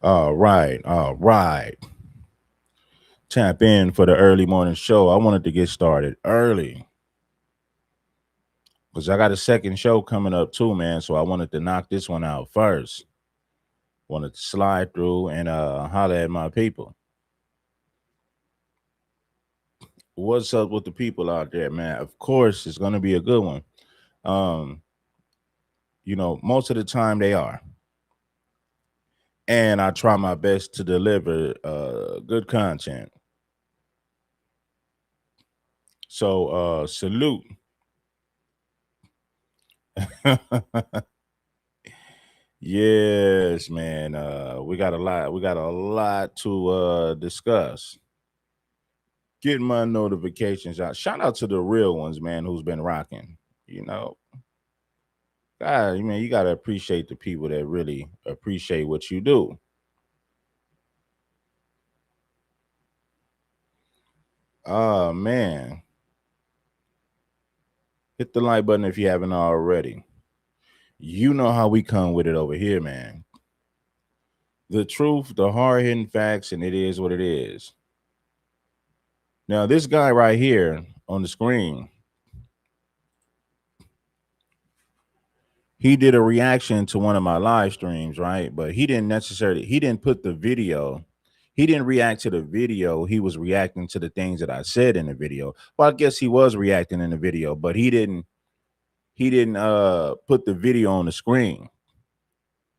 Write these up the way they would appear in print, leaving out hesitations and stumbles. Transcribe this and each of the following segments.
All right, all right. Tap in for the early morning show. I wanted to get started early because I got a second show coming up too, man. So I wanted to knock this one out first. Wanted to slide through and holler at my people. What's up with the people out there, man? Of course, it's gonna be a good one. Um, most of the time they are, and I try my best to deliver good content. So salute. Yes, man. We got a lot to discuss. Getting my notifications out. Shout out to the real ones, man, who's been rocking. You know, God, man, you gotta appreciate the people that really appreciate what you do. Oh man. Hit the like button if you haven't already. You know how we come with it over here, man. The truth, the hard hitting facts, and it is what it is. Now, this guy right here on the screen, he did a reaction to one of my live streams, right? But he didn't put the video, he didn't react to the video. He was reacting to the things that I said in the video. Well, I guess he was reacting in the video, but he didn't put the video on the screen.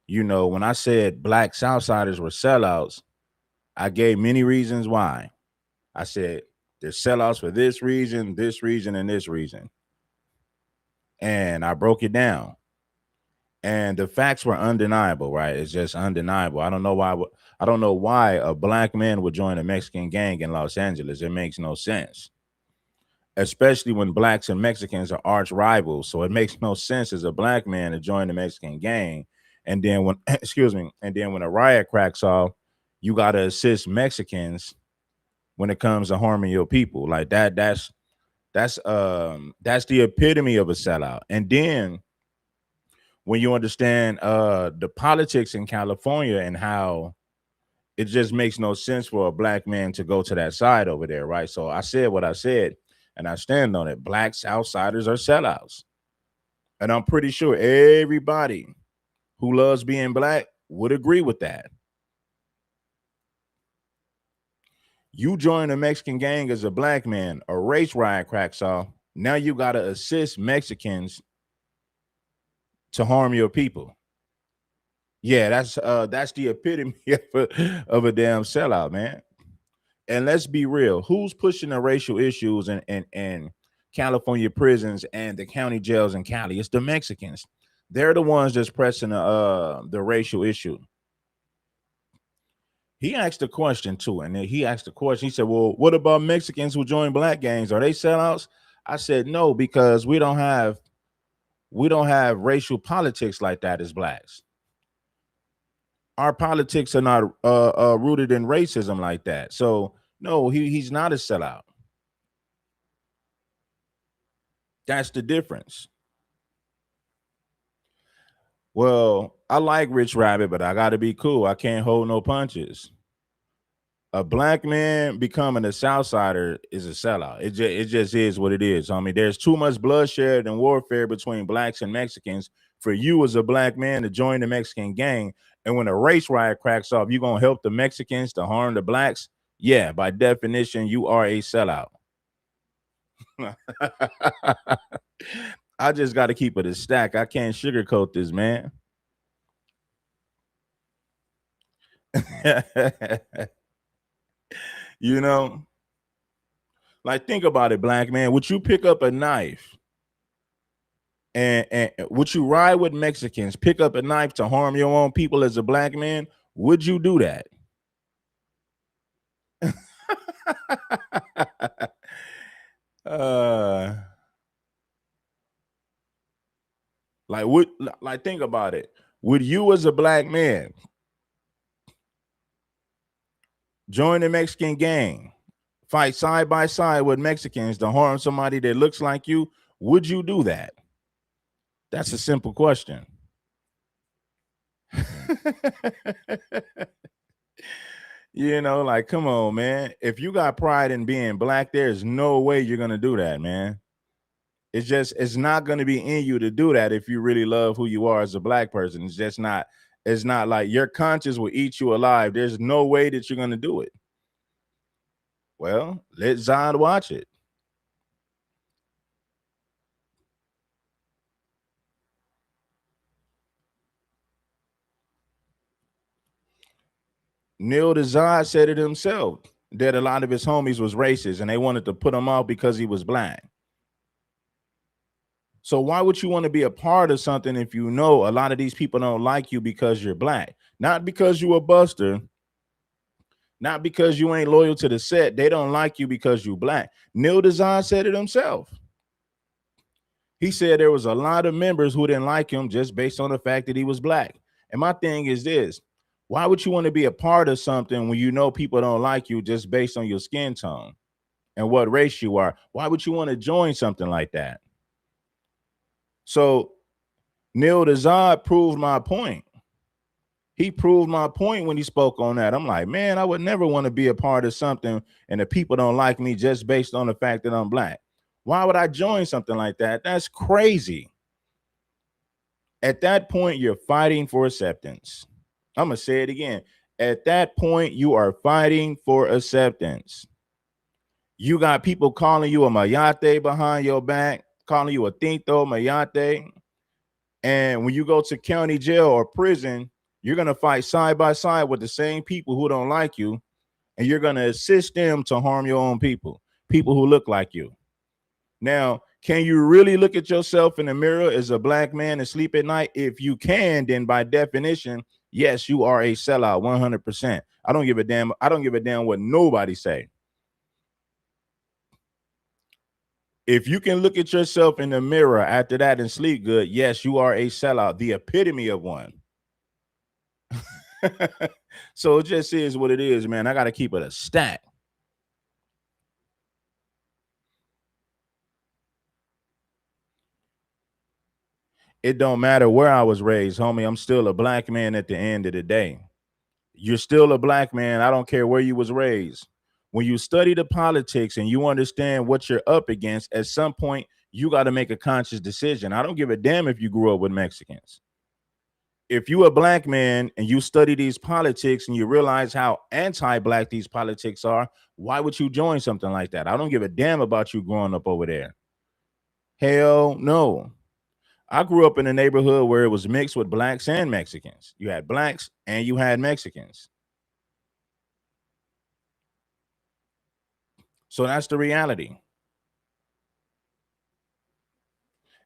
When I said black Southsiders were sellouts, I gave many reasons why. I said they're sellouts for this reason, and this reason. And I broke it down. And the facts were undeniable, right? It's just undeniable. I don't know why a black man would join a Mexican gang in Los Angeles. It makes no sense, especially when blacks and Mexicans are arch rivals. So it makes no sense as a black man to join the Mexican gang. And then when excuse me, and then when a riot cracks off, you gotta assist Mexicans when it comes to harming your people. Like that. That's the epitome of a sellout. And then when you understand the politics in California and how it just makes no sense for a black man to go to that side over there, right? So I said what I said, and I stand on it. Blacks outsiders are sellouts, and I'm pretty sure everybody who loves being black would agree with that. You join a Mexican gang as a black man, a race riot cracks off. Now you got to assist Mexicans to harm your people. Yeah, that's the epitome of a damn sellout, man. And let's be real, who's pushing the racial issues in California prisons and the county jails in Cali? It's the Mexicans. They're the ones that's pressing the racial issue. He asked a question too, and then he asked a question. He said, "Well, what about Mexicans who join black gangs? Are they sellouts?" I said, "No, because we don't have racial politics like that as blacks. Our politics are not rooted in racism like that. So no, he's not a sellout. That's the difference." Well, I like Rich Rabbit, but I got to be cool. I can't hold no punches. A black man becoming a Southsider is a sellout. It just is what it is. I mean, there's too much bloodshed and warfare between blacks and Mexicans for you as a black man to join the Mexican gang. And when a race riot cracks off, you gonna help the Mexicans to harm the blacks? Yeah, by definition, you are a sellout. I just got to keep it a stack. I can't sugarcoat this, man. you know, like think about it, black man. Would you pick up a knife and would you ride with Mexicans, pick up a knife to harm your own people as a black man? Would you do that? uh like think about it. Would you as a black man join the Mexican gang, fight side by side with Mexicans to harm somebody that looks like you? Would you do that? That's a simple question. You know, like, come on, man. If you got pride in being black, there's no way you're gonna do that, man. It's not gonna be in you to do that if you really love who you are as a black person. It's just not, it's not like your conscience will eat you alive. There's no way that you're gonna do it. Well, let Zod watch it. Neil Zod said it himself that a lot of his homies was racist and they wanted to put him off because he was black. So why would you want to be a part of something if you know a lot of these people don't like you because you're black? Not because you a buster, not because you ain't loyal to the set. They don't like you because you black. Neil Design said it himself. He said there was a lot of members who didn't like him just based on the fact that he was black. And my thing is this: why would you want to be a part of something when you know people don't like you just based on your skin tone and what race you are? Why would you want to join something like that? So Neil Design proved my point. He proved my point when he spoke on that. I'm like, man, I would never want to be a part of something and the people don't like me just based on the fact that I'm black. Why would I join something like that? That's crazy. At that point, you're fighting for acceptance. I'm going to say it again. At that point, you are fighting for acceptance. You got people calling you a mayate behind your back, calling you a tinto mayate. And when you go to county jail or prison, you're going to fight side by side with the same people who don't like you. And you're going to assist them to harm your own people, people who look like you. Now, can you really look at yourself in the mirror as a black man and sleep at night? If you can, then by definition, yes, you are a sellout 100%. I don't give a damn. I don't give a damn what nobody say. If you can look at yourself in the mirror after that and sleep good, yes, you are a sellout, the epitome of one. So it just is what it is, man. I got to keep it a stack. It don't matter where I was raised, homie. I'm still a black man at the end of the day. You're still a black man. I don't care where you was raised. When you study the politics and you understand what you're up against, at some point you got to make a conscious decision. I don't give a damn if you grew up with Mexicans. If you a black man and you study these politics and you realize how anti-black these politics are, why would you join something like that? I don't give a damn about you growing up over there. Hell no. I grew up in a neighborhood where it was mixed with blacks and Mexicans. You had blacks and you had Mexicans. So that's the reality.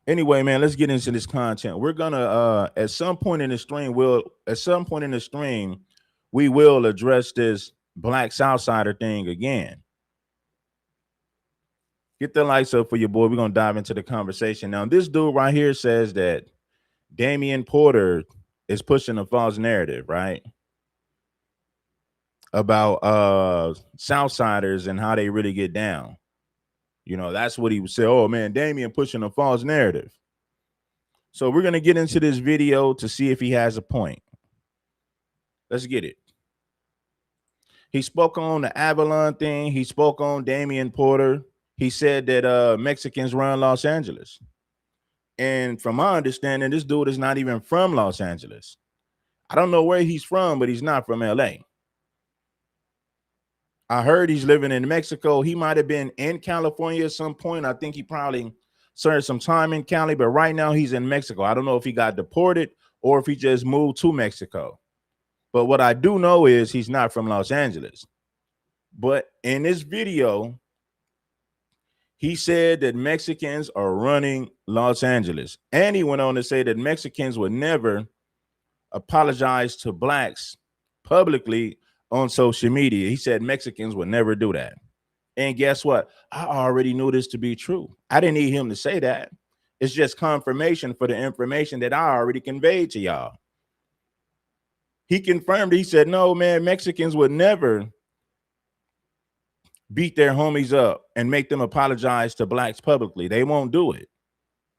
Anyway, man, let's get into this content. We're gonna at some point in the stream, we will address this black Southsider thing again. Get the lights up for your boy. We're gonna dive into the conversation. Now, this dude right here says that Damian Porter is pushing a false narrative, right? About Southsiders and how they really get down. You know, that's what he would say. Oh man, Damian pushing a false narrative. So we're gonna get into this video to see if he has a point. Let's get it. He spoke on the Avalon thing. He spoke on Damian Porter. He said that Mexicans run Los Angeles. And from my understanding, this dude is not even from Los Angeles. I don't know where he's from, but he's not from LA. I heard he's living in Mexico. He might have been in California at some point. I think he probably served some time in Cali, but right now he's in Mexico. I don't know if he got deported or if he just moved to Mexico. But what I do know is he's not from Los Angeles. But in this video, he said that Mexicans are running Los Angeles. And he went on to say that Mexicans would never apologize to blacks publicly on social media. He said Mexicans would never do that. And guess what? I already knew this to be true. I didn't need him to say that. It's just confirmation for the information that I already conveyed to y'all. He confirmed, he said, no, man, Mexicans would never beat their homies up and make them apologize to blacks publicly. They won't do it.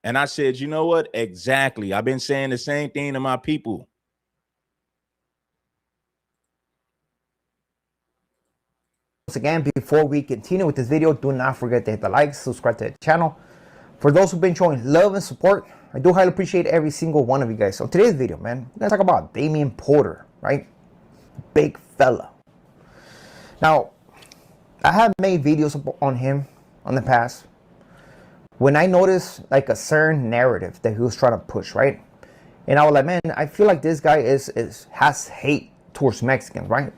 And I said, you know what? Exactly. I've been saying the same thing to my people. again, before we continue with this video, do not forget to hit the like, subscribe to the channel. For those who've been showing love and support, I do highly appreciate every single one of you guys. So today's video, man, we're gonna talk about Damian Porter, right? Big fella. Now, I have made videos on him on the past when I noticed like a certain narrative that he was trying to push, right? And I was like, man, I feel like this guy has hate towards Mexicans, right?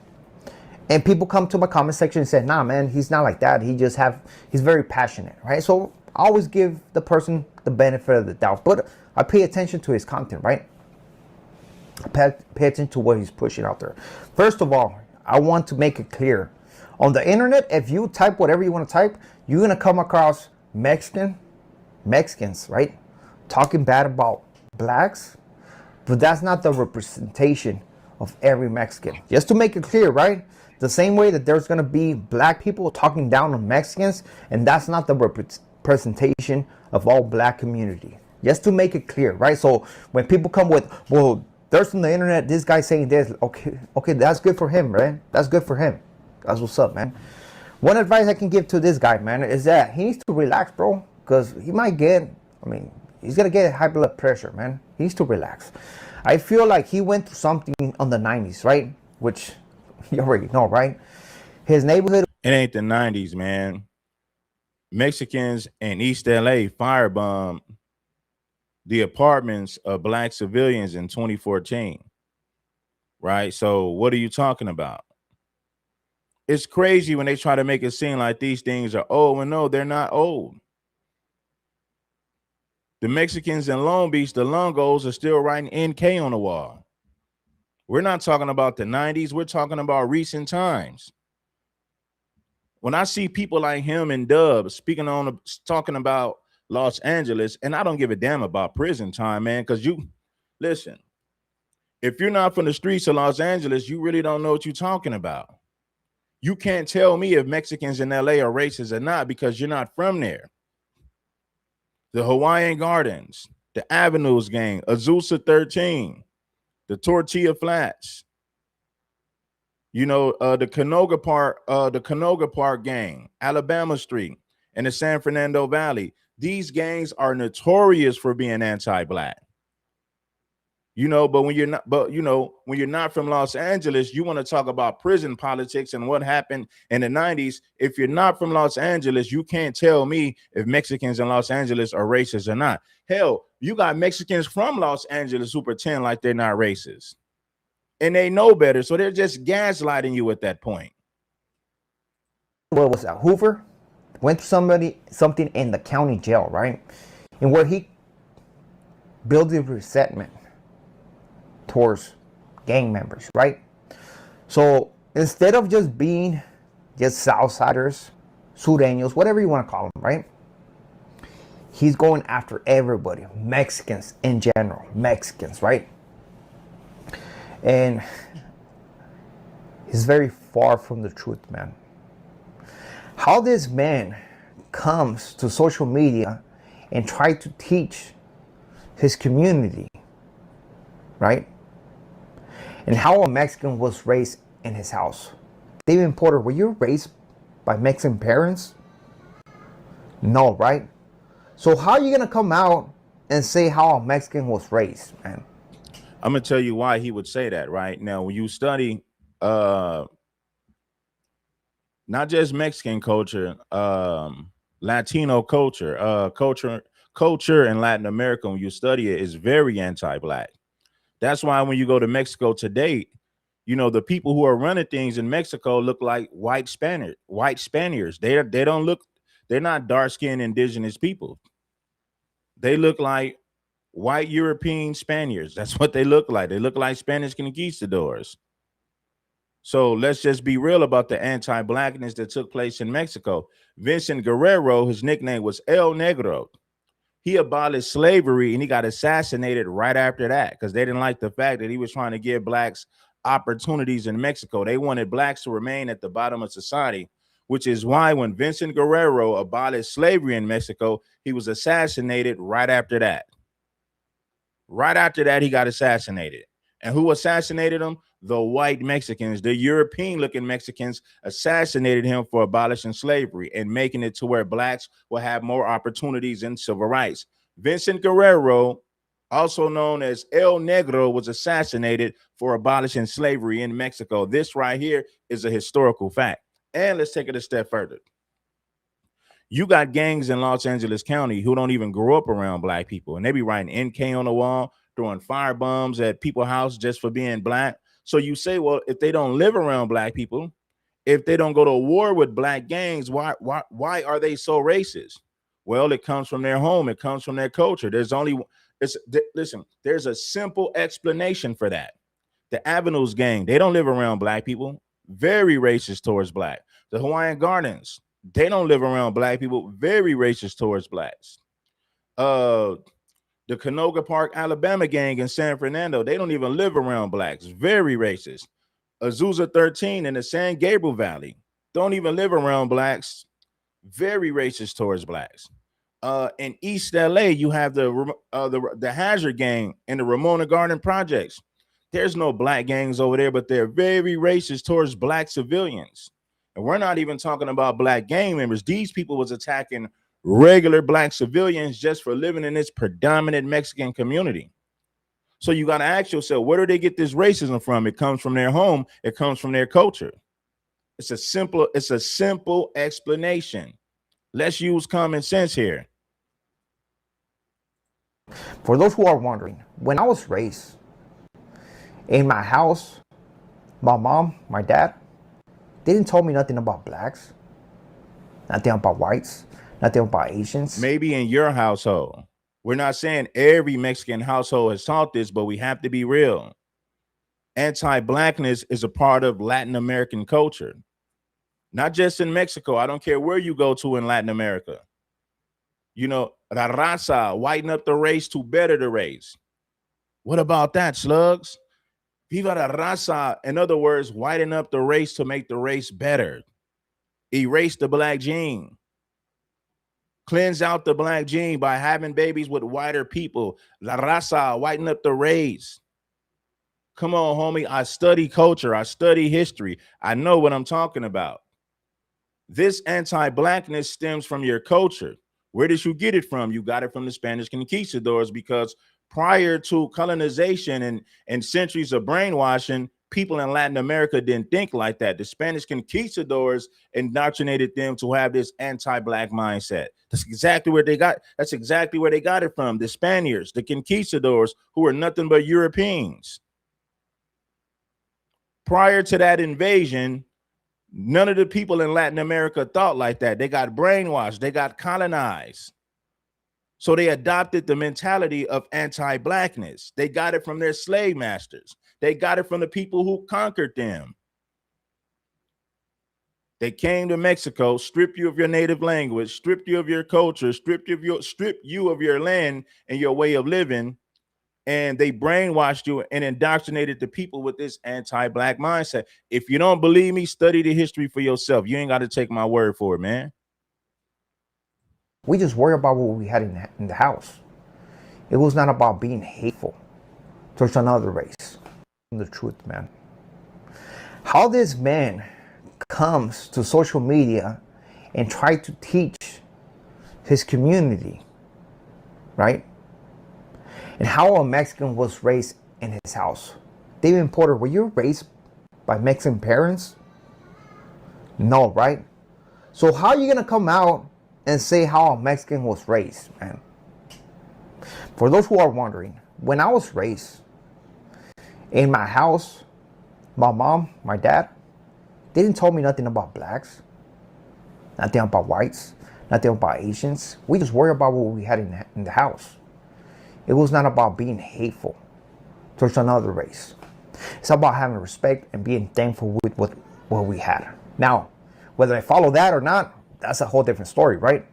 And people come to my comment section and say, nah, man, he's not like that. He's very passionate, right? So I always give the person the benefit of the doubt, but I pay attention to his content, right? I pay attention to what he's pushing out there. First of all, I want to make it clear. On the internet, if you type whatever you want to type, you're going to come across Mexicans, right? Talking bad about blacks, but that's not the representation of every Mexican. Just to make it clear, right? The same way that there's going to be black people talking down on Mexicans, and that's not the representation of all black community. Just to make it clear, right? So when people come with, well, there's on the internet, this guy saying this, okay, that's good for him, right? That's good for him. That's what's up, man. One advice I can give to this guy, man, is that he needs to relax, bro, because he might get, he's going to get high blood pressure, man. He needs to relax. I feel like he went through something on the 90s, right? Which you already know, right? His neighborhood. It ain't the 90s, man. Mexicans in East LA firebombed the apartments of black civilians in 2014, right? So what are you talking about? It's crazy when they try to make it seem like these things are old, and no, they're not old. The Mexicans in Long Beach, the Longos, are still writing NK on the wall. We're not talking about the 90s. We're talking about recent times. When I see people like him and Dub talking about Los Angeles, and I don't give a damn about prison time, man, because listen, if you're not from the streets of Los Angeles, you really don't know what you're talking about. You can't tell me if Mexicans in LA are racist or not because you're not from there. The Hawaiian Gardens, the Avenues gang, Azusa 13, the Tortilla Flats, the Canoga Park gang, Alabama Street, and the San Fernando Valley. These gangs are notorious for being anti-black. But when you're not from Los Angeles, you want to talk about prison politics and what happened in the 90s. If you're not from Los Angeles, you can't tell me if Mexicans in Los Angeles are racist or not. Hell, you got Mexicans from Los Angeles who pretend like they're not racist. And they know better, so they're just gaslighting you at that point. What was that? Hoover went through something in the county jail, right? And where he built the resentment towards gang members, right? So instead of just being Southsiders, Sureños, whatever you want to call them, right? He's going after everybody, Mexicans in general, Mexicans, right? And he's very far from the truth, man. How this man comes to social media and try to teach his community, right? And how a Mexican was raised in his house. Damian Porter, were you raised by Mexican parents? No, right? So how are you going to come out and say how a Mexican was raised, man? I'm going to tell you why he would say that, right? Now, when you study not just Mexican culture, Latino culture, culture in Latin America, when you study it, is very anti-black. That's why when you go to Mexico today, the people who are running things in Mexico look like white Spaniards. They're not dark-skinned indigenous people. They look like white European Spaniards. That's what they look like. They look like Spanish conquistadors. So let's just be real about the anti-blackness that took place in Mexico. Vincent Guerrero, his nickname was El Negro. He abolished slavery and he got assassinated right after that because they didn't like the fact that he was trying to give blacks opportunities in Mexico. They wanted blacks to remain at the bottom of society, which is why when Vincent Guerrero abolished slavery in Mexico, he was assassinated right after that. Right after that, he got assassinated. And who assassinated him? the white Mexicans, the European looking Mexicans, assassinated him for abolishing slavery and making it to where blacks will have more opportunities in civil rights. Vincent Guerrero, also known as El Negro, was assassinated for abolishing slavery in Mexico. This right here is a historical fact. And let's take it a step further. You got gangs in Los Angeles County who don't even grow up around black people, and they be writing NK on the wall, throwing fire bombs at people's house just for being black. So you say, well, if they don't live around black people, if they don't go to war with black gangs, why are they so racist? Well, it comes from their home. It comes from their culture. Listen, there's a simple explanation for that. The AVALON gang, they don't live around black people, very racist towards black. The Hawaiian Gardens, they don't live around black people, very racist towards blacks. The Canoga Park, Alabama gang in San Fernando, they don't even live around blacks, very racist. Azusa 13 in the San Gabriel Valley, don't even live around blacks, very racist towards blacks. In East LA, you have the Hazard gang in the Ramona Garden projects. There's no black gangs over there, but they're very racist towards black civilians. And we're not even talking about black gang members. These people was attacking regular black civilians just for living in this predominant Mexican community. So you got to ask yourself, where do they get this racism from? It comes from their home. It comes from their culture. It's a simple explanation. Let's use common sense here. For those who are wondering, when I was raised in my house, my mom, my dad, they didn't tell me nothing about blacks, nothing about whites, nothing about Asians. Maybe in your household. We're not saying every Mexican household has taught this, but we have to be real. Anti-blackness is a part of Latin American culture. Not just in Mexico. I don't care where you go to in Latin America. You know, la raza, whiten up the race to better the race. What about that, slugs? Viva la raza. In other words, whiten up the race to make the race better. Erase the black gene. Cleanse out the black gene by having babies with whiter people. La raza, whiten up the race. Come on, homie. I study culture. I study history. I know what I'm talking about. This anti-blackness stems from your culture. Where did you get it from? You got it from the Spanish conquistadors, because prior to colonization and centuries of brainwashing, people in Latin America didn't think like that. The Spanish conquistadors indoctrinated them to have this anti-black mindset. That's exactly where they got it from. The Spaniards, the conquistadors, who were nothing but Europeans. Prior to that invasion, none of the people in Latin America thought like that. They got brainwashed. They got colonized. So they adopted the mentality of anti-blackness. They got it from their slave masters. They got it from the people who conquered them. They came to Mexico, stripped you of your native language, stripped you of your culture, stripped you of your land and your way of living, and they brainwashed you and indoctrinated the people with this anti-black mindset. If you don't believe me, study the history for yourself. You ain't got to take my word for it, man. We just worry about what we had in the house. It was not about being hateful towards another race. The truth, man. How this man comes to social media and try to teach his community, right? And how a Mexican was raised in his house. David Porter, were you raised by Mexican parents? No, right? So how are you gonna come out and say how a Mexican was raised, man? For those who are wondering, when I was raised in my house, my mom, my dad, they didn't tell me nothing about blacks, nothing about whites, nothing about Asians. We just worry about what we had in the house. It was not about being hateful towards another race. It's about having respect and being thankful with what we had. Now, whether I follow that or not, that's a whole different story, right?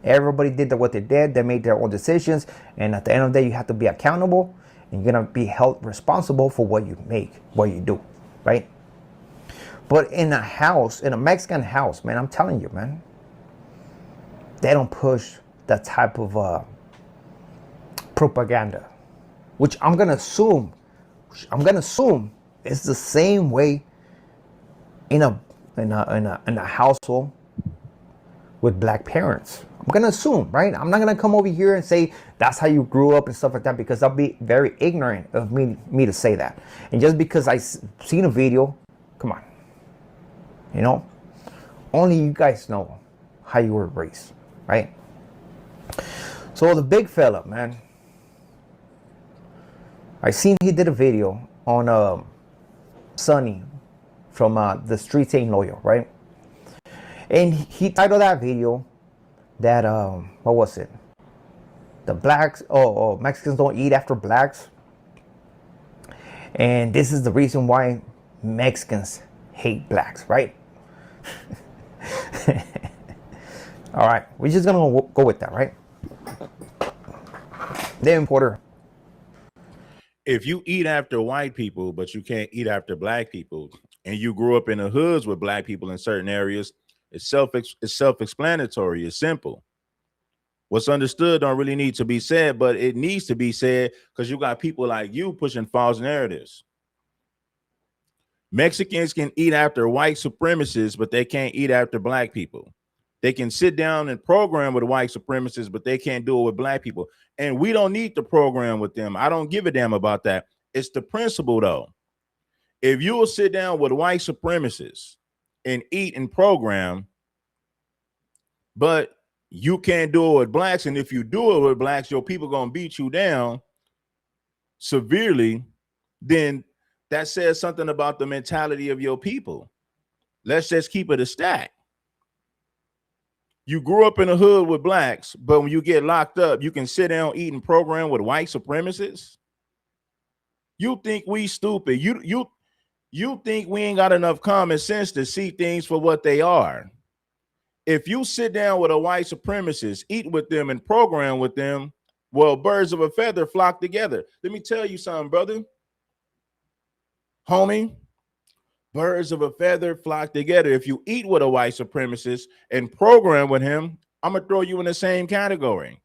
Everybody did what they did. They made their own decisions. And at the end of the day, you have to be accountable. And you're going to be held responsible for what you make, what you do, right? But in a house, in a Mexican house, man, I'm telling you, man, they don't push that type of propaganda, which I'm gonna assume It's the same way in a household with black parents. I'm gonna assume, right? I'm not gonna come over here and say that's how you grew up and stuff like that, because that'll be very ignorant of me to say that. And just because I seen a video, come on, you know, only you guys know how you were raised, right? So the big fella, man, I seen he did a video on Sonny from the Streets Ain't Loyal, right? And he titled that video that what was it? The blacks, Mexicans don't eat after blacks. And this is the reason why Mexicans hate blacks, right? All right, we're just gonna go with that, right? Then Porter. If you eat after white people, but you can't eat after black people, and you grew up in the hoods with black people in certain areas, it's self-explanatory. It's simple. What's understood don't really need to be said, but it needs to be said because you got people like you pushing false narratives. Mexicans can eat after white supremacists, but they can't eat after black people. They can sit down and program with white supremacists, but they can't do it with black people. And we don't need to program with them. I don't give a damn about that. It's the principle, though. If you will sit down with white supremacists and eat and program, but you can't do it with blacks, and if you do it with blacks, your people gonna beat you down severely, then that says something about the mentality of your people. Let's just keep it a stack. You grew up in a hood with blacks, but when you get locked up, you can sit down, eat, and program with white supremacists. You think we stupid? You think we ain't got enough common sense to see things for what they are? If you sit down with a white supremacist, eat with them, and program with them, well, birds of a feather flock together. Let me tell you something, brother. Homie, birds of a feather flock together. If you eat with a white supremacist and program with him, I'm going to throw you in the same category.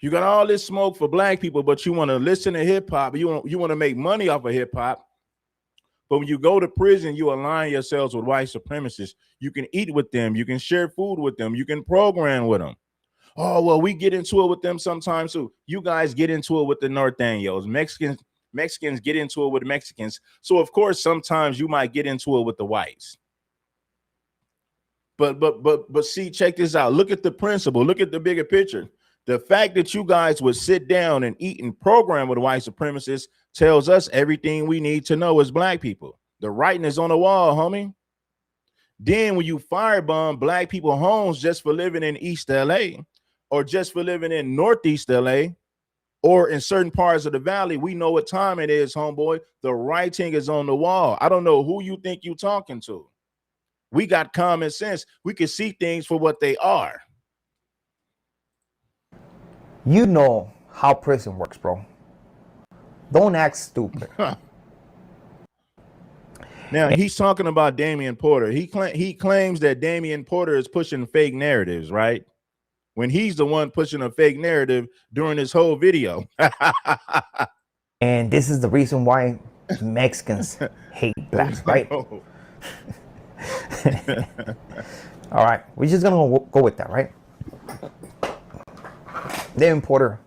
You got all this smoke for black people, but you want to listen to hip hop. You want to make money off of hip hop. But when you go to prison, you align yourselves with white supremacists. You can eat with them. You can share food with them. You can program with them. Oh, well, we get into it with them sometimes too. You guys get into it with the Norteños. Mexicans get into it with Mexicans. So, of course, sometimes you might get into it with the whites. But see, check this out. Look at the principle. Look at the bigger picture. The fact that you guys would sit down and eat and program with white supremacists tells us everything we need to know as black people. The writing is on the wall, homie. Then when you firebomb black people homes just for living in East LA or just for living in Northeast LA or in certain parts of the valley, we know what time it is, homeboy. The writing is on the wall. I don't know who you think you're talking to. We got common sense. We can see things for what they are. You know how prison works, bro. Don't act stupid. Now, he's talking about Damian Porter. He claims that Damian Porter is pushing fake narratives, right? When he's the one pushing a fake narrative during this whole video. And this is the reason why Mexicans hate blacks, right? All right, we're just gonna go with that, right? Damian Porter,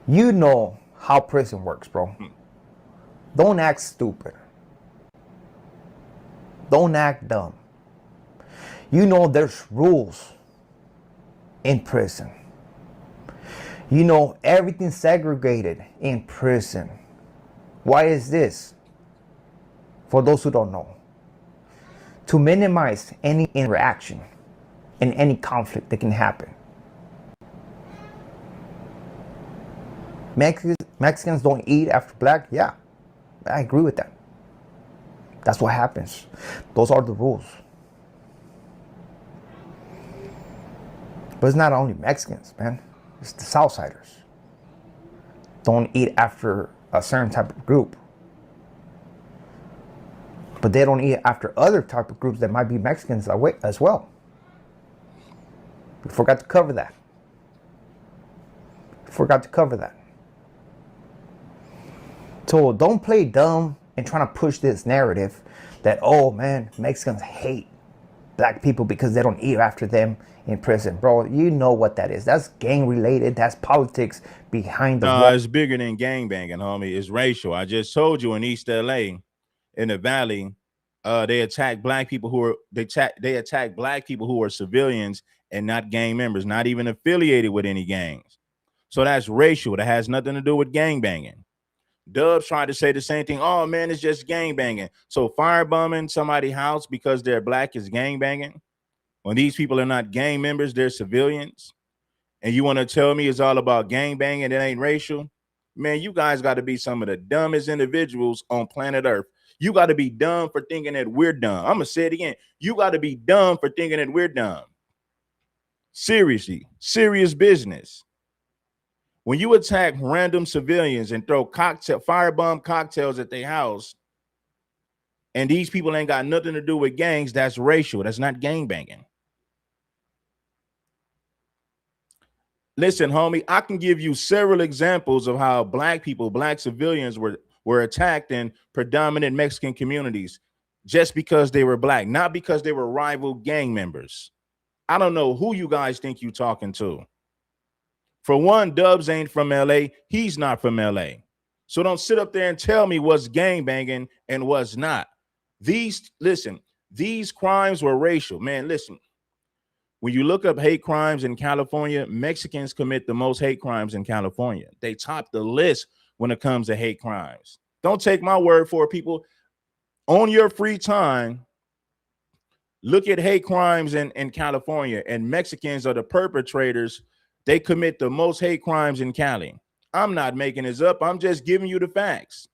you know how prison works, bro. Don't act stupid. Don't act dumb. You know there's rules in prison. You know everything's segregated in prison. Why is this? For those who don't know, to minimize any interaction and any conflict that can happen. Mexicans don't eat after black. Yeah, I agree with that. That's what happens. Those are the rules. But it's not only Mexicans, man. It's the Southsiders. Don't eat after a certain type of group. But they don't eat after other type of groups that might be Mexicans as well. We forgot to cover that. So don't play dumb and trying to push this narrative that, oh man, Mexicans hate black people because they don't eat after them in prison. Bro, you know what that is. That's gang related. That's politics behind the No, wall. it's bigger than gang banging, homie. It's racial. I just told you in East LA, in the Valley, they attack black people who are they attack black people who are civilians and not gang members, not even affiliated with any gangs. So that's racial. That has nothing to do with gang banging. Dubs tried to say the same thing. Oh man, it's just gang banging. So firebombing somebody's house because they're black is gang banging. When these people are not gang members, they're civilians. And you want to tell me it's all about gang banging, it ain't racial? Man, you guys got to be some of the dumbest individuals on planet Earth. You got to be dumb for thinking that we're dumb. I'm going to say it again. You got to be dumb for thinking that we're dumb. Seriously, serious business. When you attack random civilians and throw firebomb cocktails at their house, and these people ain't got nothing to do with gangs, that's racial. That's not gang banging. Listen, homie, I can give you several examples of how black people, black civilians were attacked in predominant Mexican communities just because they were black, not because they were rival gang members. I don't know who you guys think you talking to. For one, Dubs ain't from LA. He's not from LA. So don't sit up there and tell me what's gang banging and what's not. These crimes were racial. Man, listen. When you look up hate crimes in California, Mexicans commit the most hate crimes in California. They top the list when it comes to hate crimes. Don't take my word for it, people. On your free time, look at hate crimes in California, and Mexicans are the perpetrators. They commit the most hate crimes in Cali. I'm not making this up. I'm just giving you the facts.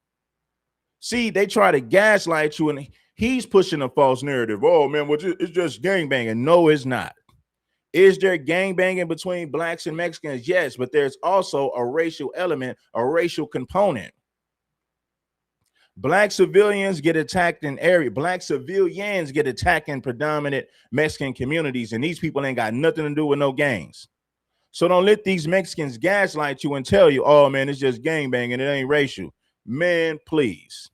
See, they try to gaslight you, and he's pushing a false narrative. Oh, man, it's just gangbanging. No, it's not. Is there gang banging between blacks and Mexicans? Yes, but there's also a racial element, a racial component. Black civilians get attacked in Black civilians get attacked in predominant Mexican communities, and these people ain't got nothing to do with no gangs. So don't let these Mexicans gaslight you and tell you, oh man, it's just gang banging, it ain't racial. Man, please.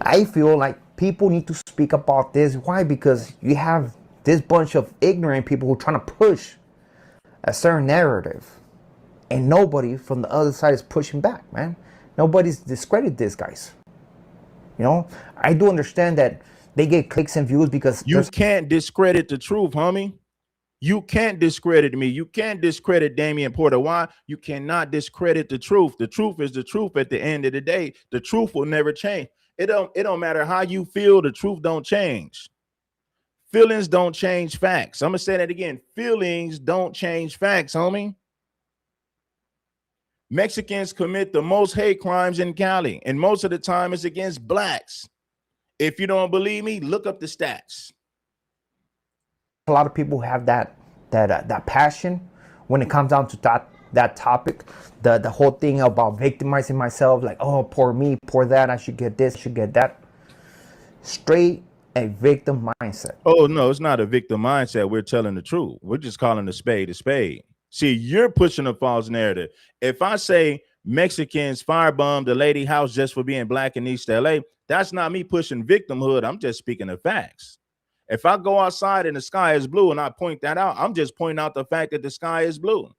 I feel like people need to speak about this. Why? Because you have this bunch of ignorant people who are trying to push a certain narrative, and nobody from the other side is pushing back, man. Nobody's discredited these guys. You know, I do understand that they get clicks and views because you can't discredit the truth, homie. You can't discredit me. You can't discredit Damian Porter. Why? You cannot discredit the truth. The truth is the truth at the end of the day. The truth will never change. It don't matter how you feel, the truth don't change. Feelings don't change facts. I'm gonna say that again. Feelings don't change facts, homie. Mexicans commit the most hate crimes in Cali, and most of the time it's against blacks. If you don't believe me, look up the stats. A lot of people have that passion when it comes down to that topic, the whole thing about victimizing myself, like, oh, poor me, poor that, I should get this, should get that. Straight a victim mindset. Oh no, it's not a victim mindset. We're telling the truth. We're just calling a spade a spade. See, you're pushing a false narrative. If I say Mexicans firebombed the lady house just for being black in East LA, that's not me pushing victimhood. I'm just speaking of facts. If I go outside and the sky is blue and I point that out, I'm just pointing out the fact that the sky is blue.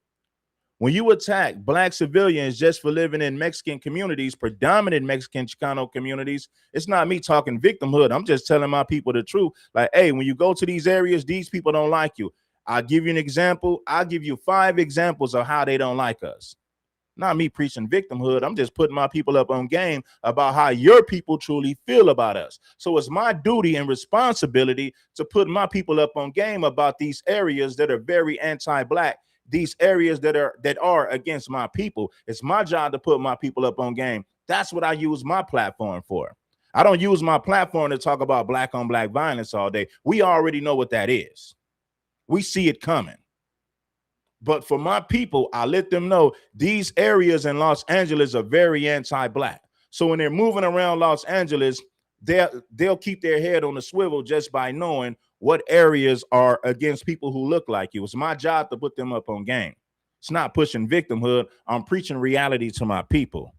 When you attack black civilians just for living in Mexican communities, predominant Mexican Chicano communities, it's not me talking victimhood. I'm just telling my people the truth. Like, hey, when you go to these areas, these people don't like you. I'll give you an example. I'll give you 5 examples of how they don't like us. Not me preaching victimhood. I'm just putting my people up on game about how your people truly feel about us. So it's my duty and responsibility to put my people up on game about these areas that are very anti-black, these areas that are against my people. It's my job to put my people up on game. That's what I use my platform for. I don't use my platform to talk about black on black violence all day. We already know what that is. We see it coming. But for my people, I let them know these areas in Los Angeles are very anti-black. So when they're moving around Los Angeles, they'll keep their head on the swivel just by knowing what areas are against people who look like you. It's my job to put them up on game. It's not pushing victimhood. I'm preaching reality to my people.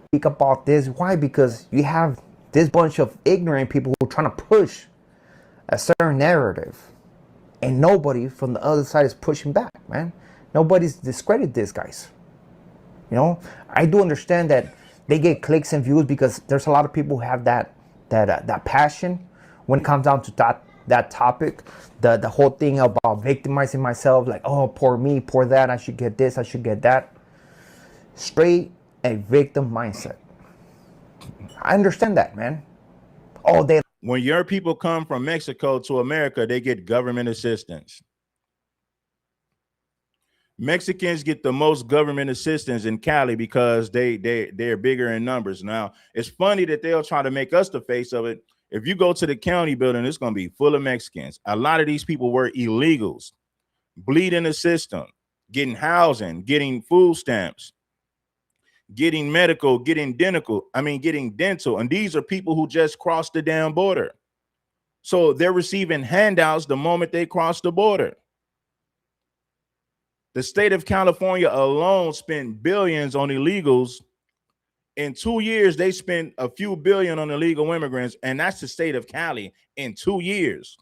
Speak about this. Why? Because you have this bunch of ignorant people who are trying to push a certain narrative, and nobody from the other side is pushing back, man. Nobody's discredited these guys. You know, I do understand that they get clicks and views because there's a lot of people who have that passion when it comes down to that topic, the whole thing about victimizing myself, like, oh, poor me, poor that, I should get this, I should get that. Straight a victim mindset. I understand that, man. Oh, when your people come from Mexico to America, they get government assistance. Mexicans get the most government assistance in Cali because they're bigger in numbers. Now, it's funny that they'll try to make us the face of it. If you go to the county building, it's going to be full of Mexicans. A lot of these people were illegals, bleeding the system, getting housing, getting food stamps, getting medical, getting dental. And these are people who just crossed the damn border. So they're receiving handouts the moment they cross the border. The state of California alone spent billions on illegals. In 2 years, they spent a few billion on illegal immigrants, and that's the state of Cali in 2 years.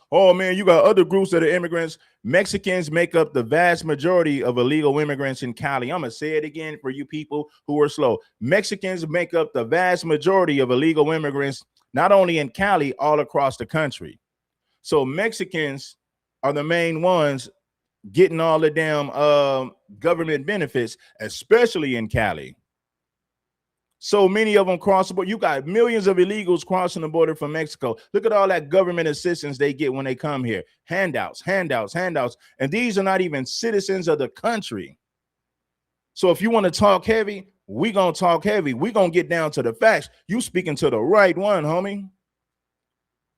Oh, man, you got other groups that are immigrants. Mexicans make up the vast majority of illegal immigrants in Cali. I'm going to say it again for you people who are slow. Mexicans make up the vast majority of illegal immigrants, not only in Cali, all across the country. So Mexicans are the main ones getting all the damn government benefits, especially in Cali. So many of them cross the border. You got millions of illegals crossing the border from Mexico. Look at all that government assistance they get when they come here. Handouts, handouts, handouts. And these are not even citizens of the country. So if you want to talk heavy, we going to talk heavy. We going to get down to the facts. You speaking to the right one, homie.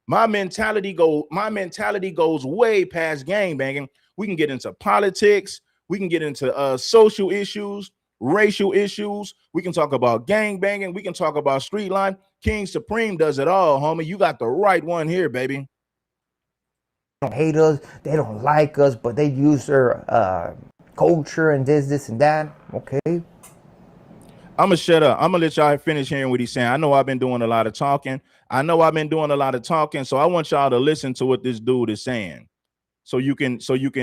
My mentality goes way past gangbanging. We can get into politics. We can get into social issues, racial issues. We can talk about gangbanging. We can talk about street life. King Supreme does it all, homie. You got the right one here, baby. They don't hate us. They don't like us, but they use their culture and this and that. Okay. I'm going to shut up. I'm going to let y'all finish hearing what he's saying. I know I've been doing a lot of talking. So I want y'all to listen to what this dude is saying. So you can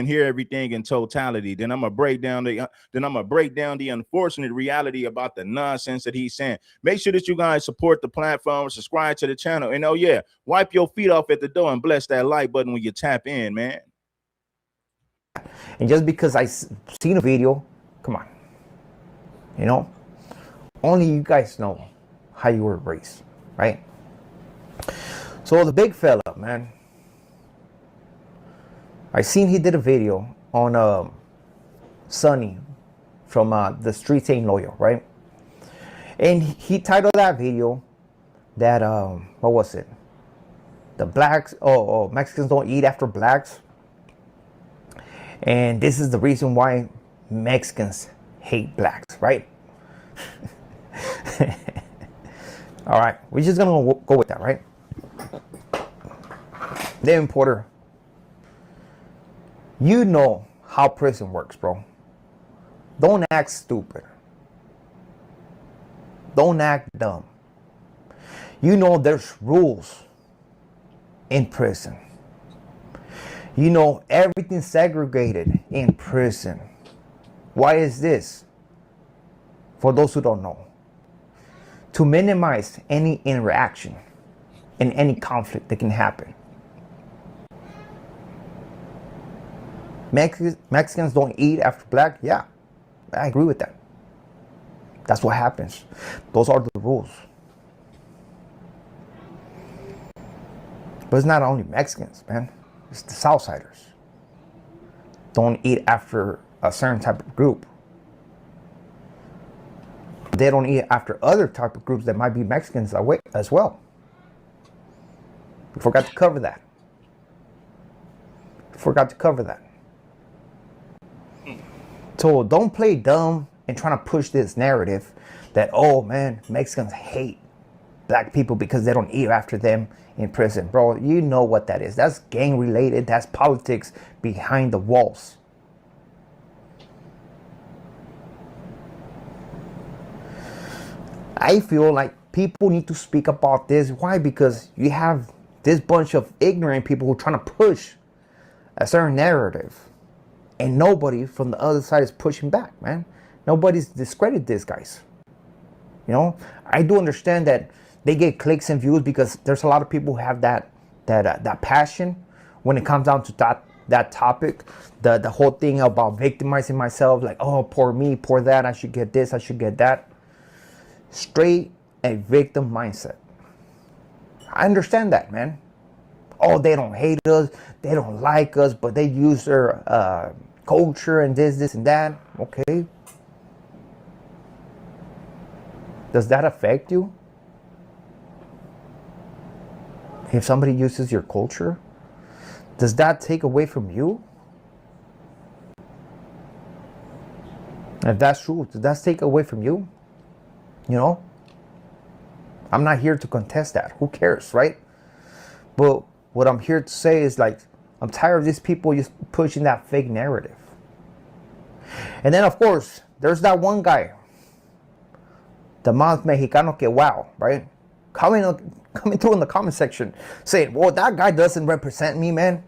hear everything in totality. Then I'm gonna break down the unfortunate reality about the nonsense that he's saying. Make sure that you guys support the platform, subscribe to the channel, and oh yeah, wipe your feet off at the door and bless that like button when you tap in, man. And just because I seen a video, come on, you know, only you guys know how you were raised, right? So the big fella, man, I seen he did a video on Sonny from the Streets Ain't Loyal, right? And he titled that video that what was it? The blacks, Mexicans don't eat after blacks. And this is the reason why Mexicans hate blacks, right? All right, we're just gonna go with that, right? David Porter, you know how prison works, bro. Don't act stupid. Don't act dumb. You know there's rules in prison. You know everything's segregated in prison. Why is this? For those who don't know, to minimize any interaction and any conflict that can happen. Mexicans don't eat after black? Yeah, I agree with that. That's what happens. Those are the rules. But it's not only Mexicans, man. It's the Southsiders. Don't eat after a certain type of group. They don't eat after other type of groups that might be Mexicans as well. We forgot to cover that. So don't play dumb and trying to push this narrative that, oh man, Mexicans hate black people because they don't eat after them in prison. Bro, you know what that is. That's gang related. That's politics behind the walls. I feel like people need to speak about this. Why? Because you have this bunch of ignorant people who are trying to push a certain narrative, and nobody from the other side is pushing back, man. Nobody's discredited these guys. You know, I do understand that they get clicks and views because there's a lot of people who have that passion when it comes down to that topic, the whole thing about victimizing myself, like, oh, poor me, poor that, I should get this, I should get that. Straight a victim mindset. I understand that, man. Oh, they don't hate us, they don't like us, but they use their culture and this and that. Okay. Does that affect you? If somebody uses your culture, does that take away from you? If that's true, does that take away from you? You know? I'm not here to contest that. Who cares, right? But what I'm here to say is, like, I'm tired of these people just pushing that fake narrative. And then, of course, there's that one guy, the Más Mexicano que wow, right? Coming through in the comment section saying, well, that guy doesn't represent me, man.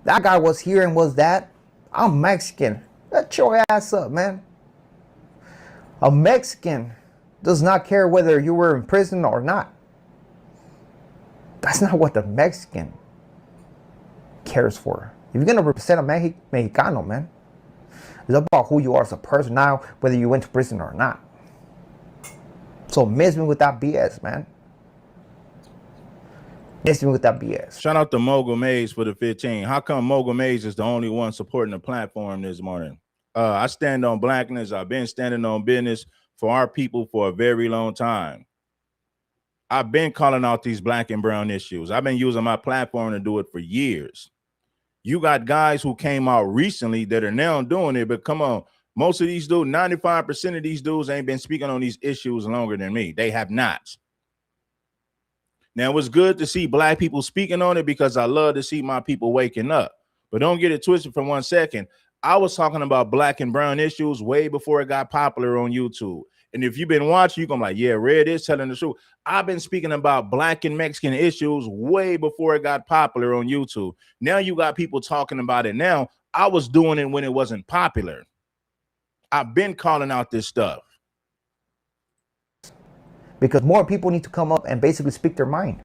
That guy was here and was that. I'm Mexican. Shut your ass up, man. A Mexican does not care whether you were in prison or not. That's not what the Mexican cares for. If you're going to represent a Mexicano, man, it's about who you are as a person now, whether you went to prison or not. So miss me with that BS, man. Miss me with that BS. Shout out to Mogul Mays for the 15. How come Mogul Mays is the only one supporting the platform this morning? I stand on blackness. I've been standing on business for our people for a very long time. I've been calling out these black and brown issues. I've been using my platform to do it for years. You got guys who came out recently that are now doing it, but come on, most of these dudes, 95% of these dudes ain't been speaking on these issues longer than me. They have not. Now, it's good to see black people speaking on it because I love to see my people waking up. But don't get it twisted for 1 second. I was talking about black and brown issues way before it got popular on YouTube. And if you've been watching, you're going to be like, yeah, Red is telling the truth. I've been speaking about black and Mexican issues way before it got popular on YouTube. Now you got people talking about it now. I was doing it when it wasn't popular. I've been calling out this stuff. Because more people need to come up and basically speak their mind.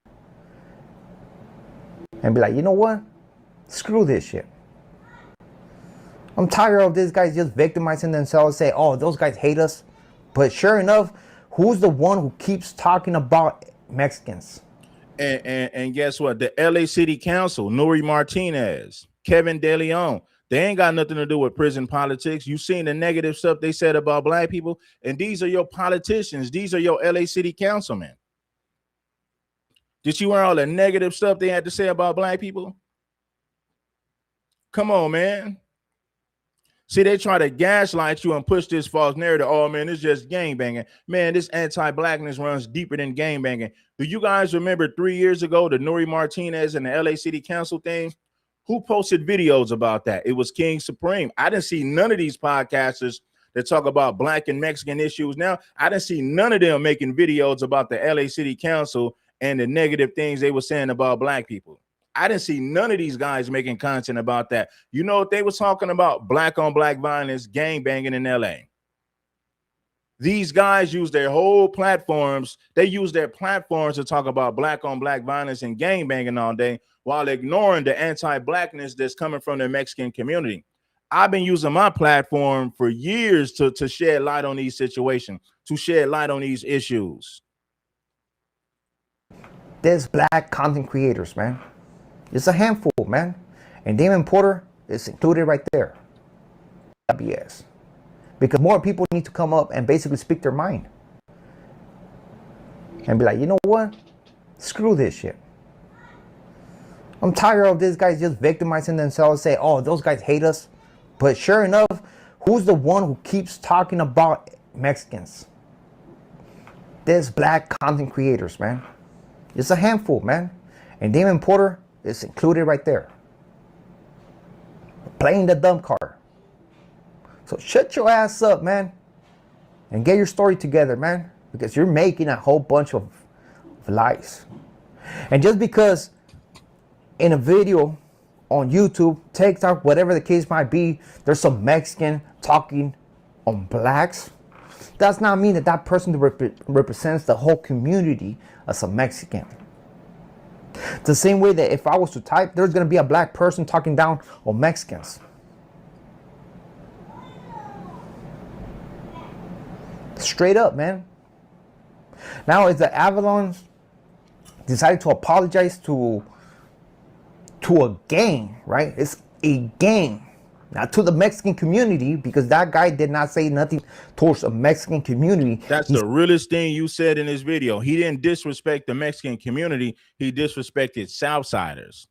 And be like, you know what? Screw this shit. I'm tired of these guys just victimizing themselves, say, oh, those guys hate us. But sure enough, who's the one who keeps talking about Mexicans? And guess what? The LA City Council, Nuri Martinez, Kevin De Leon, they ain't got nothing to do with prison politics. You seen the negative stuff they said about black people, and these are your politicians. These are your LA City councilmen. Did you hear all the negative stuff they had to say about black people? Come on, man. See, they try to gaslight you and push this false narrative. Oh, man, it's just gangbanging. Man, this anti-blackness runs deeper than gangbanging. Do you guys remember 3 years ago, the Nuri Martinez and the LA City Council thing? Who posted videos about that? It was King Supreme. I didn't see none of these podcasters that talk about black and Mexican issues now. I didn't see none of them making videos about the LA City Council and the negative things they were saying about black people. I didn't see none of these guys making content about that. You know what they were talking about? Black on black violence, gang banging in LA. These guys use their whole platforms. They use their platforms to talk about black on black violence and gang banging all day while ignoring the anti-blackness that's coming from the Mexican community. I've been using my platform for years to shed light on these situations, to shed light on these issues. There's black content creators, man. It's a handful, man. And Damon Porter is included right there. BS. Because more people need to come up and basically speak their mind. And be like, you know what? Screw this shit. I'm tired of these guys just victimizing themselves, say, oh, those guys hate us. But sure enough, Who's the one who keeps talking about Mexicans? There's black content creators, man. It's a handful, man. And Damien Porter is included right there. Playing the dumb card. So shut your ass up, man. And get your story together, man. Because you're making a whole bunch of lies. And just because in a video on YouTube, TikTok, whatever the case might be, there's some Mexican talking on blacks, does not mean that that person represents the whole community as a Mexican. The same way that if I was to type, there's going to be a black person talking down on Mexicans. Straight up, man. Now, if the AVALON decided to apologize to a gang, right? It's a gang. Not to the Mexican community, because that guy did not say nothing towards a Mexican community. That's the realest thing you said in this video. He didn't disrespect the Mexican community. He disrespected Southsiders.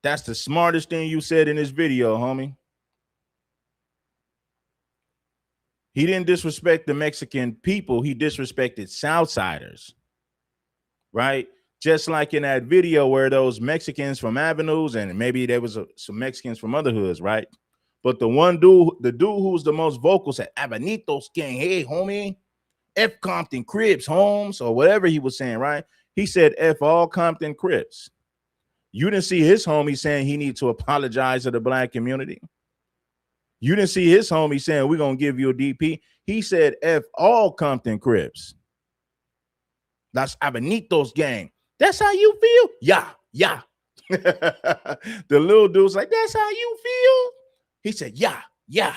That's the smartest thing you said in this video, homie. He didn't disrespect the Mexican people. He disrespected Southsiders, right? Just like in that video where those Mexicans from Avenues, and maybe there was some Mexicans from other hoods, right? But the one dude, the dude who was the most vocal said, Abanitos gang, hey, homie, F Compton Crips, Holmes, or whatever he was saying, right? He said F all Compton Crips. You didn't see his homie saying he needs to apologize to the black community. You didn't see his homie saying we're going to give you a DP. He said F all Compton Crips. That's Abanitos gang. That's how you feel? Yeah, yeah. The little dude's like, that's how you feel? He said, yeah, yeah.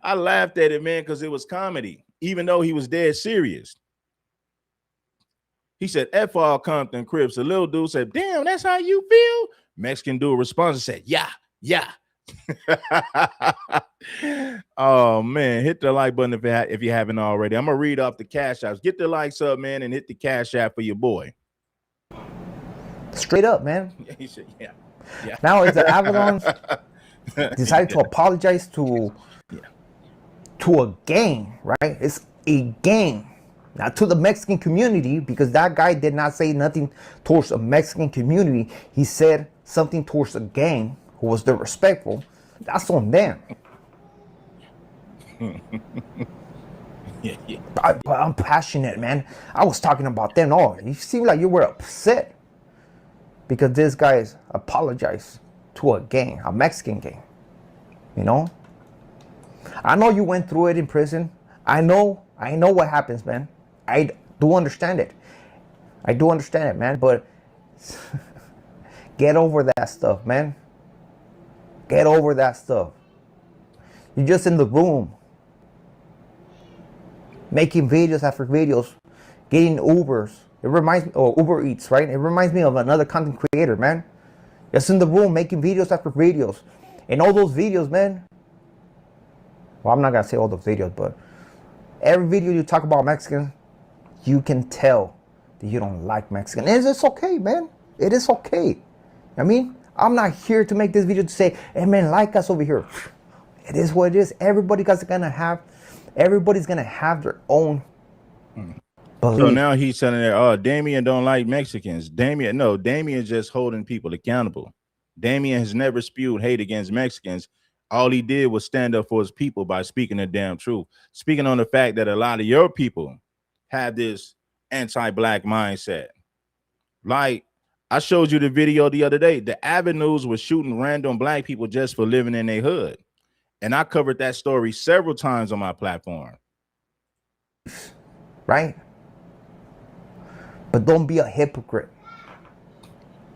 I laughed at it, man, because it was comedy, even though he was dead serious. He said, F all Compton Crips. The little dude said, damn, that's how you feel? Mexican dude responds and said, yeah, yeah. Oh man, hit the like button if you haven't already. I'm gonna read off the cash apps. Get the likes up, man, and hit the cash app for your boy. Straight up, man. He said, yeah, yeah. Now, if the AVALON decided to apologize to a gang, right? It's a gang. Not to the Mexican community, because that guy did not say nothing towards a Mexican community. He said something towards a gang who was disrespectful. That's on them. But I'm passionate, man. I was talking about them. Oh, you seem like you were upset because this guy apologized to a gang, a Mexican gang. You know? I know you went through it in prison. I know what happens, man. I do understand it. I do understand it, man. But get over that stuff, man. Get over that stuff. You're just in the room making videos after videos, getting Ubers. It reminds me, or Uber Eats, right? It reminds me of another content creator, man. Just in the room making videos after videos. And all those videos, man. Well, I'm not going to say all those videos, but every video you talk about Mexicans, you can tell that you don't like Mexican. And it's okay, man. It is okay. I mean, I'm not here to make this video to say, hey, man, like us over here. It is what it is. Everybody's gonna have their own belief. So now he's telling there, oh, Damien don't like Mexicans. Damien's just holding people accountable. Damien has never spewed hate against Mexicans. All he did was stand up for his people by speaking the damn truth. Speaking on the fact that a lot of your people have this anti-black mindset. Like, I showed you the video the other day. The Avenues were shooting random black people just for living in their hood. And I covered that story several times on my platform. Right? But don't be a hypocrite.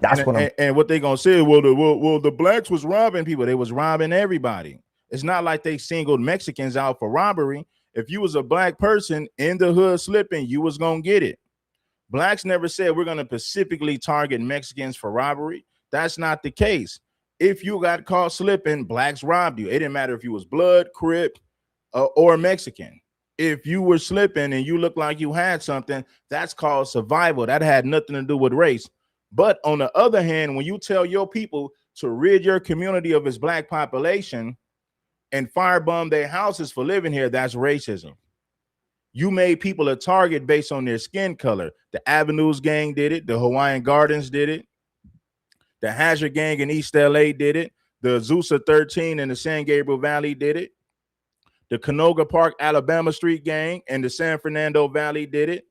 That's and what they gonna say, well, the blacks was robbing people. They was robbing everybody. It's not like they singled Mexicans out for robbery. If you was a black person in the hood slipping, you was gonna get it. Blacks never said we're gonna specifically target Mexicans for robbery. That's not the case. If you got caught slipping, blacks robbed you. It didn't matter if you was blood, Crip, or Mexican. If you were slipping and you looked like you had something, that's called survival. That had nothing to do with race. But on the other hand, when you tell your people to rid your community of its black population and firebomb their houses for living here, that's racism. You made people a target based on their skin color. The Avenues gang did it. The Hawaiian Gardens did it. The Hazard gang in East LA did it. The Azusa 13 in the San Gabriel Valley did it. The Canoga Park, Alabama Street gang and the San Fernando Valley did it.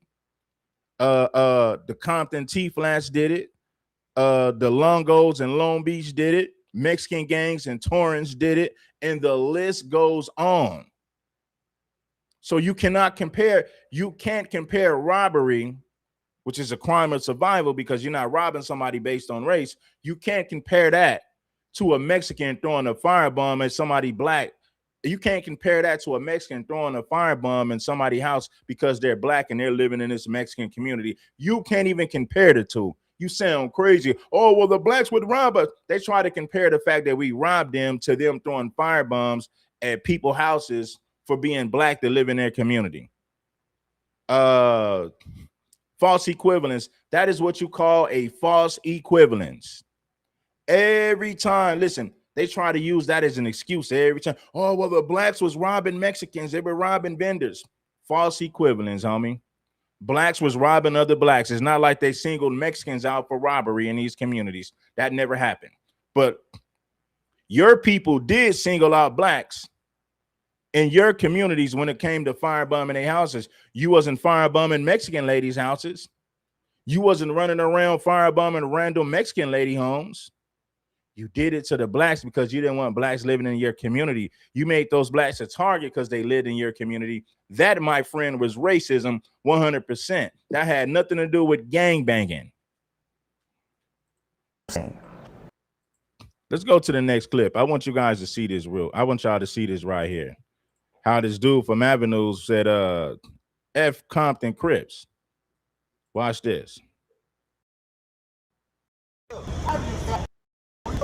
The Compton T-Flats did it. The Longos and Long Beach did it. Mexican gangs in Torrance did it. And the list goes on. So you can't compare robbery, which is a crime of survival because you're not robbing somebody based on race. You can't compare that to a Mexican throwing a firebomb at somebody black. You can't compare that to a Mexican throwing a firebomb in somebody's house because they're black and they're living in this Mexican community. You can't even compare the two. You sound crazy. Oh, well, the blacks would rob us. They try to compare the fact that we robbed them to them throwing firebombs at people's houses for being black to live in their community. False equivalence. That is what you call a false equivalence. Every time, listen, they try to use that as an excuse every time. Oh, well, the blacks was robbing Mexicans. They were robbing vendors. False equivalence, homie. Blacks was robbing other blacks. It's not like they singled Mexicans out for robbery in these communities. That never happened. But your people did single out blacks in your communities when it came to firebombing their houses. You wasn't firebombing Mexican ladies' houses. You wasn't running around firebombing random Mexican lady homes. You did it to the blacks because you didn't want blacks living in your community. You made those blacks a target because they lived in your community. That, my friend, was racism 100%. That had nothing to do with gang banging. Let's go to the next clip. I want you guys to see this I want y'all to see this right here. How this dude from Avenues said, F Compton Crips. Watch this.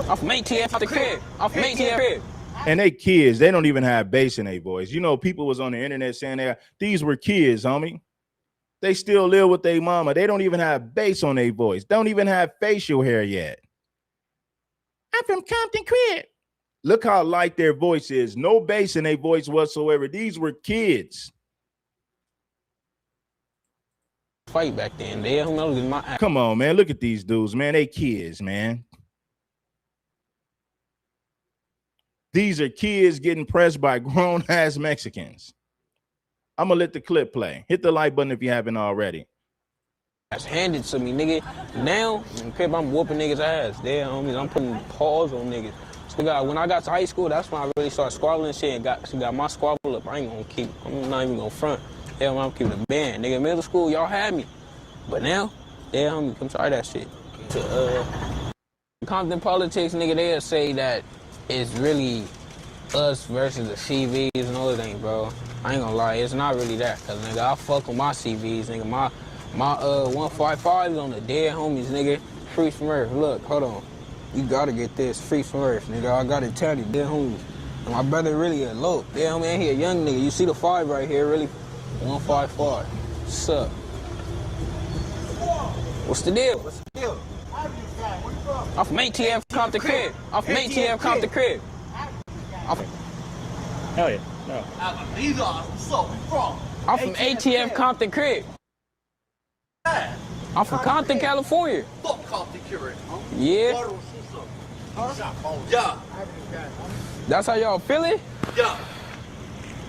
I'm from ATF out the crib. I'm from ATF crib. And they kids, they don't even have bass in their voice. You know, people was on the internet saying these were kids, homie. They still live with their mama. They don't even have bass on their voice. Don't even have facial hair yet. I'm from Compton crib. Look how light their voice is. No bass in their voice whatsoever. These were kids. Fight back then. Come on, man. Look at these dudes, man. They kids, man. These are kids getting pressed by grown-ass Mexicans. I'm going to let the clip play. Hit the like button if you haven't already. That's handed to me, nigga. Now, I'm whooping niggas' ass. Damn, homies, I'm putting paws on niggas. So when I got to high school, that's when I really started squabbling shit and got my squabble up. I'm not even going to front. Hell, I'm keeping the band. Nigga, middle school, y'all had me. But now, yeah, homie, come try that shit. Compton politics, nigga, they'll say that it's really us versus the CVs and all that thing, bro. I ain't gonna lie, it's not really that. Cause nigga, I fuck with my CVs, nigga. My 155 is on the dead homies, nigga. Free from Earth. Look, hold on. You gotta get this. Free from Earth, nigga. I gotta tell you, dead homies. And my brother really a low. Dead homie ain't he a young nigga. You see the 5 right here, really? 155. What's up? What's the deal? What's the deal? I'm from ATF Compton crib. I'm from ATF Compton crib. Hell yeah. No. I'm from ATF Compton crib. I'm from Compton, California. Fuck Compton crib. Yeah. Yeah. That's how y'all feeling? Yeah.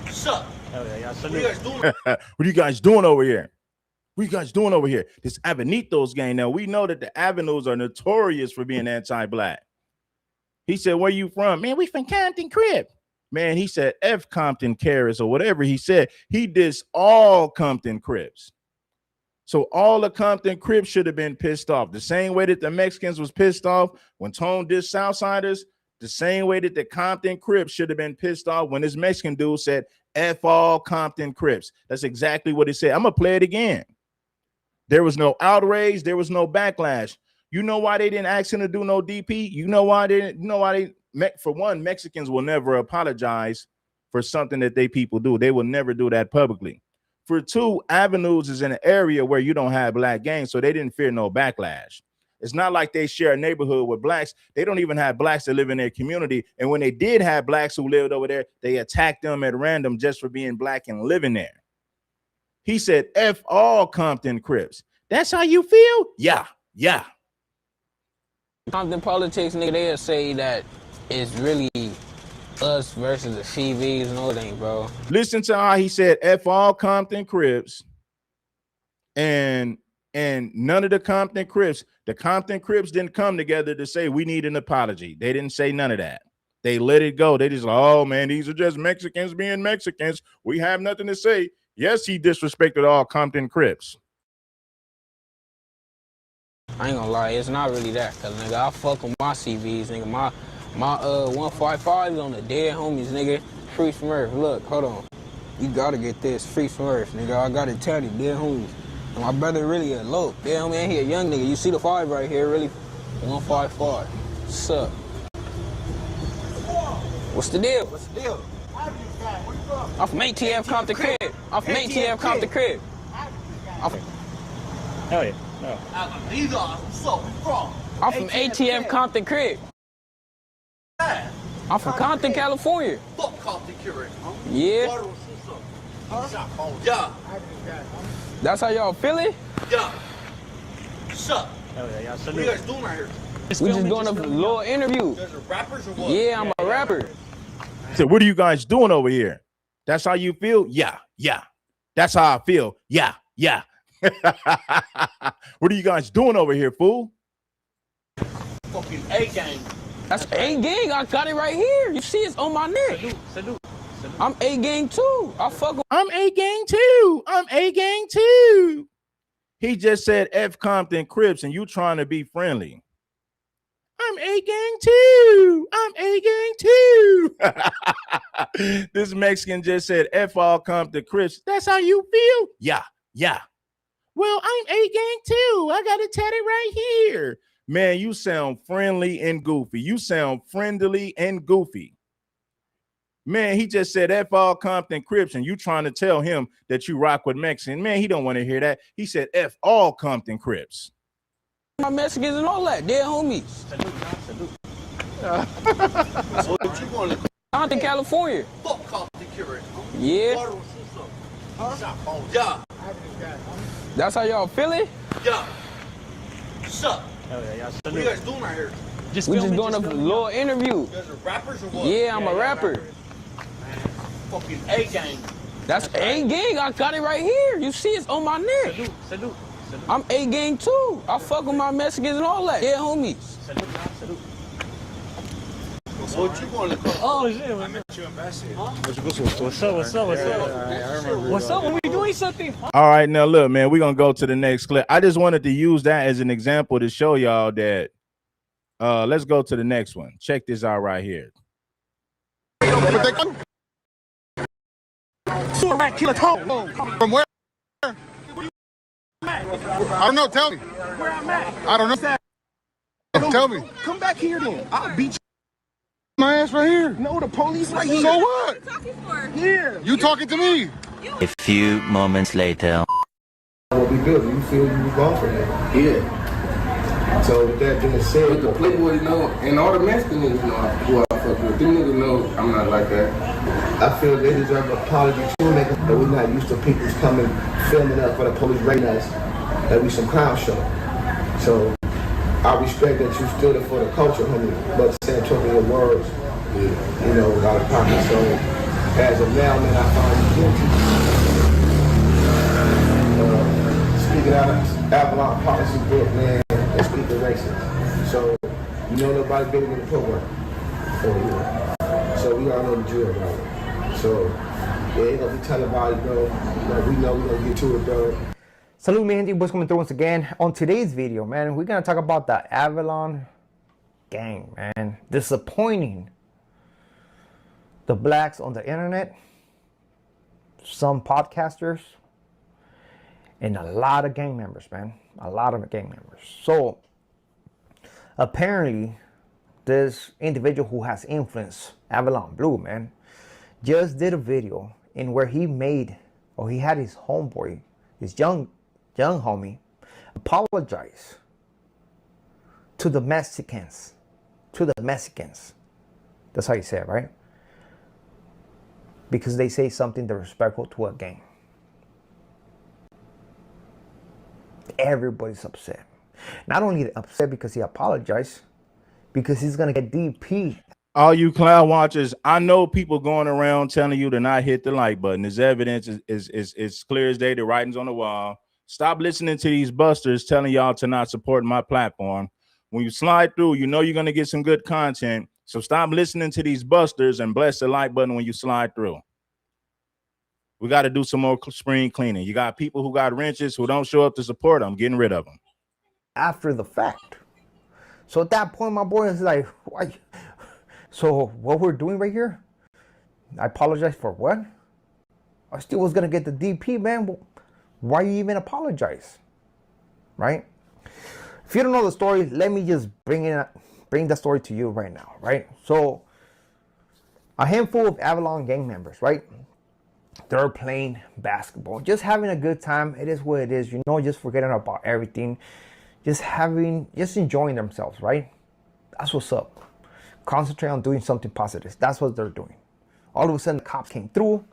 Sup? Hell yeah, y'all. What are you guys doing? What are you guys doing over here? What are you guys doing over here? This Avanitos gang. Now, we know that the Avenues are notorious for being anti-black. He said, where you from? Man, we from Compton crib. Man, he said F Compton Carrots or whatever he said. He dissed all Compton Crips. So all the Compton Crips should have been pissed off. The same way that the Mexicans was pissed off when Tone dissed Southsiders, the same way that the Compton Crips should have been pissed off when this Mexican dude said F all Compton Crips. That's exactly what he said. I'm going to play it again. There was no outrage. There was no backlash. You know why they didn't ask him to do no DP? You know why they didn't? You know why for one, Mexicans will never apologize for something that they people do. They will never do that publicly. For two, Avenues is in an area where you don't have black gangs, so they didn't fear no backlash. It's not like they share a neighborhood with blacks. They don't even have blacks that live in their community. And when they did have blacks who lived over there, they attacked them at random just for being black and living there. He said, F all Compton Crips. That's how you feel? Yeah, yeah. Compton politics, nigga, they'll say that it's really us versus the CVs. No, it ain't, bro. Listen to how he said F all Compton Crips and none of the Compton Crips. The Compton Crips didn't come together to say we need an apology. They didn't say none of that. They let it go. They just, oh man, these are just Mexicans being Mexicans. We have nothing to say. Yes, he disrespected all Compton Crips. I ain't gonna lie, it's not really that, cause nigga, I fuck with my CVs, nigga. My 155 is on the dead homies, nigga. Free from Earth. Look, hold on. You gotta get this. Free from Earth, nigga. I gotta tell you, dead homies. And my brother really a low. Dead homie ain't he a young nigga. You see the 5 right here, really? 155. What's up? What's the deal? What's the deal? I'm from ATF Compton Crib. I'm from ATF Compton Crib. Hell yeah. No. I'm from ATF Compton Crib. I'm from Compton, California. Fuck Compton, Curate. Yeah. Yeah. That's how y'all feel it? Yeah. What's up? Hell yeah, y'all What are you guys doing right here? We just doing a little interview. You guys are rappers or what? Yeah, I'm a rapper. He said, what are you guys doing over here? That's how you feel? Yeah, yeah. That's how I feel. Yeah, yeah. What are you guys doing over here, fool? Fucking A-gang. That's A-gang. I got it right here. You see it's on my neck. Salute. I'm A-gang too. I fuck with. I'm A-gang too. I'm A-gang too. He just said F Compton Crips and you trying to be friendly. I'm A-gang too. I'm A-gang too. This Mexican just said F all Compton Crips. That's how you feel? Yeah, yeah. Well, I'm A-gang too. I got it tatted right here. Man, you sound friendly and goofy. You sound friendly and goofy. Man, he just said F all Compton Crips and you trying to tell him that you rock with Mexican. Man, he don't want to hear that. He said F all Compton Crips. My Mexicans and all that. Dead homies. So what you want to Compton, California. fuck Compton, Curate. Yeah. Yeah. That's how y'all feel it? Yeah. What's up? Hell yeah, y'all What are you guys doing right here? We just doing a little interview. You guys are rappers or what? Yeah, I'm a rapper. Fucking A-gang. That's A-gang. I got it right here. You see it's on my neck. Salute. I'm A-gang too. I fuck with my Mexicans and all that. Dead homies. Salute. So what you want to Oh shit. I met you in Bassett. What's up? What's up? When we doing something? All right, now look, man, we're gonna go to the next clip. I just wanted to use that as an example to show y'all that let's go to the next one. Check this out right here. From where? I don't know. Tell me. Where I'm at. I don't know. Tell me. Come back here then. I'll beat My ass right here. you. No, the police right here. So what? Talking for? Here. You talking to me? A few moments later. What we do, you feel you was going for that. Yeah. So with that being said, But the Playboys know, and all the Mexican niggas know who I fuck with. Them niggas know I'm not like that. I feel they deserve an apology too, nigga. That we're not used to people coming, filming us for the police raiding us. That we some clown show. So I respect that you stood up for the culture, homie, but saying took me your words, you know, without a pocket. So as of now, man, I find you guilty. Speaking out of AVALON policy book, man, and speaking racist. So you know nobody bigger than the program. So we all know the drill, bro. So yeah, ain't gonna be telling about it, bro. We know we gonna get to it, bro. Salud, mi gente, boys coming through once again. On today's video, man, we're gonna talk about the AVALON gang, man. Disappointing the blacks on the internet, some podcasters, and a lot of gang members, man. A lot of gang members. So apparently, this individual who has influence, AVALON Blue, man, just did a video in where he made, or he had his homeboy, his young homie, apologize to the Mexicans. To the Mexicans. That's how you say it, right? Because they say something disrespectful to a gang. Everybody's upset. Not only upset because he apologized, because he's going to get DP. All you cloud watchers, I know people going around telling you to not hit the like button. This evidence is clear as day. The writing's on the wall. Stop listening to these busters telling y'all to not support my platform. When you slide through, you know you're going to get some good content. So stop listening to these busters and bless the like button when you slide through. We got to do some more spring cleaning. You got people who got wrenches who don't show up to support them. Getting rid of them. After the fact. So at that point, my boy is like, why? So what we're doing right here, I apologize for what? I still was going to get the DP, man. Why you even apologize? Right? If you don't know the story, let me just bring the story to you right now, right? So a handful of AVALON gang members, right? They're playing basketball, just having a good time. It is what it is, you know, just forgetting about everything. Just enjoying themselves, right? That's what's up. Concentrate on doing something positive. That's what they're doing. All of a sudden, the cops came through.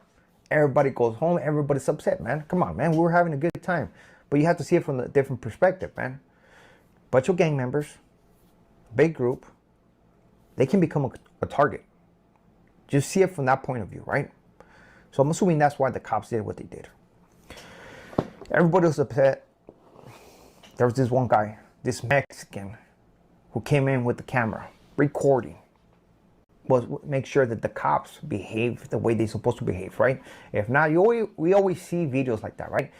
Everybody goes home. Everybody's upset, man. Come on, man. We were having a good time. But you have to see it from a different perspective, man. Bunch of gang members, big group, they can become a target. Just see it from that point of view, right? So I'm assuming that's why the cops did what they did. Everybody was upset. There was this one guy, this Mexican, who came in with the camera, recording. Make sure that the cops behave the way they're supposed to behave, right? If not, we always see videos like that, right?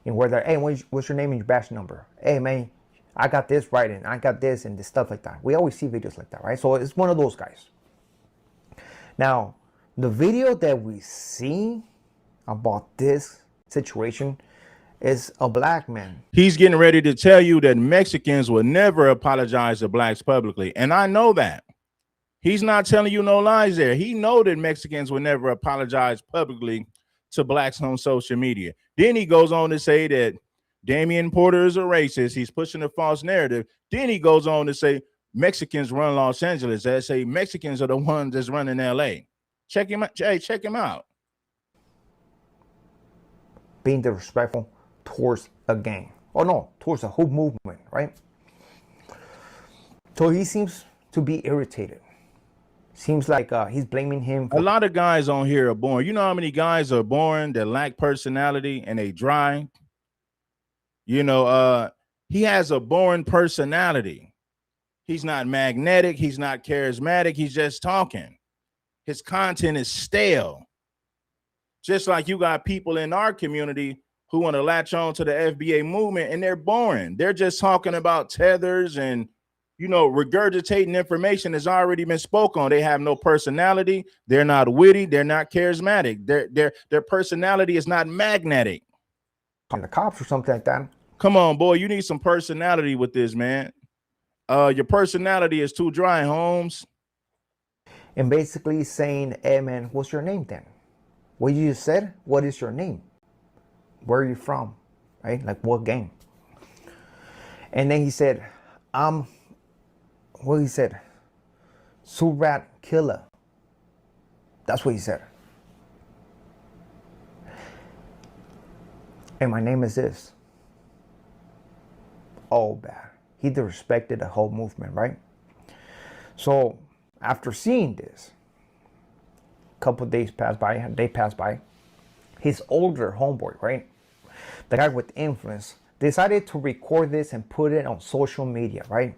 And where they're, hey, what's your name and your badge number? Hey, man, I got this right, and I got this and this stuff like that. We always see videos like that, right? So it's one of those guys. Now, the video that we see about this situation is a black man. He's getting ready to tell you that Mexicans will never apologize to blacks publicly. And I know that. He's not telling you no lies there. He know that Mexicans will never apologize publicly to blacks on social media. Then he goes on to say that Damian Porter is a racist. He's pushing a false narrative. Then he goes on to say Mexicans run Los Angeles. They say Mexicans are the ones that's running LA. Check him out. Hey, check him out. Being disrespectful towards a gang. Oh no, towards a whole movement, right? So he seems to be irritated. Seems like he's blaming him. A lot of guys on here are born. You know how many guys are born that lack personality and they dry? You know, he has a boring personality. He's not magnetic. He's not charismatic. He's just talking. His content is stale. Just like you got people in our community who want to latch on to the FBA movement and they're boring. They're just talking about tethers and, you know, regurgitating information that's already been spoke on. They have no personality. They're not witty. They're not charismatic. Their personality is not magnetic. On the cops or something like that. Come on, boy. You need some personality with this, man. Your personality is too dry, Holmes. And basically saying, hey, man, what's your name then? What you just said, what is your name? Where are you from? Right? Like what gang? And then he said, what he said? Surat killer. That's what he said. And my name is this. Oh, bad. He disrespected the whole movement, right? So after seeing this, a couple of days passed by, a day passed by, his older homeboy, right? The guy with influence decided to record this and put it on social media, right?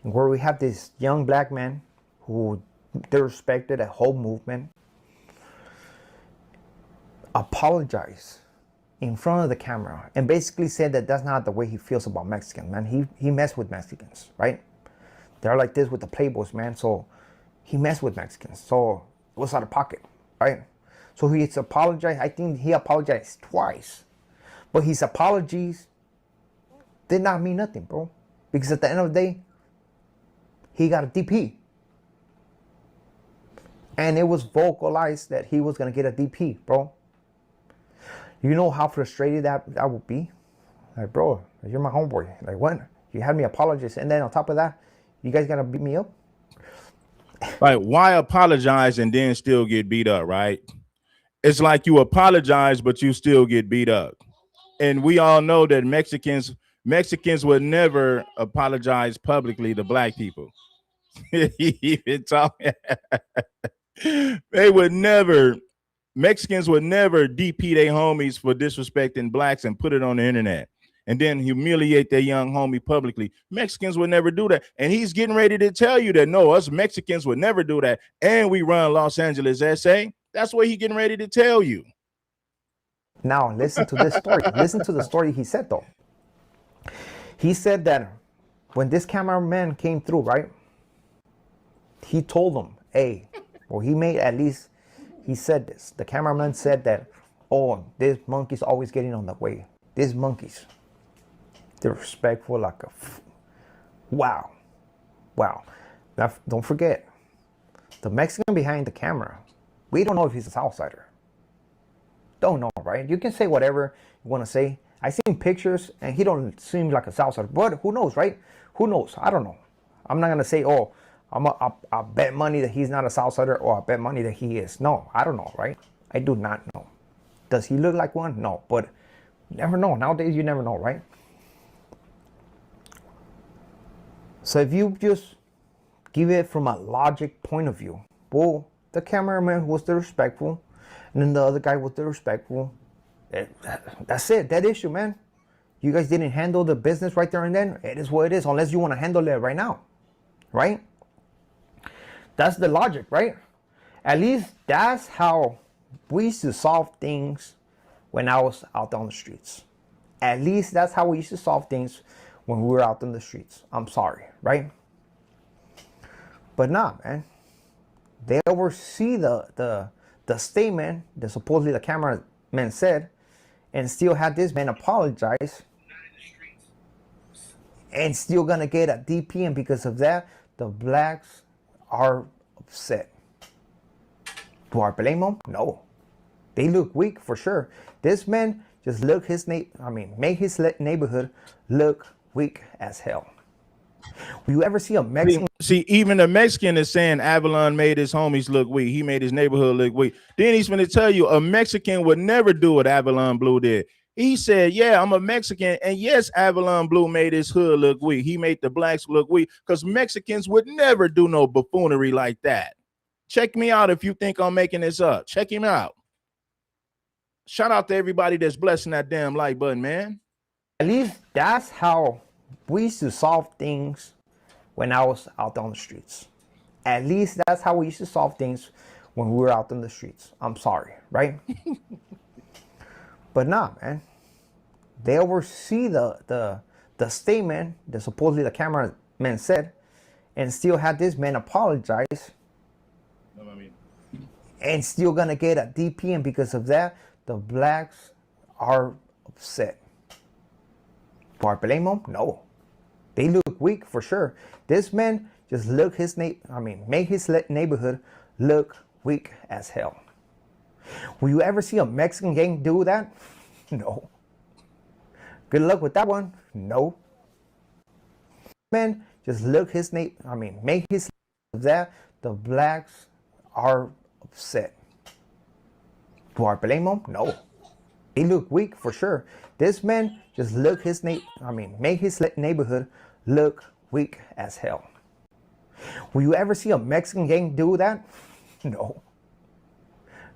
And where we have this young black man who disrespected a whole movement, apologized in front of the camera and basically said that that's not the way he feels about Mexicans, man. He messed with Mexicans, right? They're like this with the Playboys, man. So he messed with Mexicans. So it was out of pocket, right? So he's apologized. I think he apologized twice. But his apologies did not mean nothing, bro. Because at the end of the day, he got a DP. And it was vocalized that he was going to get a DP, bro. You know how frustrated that would be? Like, bro, you're my homeboy. Like, what? You had me apologize. And then on top of that, You guys gotta beat me up. Like, why apologize and then still get beat up, right? It's like you apologize, but you still get beat up. And we all know that Mexicans would never apologize publicly to black people. Even talking, they would never. Mexicans would never DP their homies for disrespecting blacks and put it on the internet and then humiliate their young homie publicly. Mexicans would never do that. And he's getting ready to tell you that, no, us Mexicans would never do that. And we run Los Angeles SA. That's what he's getting ready to tell you. Now, listen to this story. Listen to the story he said, though. He said that when this cameraman came through, right, he told them, hey, or he made at least, he said this. The cameraman said that, oh, this monkey's always getting on the way. These monkeys, they're respectful like a, wow. Wow. Now, don't forget, the Mexican behind the camera, we don't know if he's a Southsider. Don't know, right? You can say whatever you want to say. I seen pictures and he don't seem like a Southsider, but who knows, right? Who knows? I don't know. I'm not gonna say, oh, I bet money that he's not a Southsider, or I bet money that he is. No, I don't know, right? I do not know. Does he look like one? No, but you never know. Nowadays, you never know, right? So if you just give it from a logic point of view, well, the cameraman was the respectful, and then the other guy was the respectful. That's it. That issue, man. You guys didn't handle the business right there and then. It is what it is, unless you want to handle it right now, right? That's the logic, right? At least that's how we used to solve things when I was out on the streets. At least that's how we used to solve things when we were out on the streets. I'm sorry, right? But nah, man. They oversee the statement that supposedly the cameraman said, and still had this man apologize, and still gonna get a DPM because of that. The blacks are upset. Do I blame them? No. They look weak for sure. This man just made his neighborhood look weak as hell. Will you ever see a Mexican? See, even the Mexican is saying Avalon made his homies look weak. He made his neighborhood look weak. Then he's going to tell you a Mexican would never do what Avalon Blue did. He said, yeah, I'm a Mexican. And yes, Avalon Blue made his hood look weak. He made the blacks look weak because Mexicans would never do no buffoonery like that. Check me out if you think I'm making this up. Check him out. Shout out to everybody that's blessing that damn like button, man. At least that's how we used to solve things when I was out on the streets. At least that's how we used to solve things when we were out on the streets. I'm sorry, right? But nah, man. They oversee the statement that supposedly the cameraman said, and still had this man apologize, and still gonna get a DPM because of that. The blacks are upset. Do I blame them? No. They look weak for sure. This man just made his neighborhood look weak as hell. Will you ever see a Mexican gang do that? No. Good luck with that one. No. Man just made his that. The blacks are upset. Do I blame them? No. They look weak for sure. This man just made his neighborhood look weak as hell. Will you ever see a Mexican gang do that? No.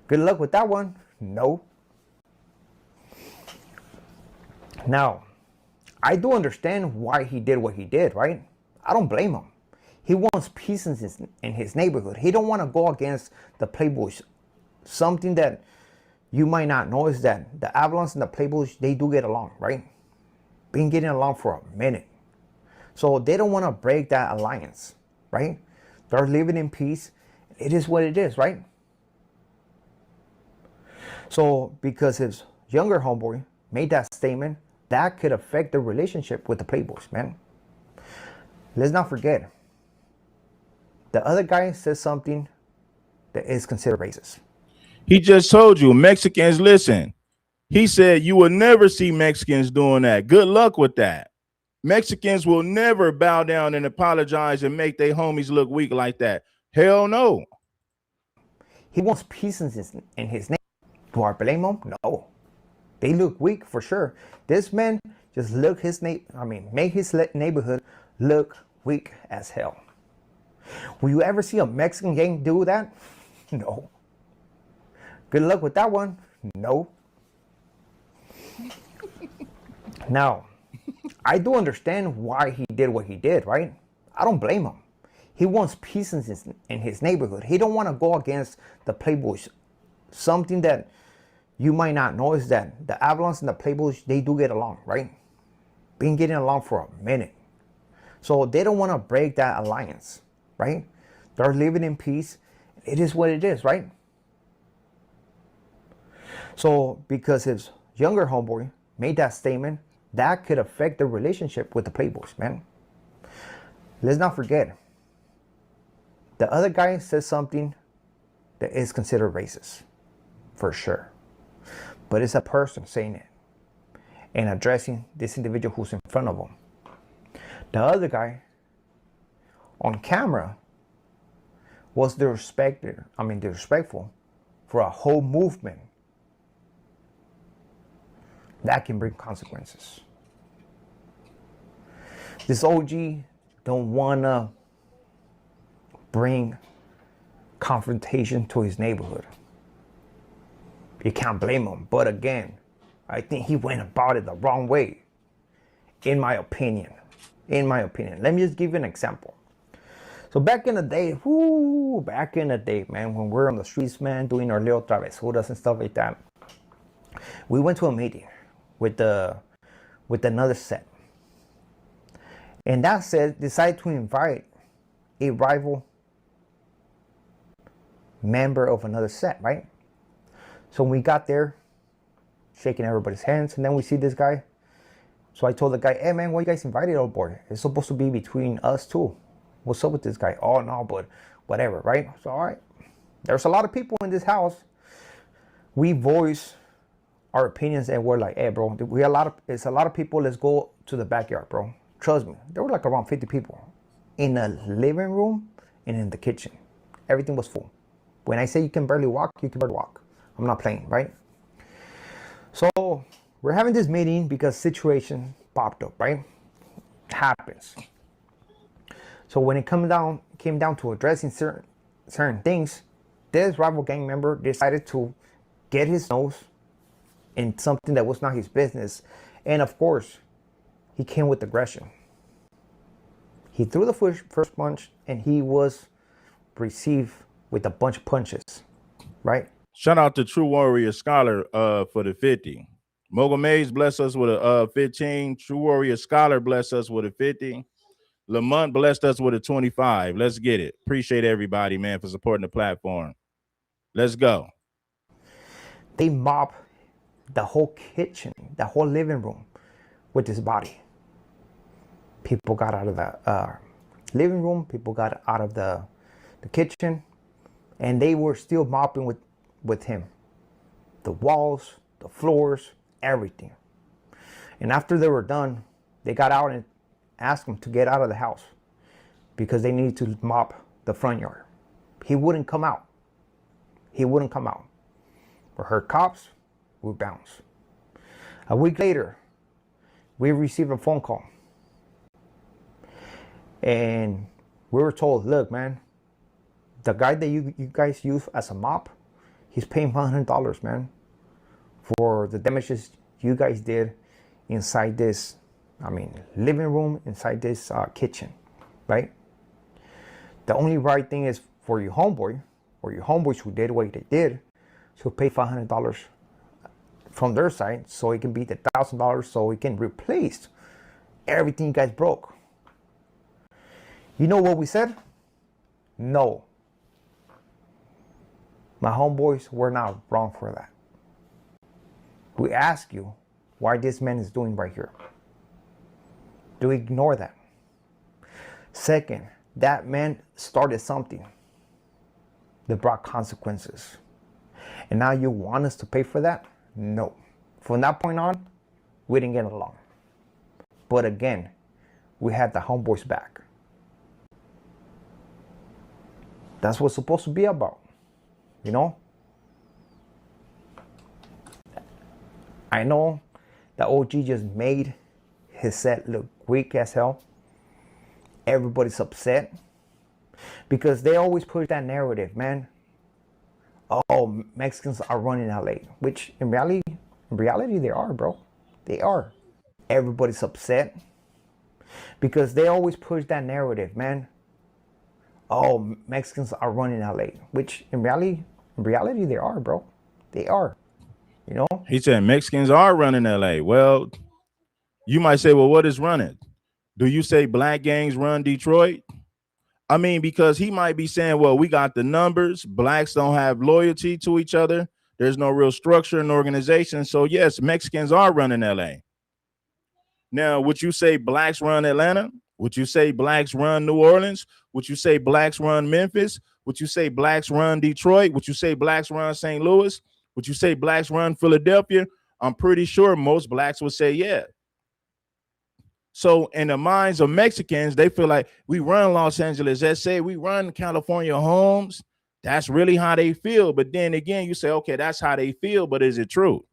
Good luck with that one. No. Now, I do understand why he did what he did, right? I don't blame him. He wants peace in his neighborhood. He don't want to go against the Playboys. Something that you might not know is that the Avalons and the Playboys, they do get along, right? Been getting along for a minute. So they don't want to break that alliance, right? They're living in peace. It is what it is, right? So because his younger homeboy made that statement, that could affect the relationship with the Playboys, man. Let's not forget, the other guy says something that is considered racist. He just told you, Mexicans, listen. He said you will never see Mexicans doing that. Good luck with that. Mexicans will never bow down and apologize and make their homies look weak like that. Hell no. He wants peace in his name. Do I blame him? No. They look weak for sure. This man just make his neighborhood look weak as hell. Will you ever see a Mexican gang do that? No. Good luck with that one. No. Now, I do understand why he did what he did, right? I don't blame him. He wants peace in his neighborhood. He don't want to go against the Playboys. Something that you might not know is that the Avalons and the Playboys, they do get along, right? Been getting along for a minute. So they don't want to break that alliance, right? They're living in peace. It is what it is, right? So because his younger homeboy made that statement, that could affect the relationship with the Playboys, man. Let's not forget, the other guy says something that is considered racist, for sure. But it's a person saying it and addressing this individual who's in front of him. The other guy on camera was disrespectful for a whole movement. That can bring consequences. This OG don't wanna bring confrontation to his neighborhood. You can't blame him. But again, I think he went about it the wrong way. In my opinion. Let me just give you an example. So back in the day, man, when we're on the streets, man, doing our little travesuras and stuff like that, we went to a meeting with another set. And that set decided to invite a rival member of another set, right? So when we got there, shaking everybody's hands, and then we see this guy. So I told the guy, hey man, why you guys invited old boy? It's supposed to be between us two. What's up with this guy? Oh no, but whatever, right? So all right. There's a lot of people in this house. We voice our opinions and we're like, hey bro, it's a lot of people, let's go to the backyard, bro. Trust me. There were like around 50 people in the living room and in the kitchen. Everything was full. When I say you can barely walk, you can barely walk. I'm not playing, right? So we're having this meeting because situation popped up, right? Happens. So when it came down to addressing certain things, this rival gang member decided to get his nose in something that was not his business. And of course, he came with aggression. He threw the first punch and he was received with a bunch of punches, right? Shout out to True Warrior Scholar for the 50. Mogul Mays bless us with a 15. True Warrior Scholar bless us with a 50. Lamont blessed us with a 25. Let's get it. Appreciate everybody, man, for supporting the platform. Let's go. They mop the whole kitchen, the whole living room with his body. People got out of the living room. People got out of the kitchen. And they were still mopping with him. The walls, the floors, everything. And after they were done, they got out and asked him to get out of the house because they needed to mop the front yard. He wouldn't come out. We heard cops, we bounced. A week later, we received a phone call. And we were told, look, man, the guy that you guys use as a mop, he's paying $100, man, for the damages you guys did inside this, living room, inside this kitchen, right? The only right thing is for your homeboy, or your homeboys who did what they did, to pay $500 from their side, so it can be the $1,000, so it can replace everything you guys broke. You know what we said? No. My homeboys were not wrong for that. We ask you why this man is doing right here. Do we ignore that? Second, that man started something that brought consequences. And now you want us to pay for that? No. From that point on, we didn't get along. But again, we had the homeboys back. That's what it's supposed to be about, you know? I know the OG just made his set look weak as hell. Everybody's upset because they always push that narrative, man. Oh, Mexicans are running LA, which in reality they are, bro. They are. Everybody's upset because they always push that narrative, man. Oh, Mexicans are running LA, which in reality they are, bro. They are. You know? He said Mexicans are running LA. Well, you might say, well, what is running? Do you say black gangs run Detroit? I mean, because he might be saying, well, we got the numbers. Blacks don't have loyalty to each other. There's no real structure and organization. So, yes, Mexicans are running LA. Now, would you say blacks run Atlanta? Would you say blacks run New Orleans? Would you say blacks run Memphis? Would you say blacks run Detroit? Would you say blacks run St. Louis? Would you say blacks run Philadelphia? I'm pretty sure most blacks would say yeah. So in the minds of Mexicans, they feel like we run Los Angeles, let's say we run California homes. That's really how they feel. But then again, you say, okay, that's how they feel, but is it true?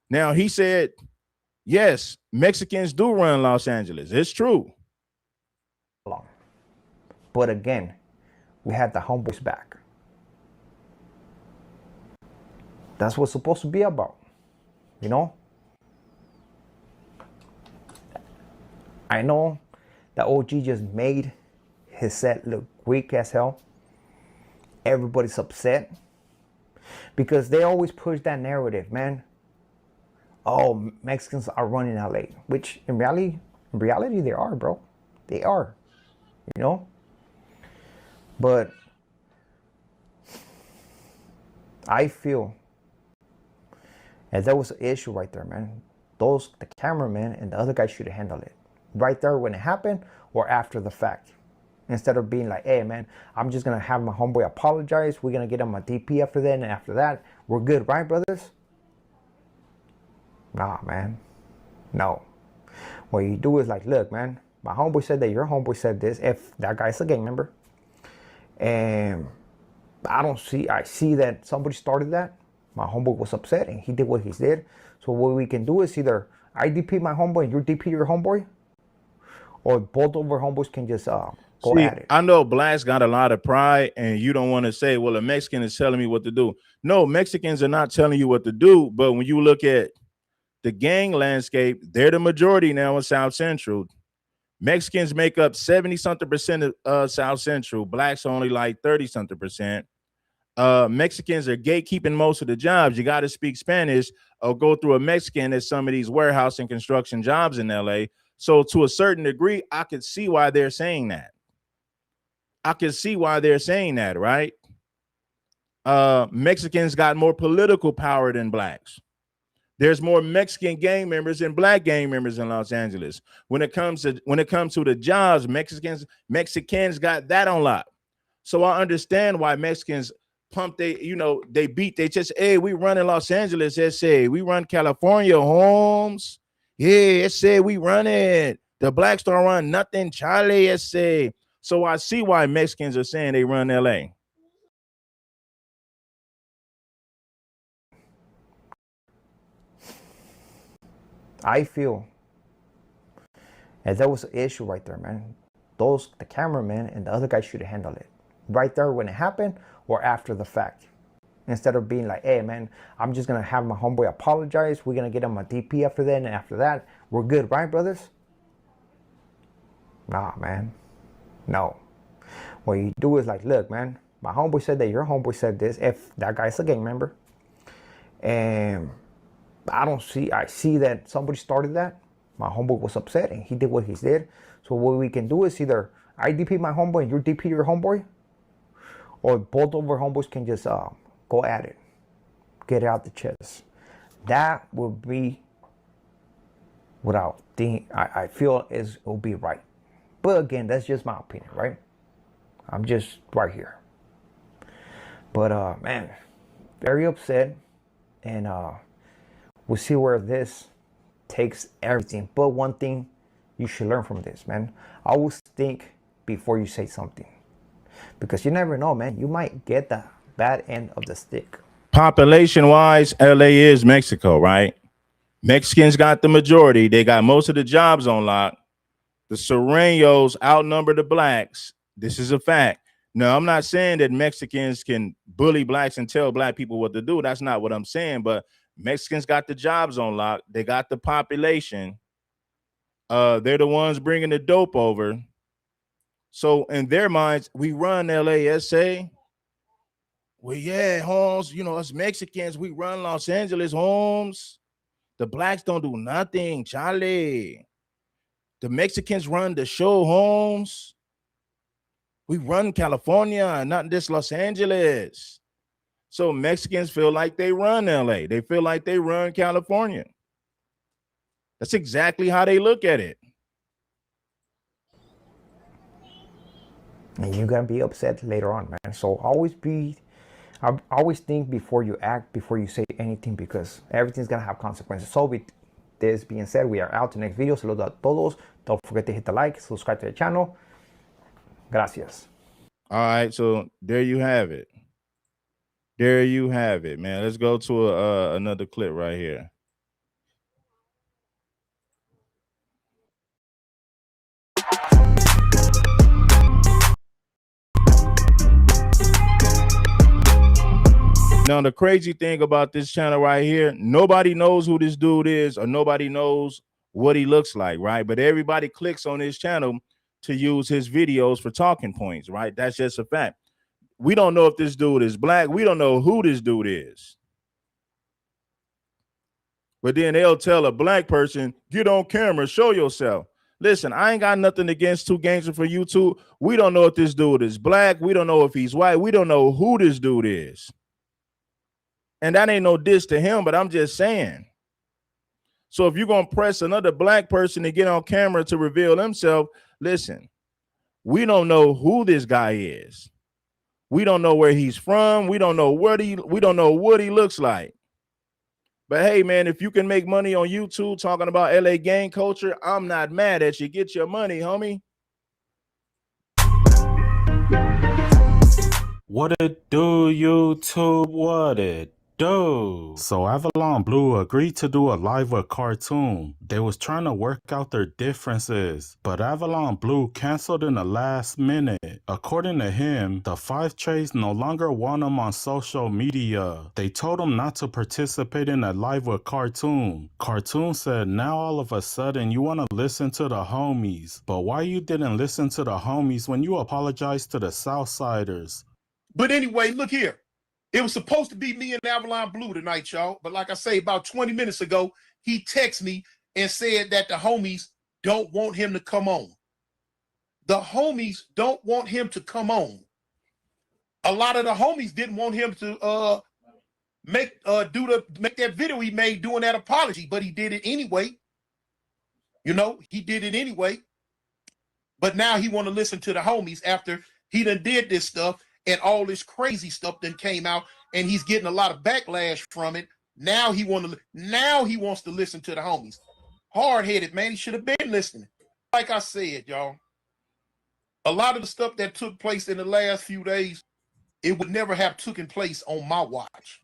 Now, he said, yes, Mexicans do run Los Angeles. It's true. But again, we had the homeboys back. That's what it's supposed to be about, you know? I know the OG just made his set look weak as hell. Everybody's upset because they always push that narrative, man. Oh, Mexicans are running LA, which in reality they are, bro. They are, you know? But I feel as there was an issue right there, man. The cameraman and the other guy should have handled it right there when it happened or after the fact. Instead of being like, hey, man, I'm just going to have my homeboy apologize. We're going to get him a DP after that. And after that, we're good, right, brothers? Nah, man. No. What you do is like, look, man, my homeboy said that your homeboy said this. If that guy's a gang member. And I see that somebody started that. My homeboy was upset and he did what he did. So what we can do is either I DP my homeboy and you DP your homeboy, or both of our homeboys can just go at it. I know blacks got a lot of pride and you don't want to say, well, a Mexican is telling me what to do. No, Mexicans are not telling you what to do. But when you look at the gang landscape, they're the majority now in South Central. Mexicans make up 70-something% of South Central. Blacks only like 30-something%. Mexicans are gatekeeping most of the jobs. You got to speak Spanish or go through a Mexican at some of these warehouse and construction jobs in LA. So to a certain degree, I could see why they're saying that. Right? Mexicans got more political power than blacks. There's more Mexican gang members than black gang members in Los Angeles. When it comes to the jobs, Mexicans got that on lock. So I understand why Mexicans pump they beat they just, hey, we run in Los Angeles, let's say we run California homes. Yeah, let's say we run it. The blacks don't run nothing, Charlie, let's say. So I see why Mexicans are saying they run LA. I feel as there was an issue right there, man. The cameraman and the other guy should have handled it right there when it happened or after the fact. Instead of being like, hey, man, I'm just going to have my homeboy apologize. We're going to get him a DP after that. And after that, we're good, right, brothers? Nah, man. No. What you do is like, look, man, my homeboy said that your homeboy said this. If that guy's a gang member. And I see that somebody started that. My homeboy was upset and he did what he did. So what we can do is either I DP my homeboy and you DP your homeboy, or both of our homeboys can just go at it, get it out the chest. That would be what I feel will be right. But again, that's just my opinion, right? I'm just right here. But man, very upset, and we'll see where this takes everything. But one thing You should learn from this, man. Always think before you say something, because you never know, man. You might get the bad end of the stick. Population wise, LA is Mexico, right? Mexicans got the majority. They got most of the jobs on lock. The Sureños outnumber the blacks. This is a fact. Now, I'm not saying that Mexicans can bully blacks and tell black people what to do. That's not what I'm saying. But Mexicans got the jobs on lock. They got the population. They're the ones bringing the dope over. So in their minds, we run LASA. Well, yeah, Holmes, you know, us Mexicans, we run Los Angeles, Holmes. The blacks don't do nothing, Charlie. The Mexicans run the show, Holmes. We run California, not just Los Angeles. So Mexicans feel like they run LA. They feel like they run California. That's exactly how they look at it. And you're gonna be upset later on, man. So I always think before you act, before you say anything, because everything's gonna have consequences. So with this being said, we are out to the next video. Saludos a todos. Don't forget to hit the like, subscribe to the channel. Gracias. All right, so there you have it. There you have it, man. Let's go to another clip right here. Now, the crazy thing about this channel right here, nobody knows who this dude is or nobody knows what he looks like, right? But everybody clicks on his channel to use his videos for talking points, right? That's just a fact. We don't know if this dude is black. We don't know who this dude is. But then they'll tell a black person, get on camera, show yourself. Listen, I ain't got nothing against Two Gangsters for YouTube. We don't know if this dude is black. We don't know if he's white. We don't know who this dude is. And that ain't no diss to him, but I'm just saying. So if you're going to press another black person to get on camera to reveal himself, listen, we don't know who this guy is. We don't know where he's from. We don't know what he looks like. But hey, man, if you can make money on YouTube talking about LA gang culture, I'm not mad at you. Get your money, homie. What it do, YouTube? What it do? So Avalon Blue agreed to do a live with Cartoon. They was trying to work out their differences, but Avalon Blue canceled in the last minute. According to him, the 5 Trays no longer want him on social media. They told him not to participate in a live with Cartoon. Cartoon said, now all of a sudden you want to listen to the homies, but why you didn't listen to the homies when you apologized to the Southsiders? But anyway, look here. It was supposed to be me and Avalon Blue tonight, y'all. But like I say, about 20 minutes ago, he texted me and said that the homies don't want him to come on. The homies don't want him to come on. A lot of the homies didn't want him to make that video he made doing that apology, but he did it anyway. You know, he did it anyway. But now he want to listen to the homies after he done did this stuff. And all this crazy stuff then came out, and he's getting a lot of backlash from it. Now he wants to listen to the homies. Hard-headed, man. He should have been listening. Like I said, y'all, a lot of the stuff that took place in the last few days, it would never have taken place on my watch.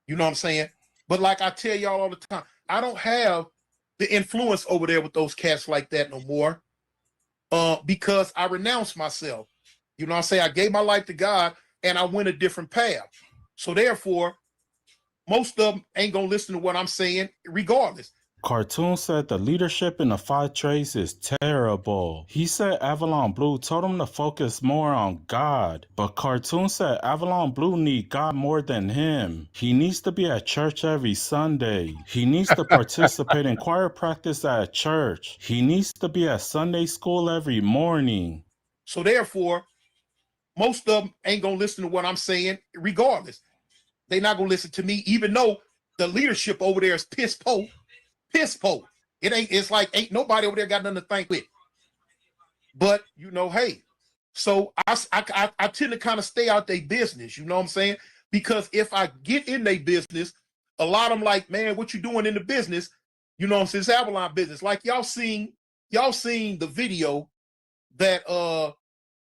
You know what I'm saying? But like I tell y'all all the time, I don't have the influence over there with those cats like that no more, because I renounced myself. You know what I'm saying? I gave my life to God and I went a different path. So therefore, most of them ain't going to listen to what I'm saying regardless. Cartoon said the leadership in the 5 Trays is terrible. He said Avalon Blue told him to focus more on God. But Cartoon said Avalon Blue need God more than him. He needs to be at church every Sunday. He needs to participate in choir practice at church. He needs to be at Sunday school every morning. So therefore, most of them ain't going to listen to what I'm saying regardless. They're not going to listen to me, even though the leadership over there is piss po. It's like ain't nobody over there got nothing to think with. But you know, hey, so I tend to kind of stay out their business, you know what I'm saying? Because if I get in their business, a lot of them like, man, what you doing in the business? You know what I'm saying? It's Avalon business. Like y'all seen y'all seen the video that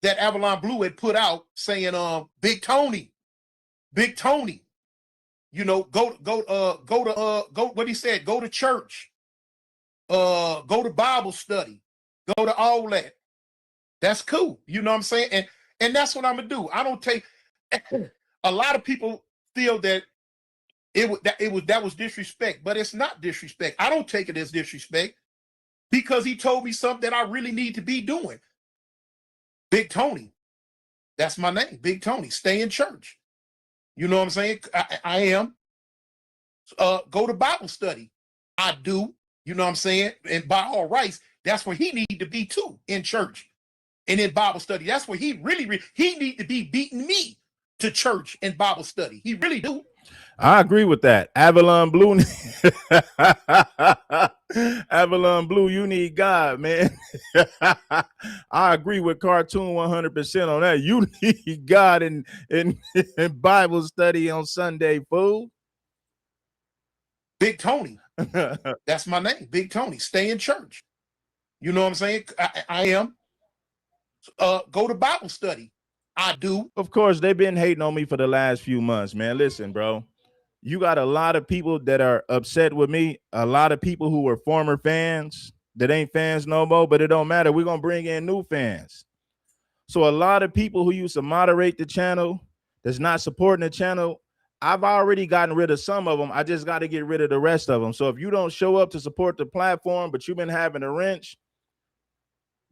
that Avalon Blue had put out saying Big Tony, you know, go what he said, go to church, go to Bible study, go to all that. That's cool. You know what I'm saying? And that's what I'm gonna do. I don't take a lot of people feel that that was disrespect, but it's not disrespect. I don't take it as disrespect because he told me something that I really need to be doing. Big Tony. That's my name. Big Tony. Stay in church. You know what I'm saying? I am. Go to Bible study. I do. You know what I'm saying? And by all rights, that's where he need to be too, in church and in Bible study. That's where he really he need to be beating me to church and Bible study. He really do. I agree with that. Avalon Blue. Avalon Blue, you need God, man. I agree with Cartoon 100% on that. You need God in Bible study on Sunday, fool. Big Tony. That's my name. Big Tony. Stay in church. You know what I'm saying? I am. Go to Bible study. I do. Of course, they've been hating on me for the last few months, man. Listen, bro. You got a lot of people that are upset with me, a lot of people who were former fans that ain't fans no more, but it don't matter. We're going to bring in new fans. So a lot of people who used to moderate the channel that's not supporting the channel, I've already gotten rid of some of them. I just got to get rid of the rest of them. So if you don't show up to support the platform, but you've been having a wrench,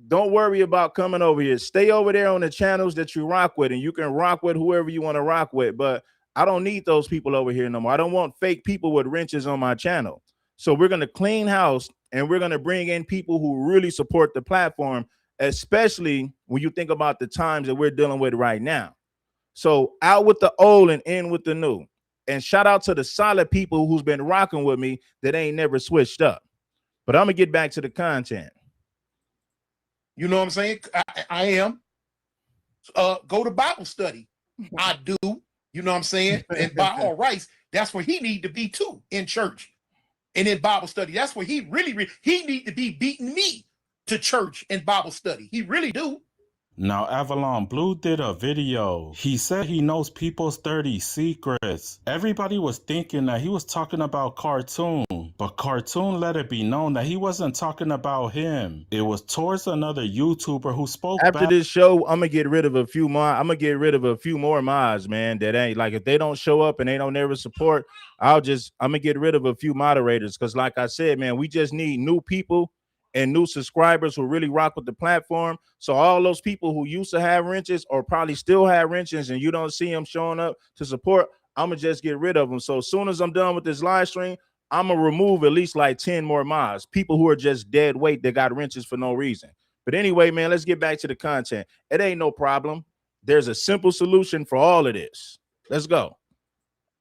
don't worry about coming over here. Stay over there on the channels that you rock with, and you can rock with whoever you want to rock with. But I don't need those people over here no more. I don't want fake people with wrenches on my channel. So we're going to clean house, and we're going to bring in people who really support the platform, especially when you think about the times that we're dealing with right now. So out with the old and in with the new. And shout out to the solid people who's been rocking with me that ain't never switched up. But I'm going to get back to the content. You know what I'm saying? I am. Go to Bible study. I do. You know what I'm saying? And by all rights, that's where he need to be too, in church and in Bible study. That's where he really he need to be beating me to church and Bible study. He really do. Now, Avalon Blue did a video. He said he knows people's 30 secrets. Everybody was thinking that he was talking about Cartoon, but Cartoon let it be known that he wasn't talking about him. It was towards another YouTuber who spoke after this show. I'm gonna get rid of a few more. I'm gonna get rid of a few more mods, man. That ain't like, if they don't show up and they don't ever support, I'm gonna get rid of a few moderators, because like I said, man, we just need new people and new subscribers who really rock with the platform. So all those people who used to have wrenches or probably still have wrenches and you don't see them showing up to support, I'm gonna just get rid of them. So as soon as I'm done with this live stream, I'm gonna remove at least like 10 more mods, people who are just dead weight that got wrenches for no reason. But anyway, man, let's get back to the content. It ain't no problem. There's a simple solution for all of this. Let's go.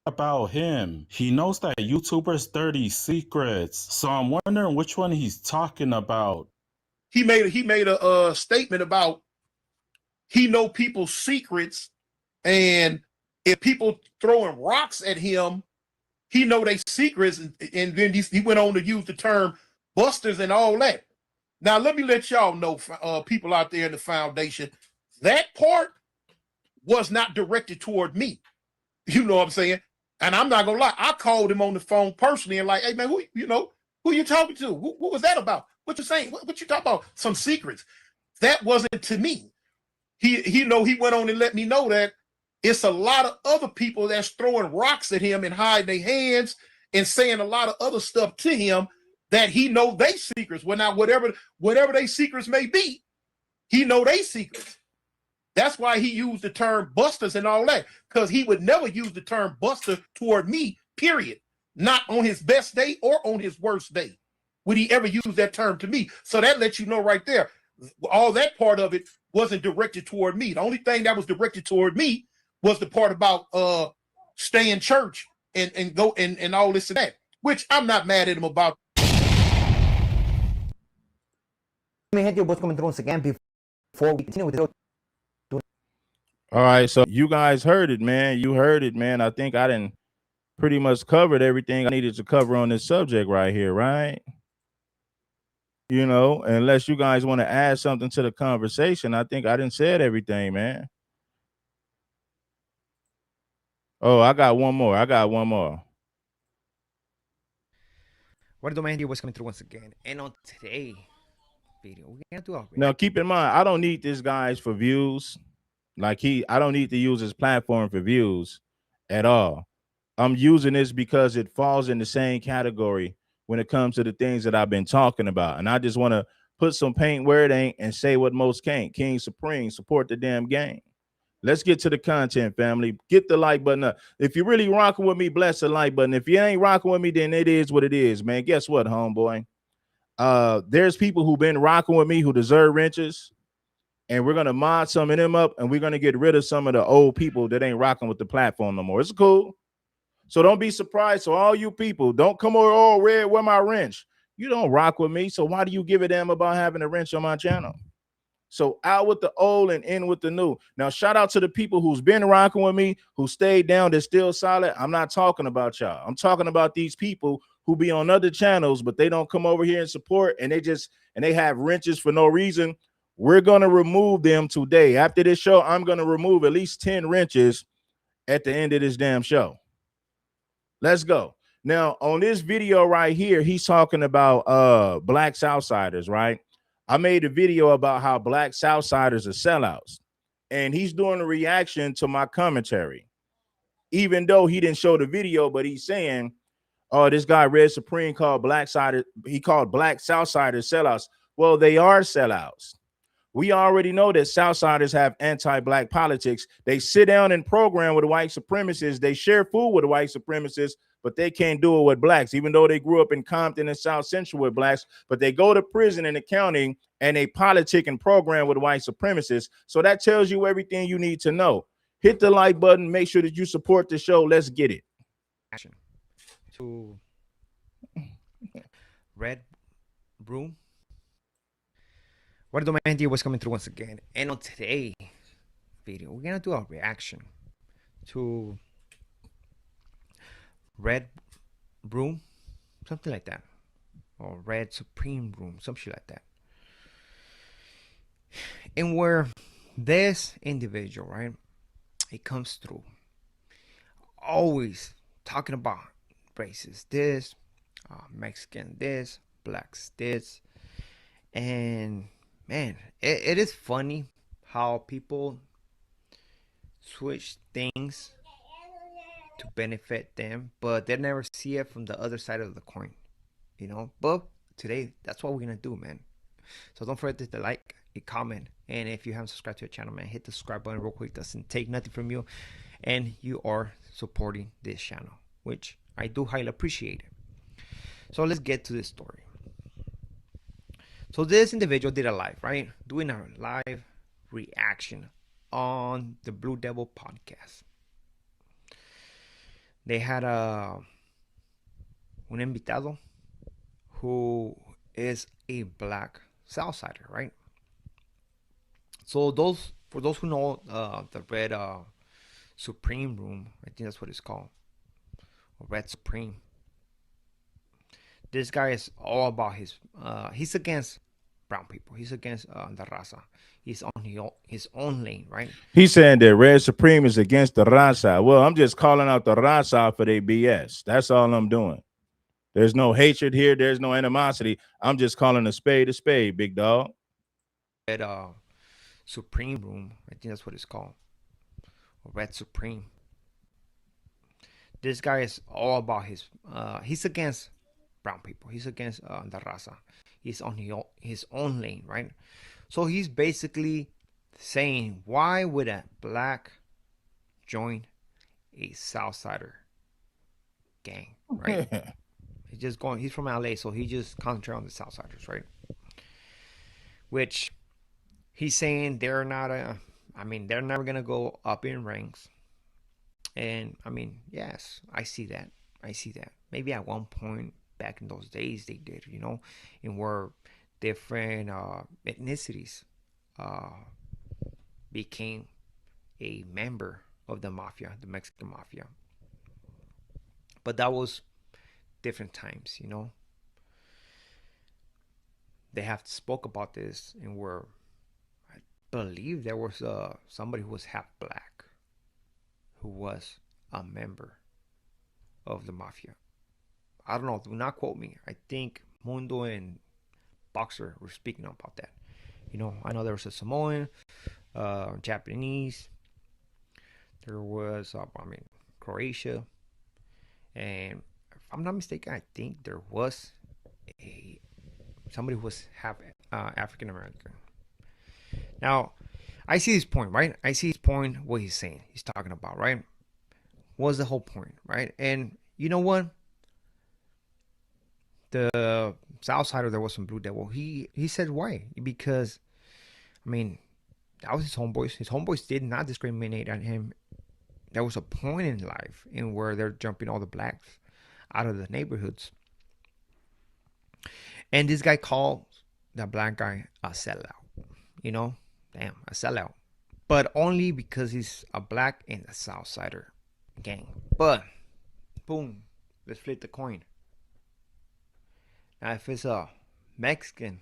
About him. He knows that YouTuber's 30 secrets. So I'm wondering which one he's talking about. He made a statement about he know people's secrets, and if people throwing rocks at him, he know their secrets, and then he went on to use the term busters and all that. Now let me let y'all know, people out there in the foundation, that part was not directed toward me. You know what I'm saying? And I'm not gonna lie, I called him on the phone personally and like, hey man, who you talking to? What was that about? What you saying? What you talking about? Some secrets. That wasn't to me. He went on and let me know that it's a lot of other people that's throwing rocks at him and hiding their hands and saying a lot of other stuff to him that he know they secrets. Well, now whatever they secrets may be, he know they secrets. That's why he used the term busters and all that, because he would never use the term buster toward me, period. Not on his best day or on his worst day would he ever use that term to me. So that lets you know right there, all that part of it wasn't directed toward me. The only thing that was directed toward me was the part about stay in church and go and all this and that, which I'm not mad at him about. Mi gente, yo voy a comentar once again before we continue with the All right, so you guys heard it, man. You heard it, man. I think I didn't pretty much covered everything I needed to cover on this subject right here, right? You know, unless you guys want to add something to the conversation, I think I didn't said everything, man. Oh, I got one more. What the man was coming through once again. And on today video, we're gonna do our Now, keep in mind, I don't need this guys for views. I don't need to use his platform for views at all. I'm using this because it falls in the same category when it comes to the things that I've been talking about. And I just want to put some paint where it ain't and say what most can't. King Supreme, support the damn game. Let's get to the content, family. Get the like button up. If you're really rocking with me, bless the like button. If you ain't rocking with me, then it is what it is, man. Guess what, homeboy? There's people who've been rocking with me who deserve wrenches, and we're gonna mod some of them up, and we're gonna get rid of some of the old people that ain't rocking with the platform no more. It's cool. So don't be surprised. So all you people, don't come over, oh, Red, where my wrench? You don't rock with me, so why do you give a damn about having a wrench on my channel? So out with the old and in with the new. Now, shout out to the people who's been rocking with me, who stayed down, they're still solid. I'm not talking about y'all. I'm talking about these people who be on other channels, but they don't come over here and support, and they have wrenches for no reason. We're gonna remove them today. After this show, I'm gonna remove at least 10 wrenches at the end of this damn show. Let's go. Now, on this video right here, he's talking about black Southsiders, right? I made a video about how black Southsiders are sellouts, and he's doing a reaction to my commentary. Even though he didn't show the video, but he's saying, oh, this guy Red Supreme called black Southsiders sellouts. Well, they are sellouts. We already know that Southsiders have anti-black politics. They sit down and program with white supremacists. They share food with white supremacists, but they can't do it with blacks, even though they grew up in Compton and South Central with blacks. But they go to prison in the county and they politic and program with white supremacists. So that tells you everything you need to know. Hit the like button. Make sure that you support the show. Let's get it. action to Red Broom. What the man was coming through once again. And on today video, we're gonna do a reaction to Red Broom, something like that, or Red Supreme Broom, some shit like that. And where this individual, right, it comes through, always talking about races, this, Mexican, this, blacks, this, and man, it is funny how people switch things to benefit them, but they never see it from the other side of the coin, you know. But today, that's what we're gonna do, man. So don't forget to like, comment, and if you haven't subscribed to the channel, man, hit the subscribe button real quick. Doesn't take nothing from you, and you are supporting this channel, which I do highly appreciate it. So let's get to this story. So this individual did a live, right? Doing a live reaction on the Blue Devil podcast. They had un invitado who is a black Southsider, right? So for those who know the Red Supreme Room, I think that's what it's called, Red Supreme. This guy is all about he's against brown people. He's against the raza. He's on his own lane, right? He's saying that Red Supreme is against the raza. Well, I'm just calling out the raza for their BS. That's all I'm doing. There's no hatred here. There's no animosity. I'm just calling a spade, big dog. Red Supreme Room, I think that's what it's called, Red Supreme. This guy is all about he's against brown people. He's against the raza. He's on his own lane, right? So he's basically saying, why would a black join a Southsider gang, right? He's from LA, so he just concentrates on the Southsiders, right? Which he's saying they're not they're never gonna go up in ranks. And I mean, yes, I see that. Maybe at one point back in those days they did, you know, and where different ethnicities became a member of the mafia, the Mexican mafia. But that was different times, you know. they have spoke about this, and where I believe there was somebody who was half black, who was a member of the mafia. I don't know. Do not quote me. I think Mundo and Boxer were speaking about that. You know, I know there was a Samoan, Japanese. There was, Croatia, and if I'm not mistaken, I think there was somebody who was half African American. Now, I see his point, right? I see his point. What he's saying, he's talking about, right? What's the whole point, right? And you know what? The Southsider, there was some Blue Devil. He said why? Because, I mean, that was his homeboys. His homeboys did not discriminate on him. There was a point in life in where they're jumping all the blacks out of the neighborhoods. And this guy called the black guy a sellout. You know? Damn, a sellout. But only because he's a black and a Southsider gang. But, boom, let's flip the coin. Now, if it's a Mexican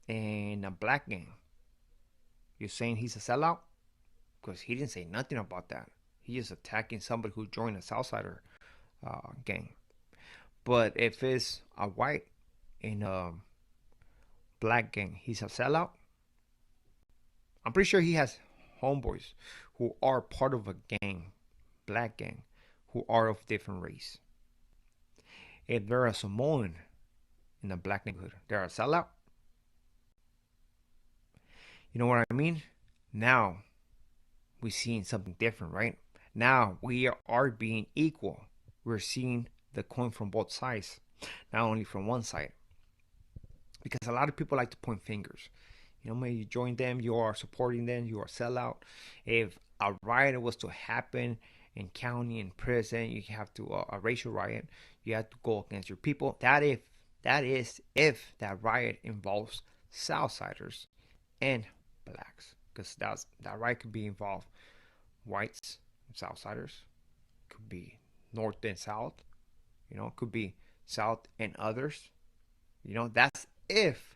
and a black gang, you're saying he's a sellout? Because he didn't say nothing about that. He is attacking somebody who joined a Southsider gang. But if it's a white and a black gang, he's a sellout. I'm pretty sure he has homeboys who are part of a gang, black gang, who are of different race. If they're a Samoan in a black neighborhood, they're a sellout. You know what I mean? Now we're seeing something different, right? Now we are being equal. We're seeing the coin from both sides, not only from one side. Because a lot of people like to point fingers. You know, when you join them, you are supporting them, you are sellout. If a riot was to happen in county, in prison, you have to a racial riot, you have to go against your people. That is if that riot involves Southsiders and blacks, because that riot could be involve whites and Southsiders, could be North and South, you know, could be South and others. You know, that's if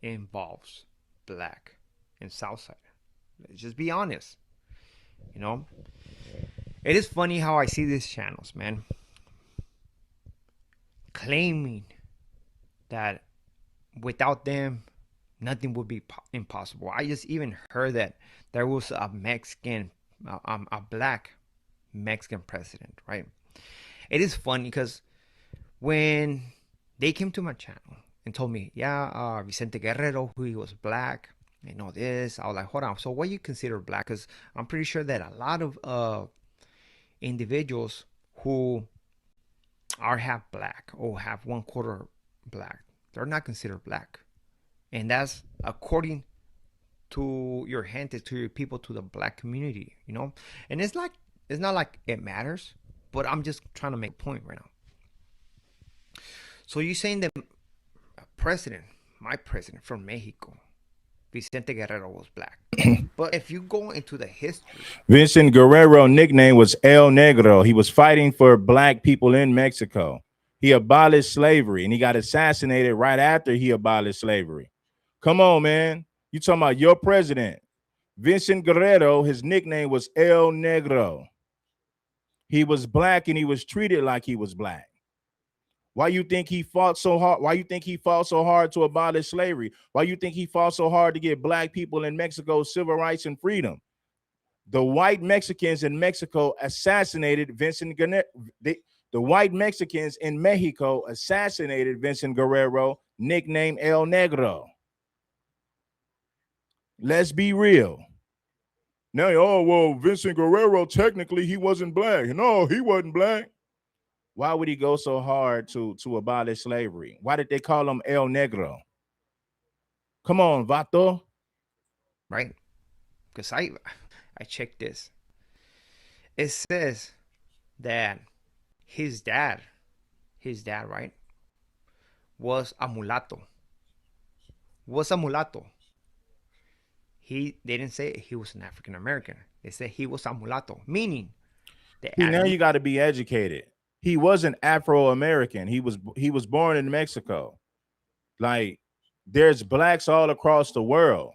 it involves black and Southsider. Let's just be honest. You know, it is funny how I see these channels, man, claiming that without them nothing would be impossible. I just even heard that there was a Mexican, a black Mexican president, right? It is funny because when they came to my channel and told me, yeah, Vicente Guerrero, who he was black, you know this, I was like, hold on, so what do you consider black? Because I'm pretty sure that a lot of individuals who are half black or have 1/4 black, they're not considered black. And that's according to your gente, to your people, to the black community, you know? And it's not like it matters, but I'm just trying to make a point right now. So you're saying that my president from Mexico, Vicente Guerrero, was black. But if you go into the history, Vincent Guerrero nickname was El Negro. He was fighting for black people in Mexico. He abolished slavery, and he got assassinated right after he abolished slavery. Come on, man. You talking about your president. Vincent Guerrero, his nickname was El Negro. He was black, and he was treated like he was black. Why you think he fought so hard? Why you think he fought so hard to abolish slavery? Why you think he fought so hard to get black people in Mexico civil rights and freedom? The white Mexicans in Mexico assassinated Vincent Guerrero. The white Mexicans in Mexico assassinated Vincent Guerrero, nicknamed El Negro. Let's be real. Now, oh, well, Vincent Guerrero, technically he wasn't black. No, he wasn't black. Why would he go so hard to abolish slavery? Why did they call him El Negro? Come on, Vato. right? Because I checked this. It says that his dad, right, was a mulatto. They didn't say he was an African American. They said he was a mulatto, meaning now you got to be educated. He wasn't Afro-American. He was born in Mexico. Like, There's blacks all across the world.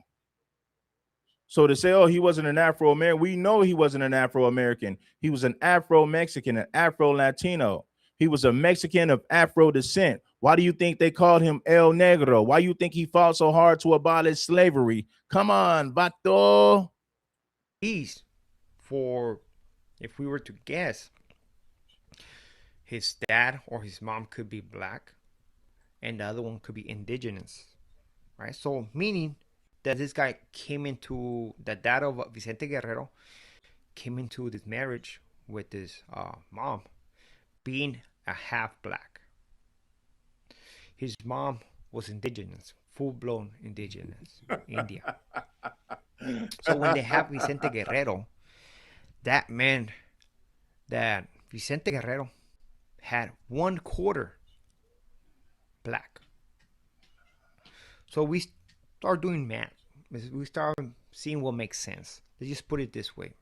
So to say, oh, he wasn't an Afro-American, we know he wasn't an Afro-American. He was an Afro-Mexican, an Afro-Latino. He was a Mexican of Afro descent. Why do you think they called him El Negro? Why do you think he fought so hard to abolish slavery? Come on, vato. He's for, if we were to guess, his dad or his mom could be black and the other one could be indigenous, right? So meaning that this guy came into, the dad of Vicente Guerrero came into this marriage with his mom being a half black. His mom was indigenous, full-blown indigenous, India. So when they have Vicente Guerrero, that meant that Vicente Guerrero had 1/4 black. So we start doing math. We start seeing what makes sense. Let's just put it this way.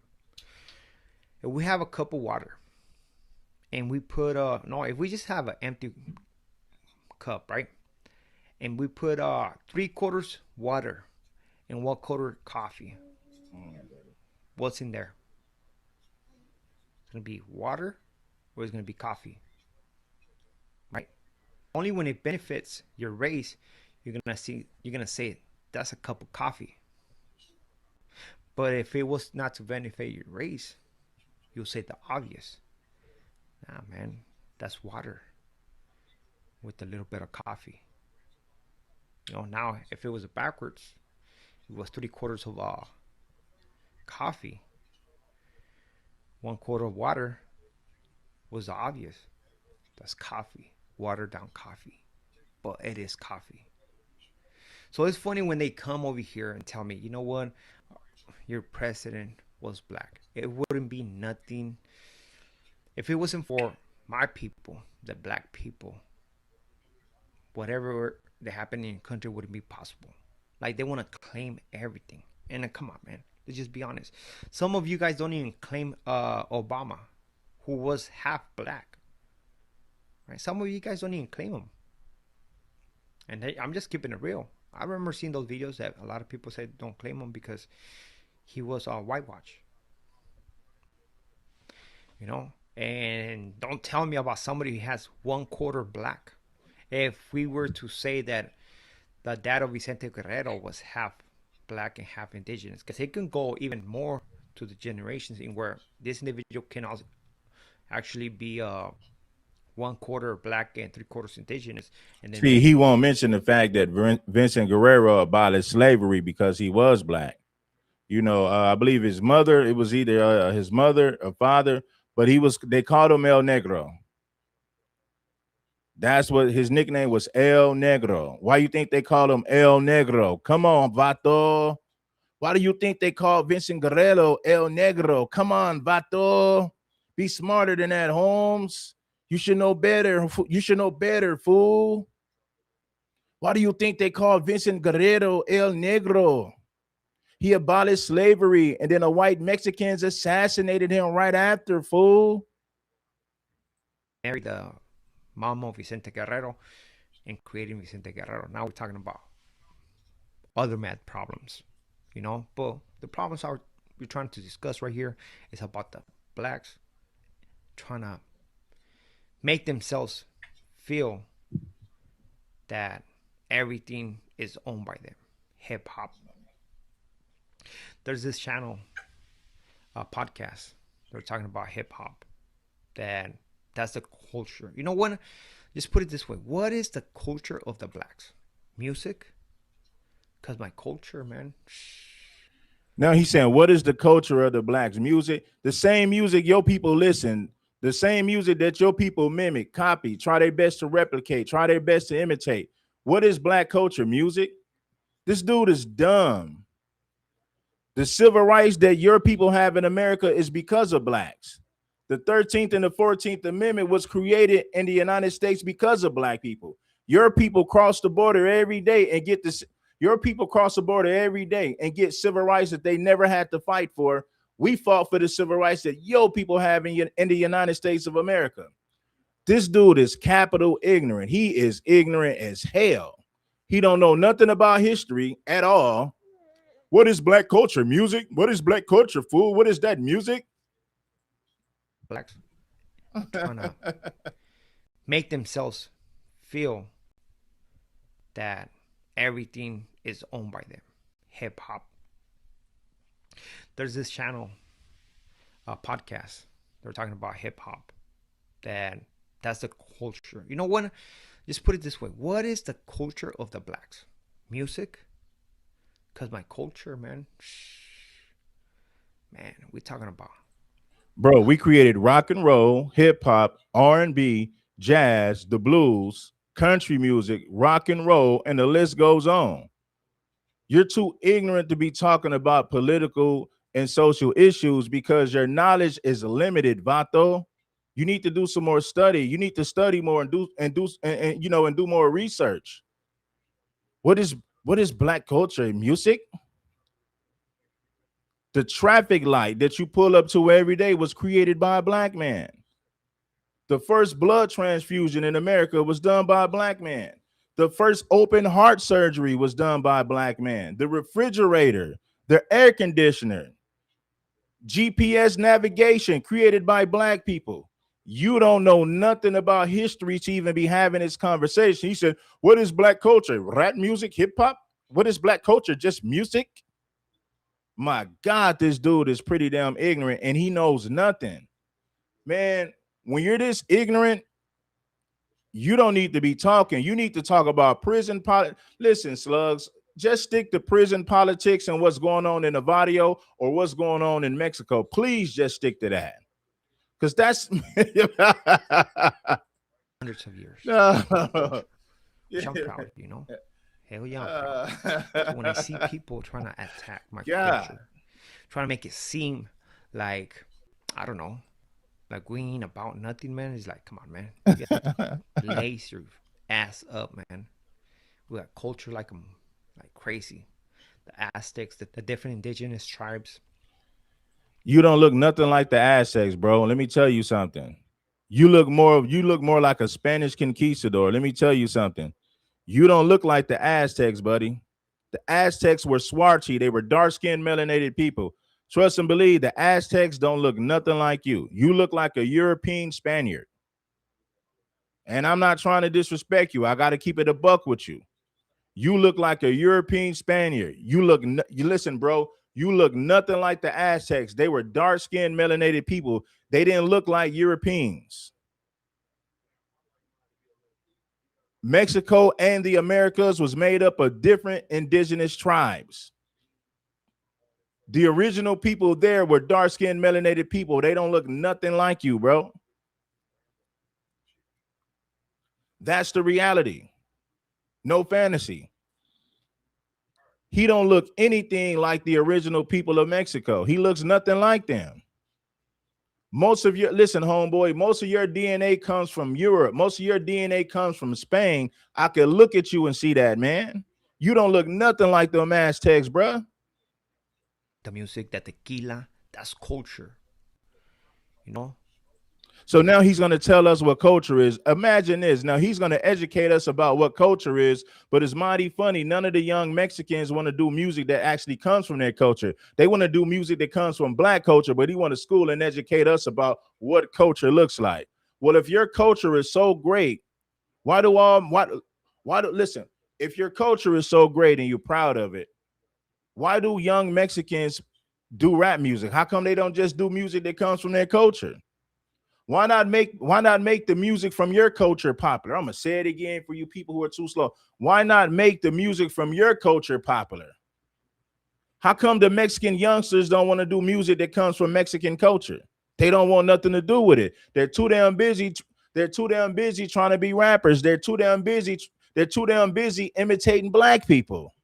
If we have a cup of water and we put if we just have an empty cup, right? And we put 3/4 water and 1/4 coffee. What's in there? It's gonna be water or it's gonna be coffee. Right? Only when it benefits your race, you're gonna say that's a cup of coffee. But if it was not to benefit your race, you'll say the obvious. Nah, man, that's water with a little bit of coffee. Now if it was backwards, it was 3/4 of coffee, 1/4 of water was obvious. That's coffee, watered down coffee, but it is coffee. So it's funny when they come over here and tell me, you know what, your president was black. It wouldn't be nothing if it wasn't for my people, the black people. Whatever that happened in the country wouldn't be possible. Like they want to claim everything. And then, come on, man, let's just be honest. Some of you guys don't even claim Obama, who was half black. Right? Some of you guys don't even claim him. And I'm just keeping it real. I remember seeing those videos that a lot of people said don't claim him because he was whitewash. And don't tell me about somebody who has 1/4 black. If we were to say that the dad of Vicente Guerrero was half black and half indigenous, because it can go even more to the generations in where this individual can also actually be 1/4 black and 3/4 indigenous. And then he won't mention the fact that Vincent Guerrero abolished slavery because he was black. I believe his mother, it was either his mother or father, but they called him El Negro. That's what his nickname was, El Negro. Why you think they called him El Negro? Come on, vato. Why do you think they called Vincent Guerrero El Negro? Come on, vato. Be smarter than that, Holmes. You should know better. You should know better, fool. Why do you think they called Vincent Guerrero El Negro? He abolished slavery, and then the white Mexicans assassinated him right after, fool. Married the mom of Vicente Guerrero and creating Vicente Guerrero. Now we're talking about other mad problems, but the problems we're trying to discuss right here is about the blacks trying to make themselves feel that everything is owned by them. Hip hop. There's this channel, podcast. They're talking about hip hop. That's the culture. You know what? Just put it this way. What is the culture of the blacks? Music? Because my culture, man. Now he's saying, what is the culture of the blacks? Music? The same music your people listen. The same music that your people mimic, copy, try their best to replicate, try their best to imitate. What is black culture? Music? This dude is dumb. The civil rights that your people have in America is because of blacks. The 13th and the 14th Amendment was created in the United States because of black people. Your people cross the border every day and get this. Your people cross the border every day and get civil rights that they never had to fight for. We fought for the civil rights that your people have in the United States of America. This dude is capital ignorant. He is ignorant as hell. He don't know nothing about history at all. What is black culture? Music? What is black culture, fool? What is that music? Blacks trying to make themselves feel that everything is owned by them. Hip hop. There's this channel, a podcast. They're talking about hip hop. That's the culture. You know what? Just put it this way. What is the culture of the blacks? Music? Because my culture, man. Man, we're talking about. Bro, we created rock and roll, hip hop, R&B, jazz, the blues, country music, rock and roll, and the list goes on. You're too ignorant to be talking about political and social issues because your knowledge is limited, Vato. You need to do some more study. You need to study more and do more research. What is black culture? Music? The traffic light that you pull up to every day was created by a black man. The first blood transfusion in America was done by a black man. The first open heart surgery was done by a black man. The refrigerator, the air conditioner, GPS navigation created by black people. You don't know nothing about history to even be having this conversation. He said, what is black culture? Rap music, hip hop? What is black culture? Just music? My God, this dude is pretty damn ignorant and he knows nothing. Man, when you're this ignorant, you don't need to be talking. You need to talk about prison politics. Listen, slugs, just stick to prison politics and what's going on in Nevada or what's going on in Mexico. Please just stick to that. Because that's hundreds of years. No. Which I'm proud of, you know? Hell yeah, I'm proud. So when I see people trying to attack my culture, trying to make it seem like, I don't know, like we ain't about nothing, man. It's like, come on, man. You have to lace your ass up, man. We got culture like crazy. The Aztecs, the different indigenous tribes. You don't look nothing like the Aztecs, bro. Let me tell you something. You look more like a Spanish conquistador. Let me tell you something. You don't look like the Aztecs, buddy. The Aztecs were swarthy. They were dark-skinned, melanated people. Trust and believe, the Aztecs don't look nothing like you. You look like a European Spaniard. And I'm not trying to disrespect you. I got to keep it a buck with you. You look like a European Spaniard. You listen, bro. You look nothing like the Aztecs. They were dark-skinned, melanated people. They didn't look like Europeans. Mexico and the Americas was made up of different indigenous tribes. The original people there were dark-skinned, melanated people. They don't look nothing like you, bro. That's the reality. No fantasy. He don't look anything like the original people of Mexico. He looks nothing like them. Listen, homeboy, most of your DNA comes from Europe. Most of your DNA comes from Spain. I could look at you and see that, man. You don't look nothing like them Aztecs, bruh. The music, the tequila, that's culture. You know? So now he's going to tell us what culture is. Imagine this. Now he's going to educate us about what culture is, but it's mighty funny. None of the young Mexicans want to do music that actually comes from their culture. They want to do music that comes from black culture, but he want to school and educate us about what culture looks like. Well, if your culture is so great, listen, if your culture is so great and you're proud of it, why do young Mexicans do rap music? How come they don't just do music that comes from their culture? Why not make the music from your culture popular? I'm gonna say it again for you people who are too slow. Why not make the music from your culture popular? How come the Mexican youngsters don't want to do music that comes from Mexican culture? They don't want nothing to do with it. They're too damn busy. They're too damn busy trying to be rappers. They're too damn busy imitating black people.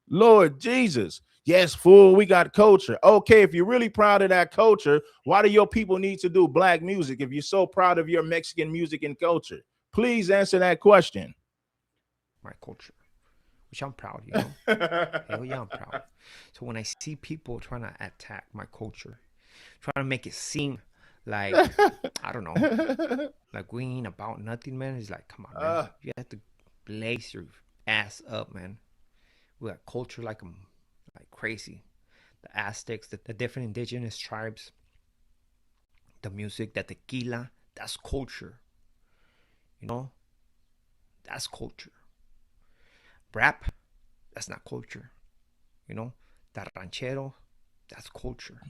Lord Jesus. Yes, fool, we got culture. Okay, if you're really proud of that culture, why do your people need to do black music if you're so proud of your Mexican music and culture? Please answer that question. My culture, which I'm proud, you know? Hell yeah, I'm proud. So when I see people trying to attack my culture, trying to make it seem like, I don't know, like we ain't about nothing, man, it's like, come on, man. You have to blaze your ass up, man. We got culture like crazy. The Aztecs, the different indigenous tribes, the music, the tequila, that's culture. You know, that's culture. Rap, that's not culture. You know, the ranchero, that's culture.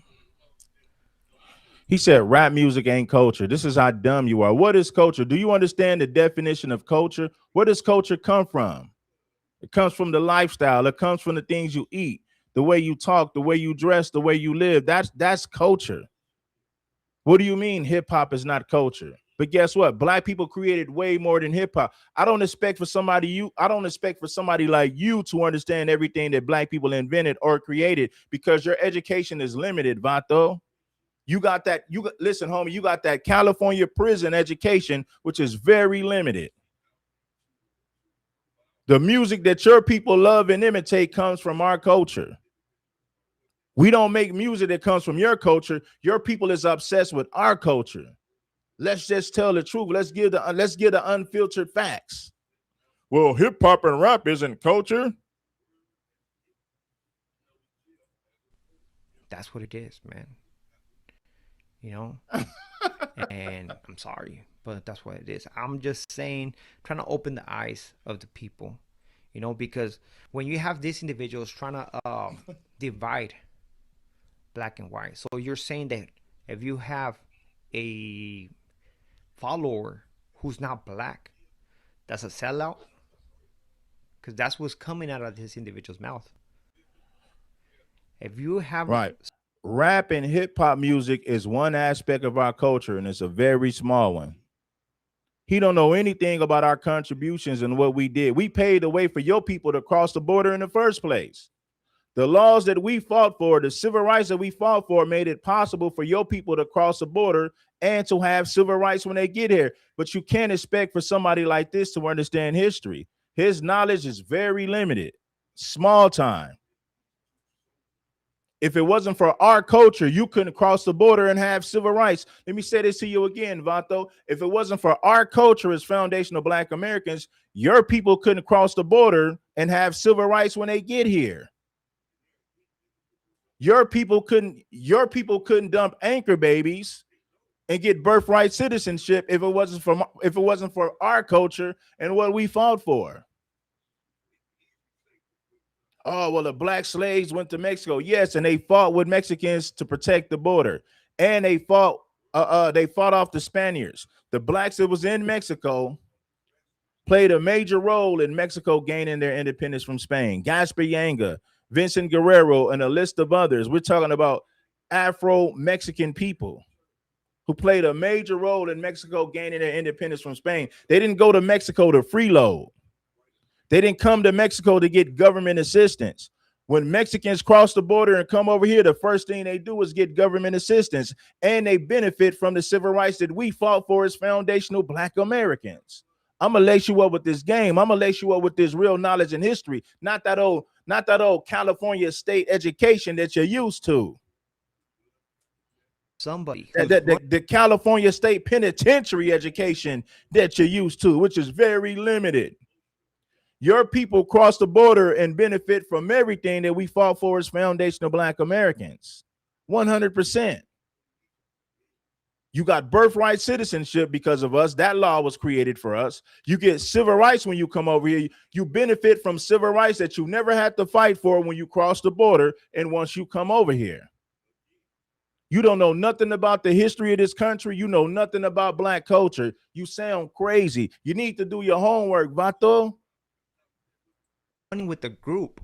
He said rap music ain't culture. This is how dumb you are. What is culture? Do you understand the definition of culture? Where does culture come from? It comes from the lifestyle. It comes from the things you eat, the way you talk, the way you dress, the way you live. That's culture. What do you mean hip hop is not culture? But guess what? Black people created way more than hip hop. I don't expect for somebody like you to understand everything that black people invented or created because your education is limited, Vato. Listen, homie, you got that California prison education, which is very limited. The music that your people love and imitate comes from our culture. We don't make music that comes from your culture. Your people is obsessed with our culture. Let's just tell the truth. Let's give the unfiltered facts. Well, hip hop and rap isn't culture. That's what it is, man. You know? And I'm sorry, but that's what it is. I'm just saying, trying to open the eyes of the people, you know, because when you have these individuals trying to divide black and white, so you're saying that if you have a follower who's not black, that's a sellout, because that's what's coming out of this individual's mouth. If you have right. Rap and hip hop music is one aspect of our culture, and it's a very small one. He don't know anything about our contributions and what we did. We paved the way for your people to cross the border in the first place. The laws that we fought for, the civil rights that we fought for, made it possible for your people to cross the border and to have civil rights when they get here. But you can't expect for somebody like this to understand history. His knowledge is very limited, small time. If it wasn't for our culture, you couldn't cross the border and have civil rights. Let me say this to you again, Vato. If it wasn't for our culture as foundational Black Americans, your people couldn't cross the border and have civil rights when they get here. Your people couldn't dump anchor babies and get birthright citizenship if it wasn't for our culture and what we fought for. Oh, well, the black slaves went to Mexico. Yes, and they fought with Mexicans to protect the border. And they fought off the Spaniards. The blacks that was in Mexico played a major role in Mexico gaining their independence from Spain. Gaspar Yanga, Vincent Guerrero, and a list of others. We're talking about Afro-Mexican people who played a major role in Mexico gaining their independence from Spain. They didn't go to Mexico to freeload. They didn't come to Mexico to get government assistance. When Mexicans cross the border and come over here, the first thing they do is get government assistance, and they benefit from the civil rights that we fought for as foundational Black Americans. I'm gonna lace you up with this game. I'm gonna lace you up with this real knowledge and history, not that old California state education that you're used to. Somebody the California state penitentiary education that you're used to, which is very limited. Your people cross the border and benefit from everything that we fought for as foundational Black Americans. 100%. You got birthright citizenship because of us. That law was created for us. You get civil rights when you come over here. You benefit from civil rights that you never had to fight for when you cross the border and once you come over here. You don't know nothing about the history of this country. You know nothing about Black culture. You sound crazy. You need to do your homework, Vato. With the group,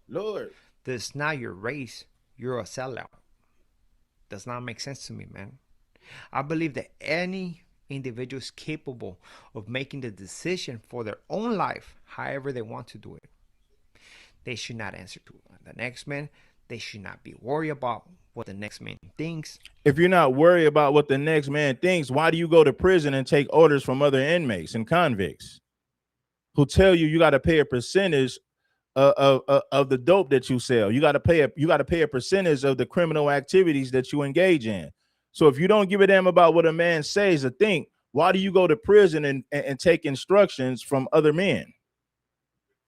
Lord, that's not your race, you're a sellout. Does not make sense to me, man. I believe that any individual is capable of making the decision for their own life, however they want to do it. They should not answer to the next man. They should not be worried about what the next man thinks. If you're not worried about what the next man thinks, why do you go to prison and take orders from other inmates and convicts who tell you got to pay a percentage of the dope that you sell? You got to pay a percentage of the criminal activities that you engage in. So if you don't give a damn about what a man says or think, why do you go to prison and take instructions from other men?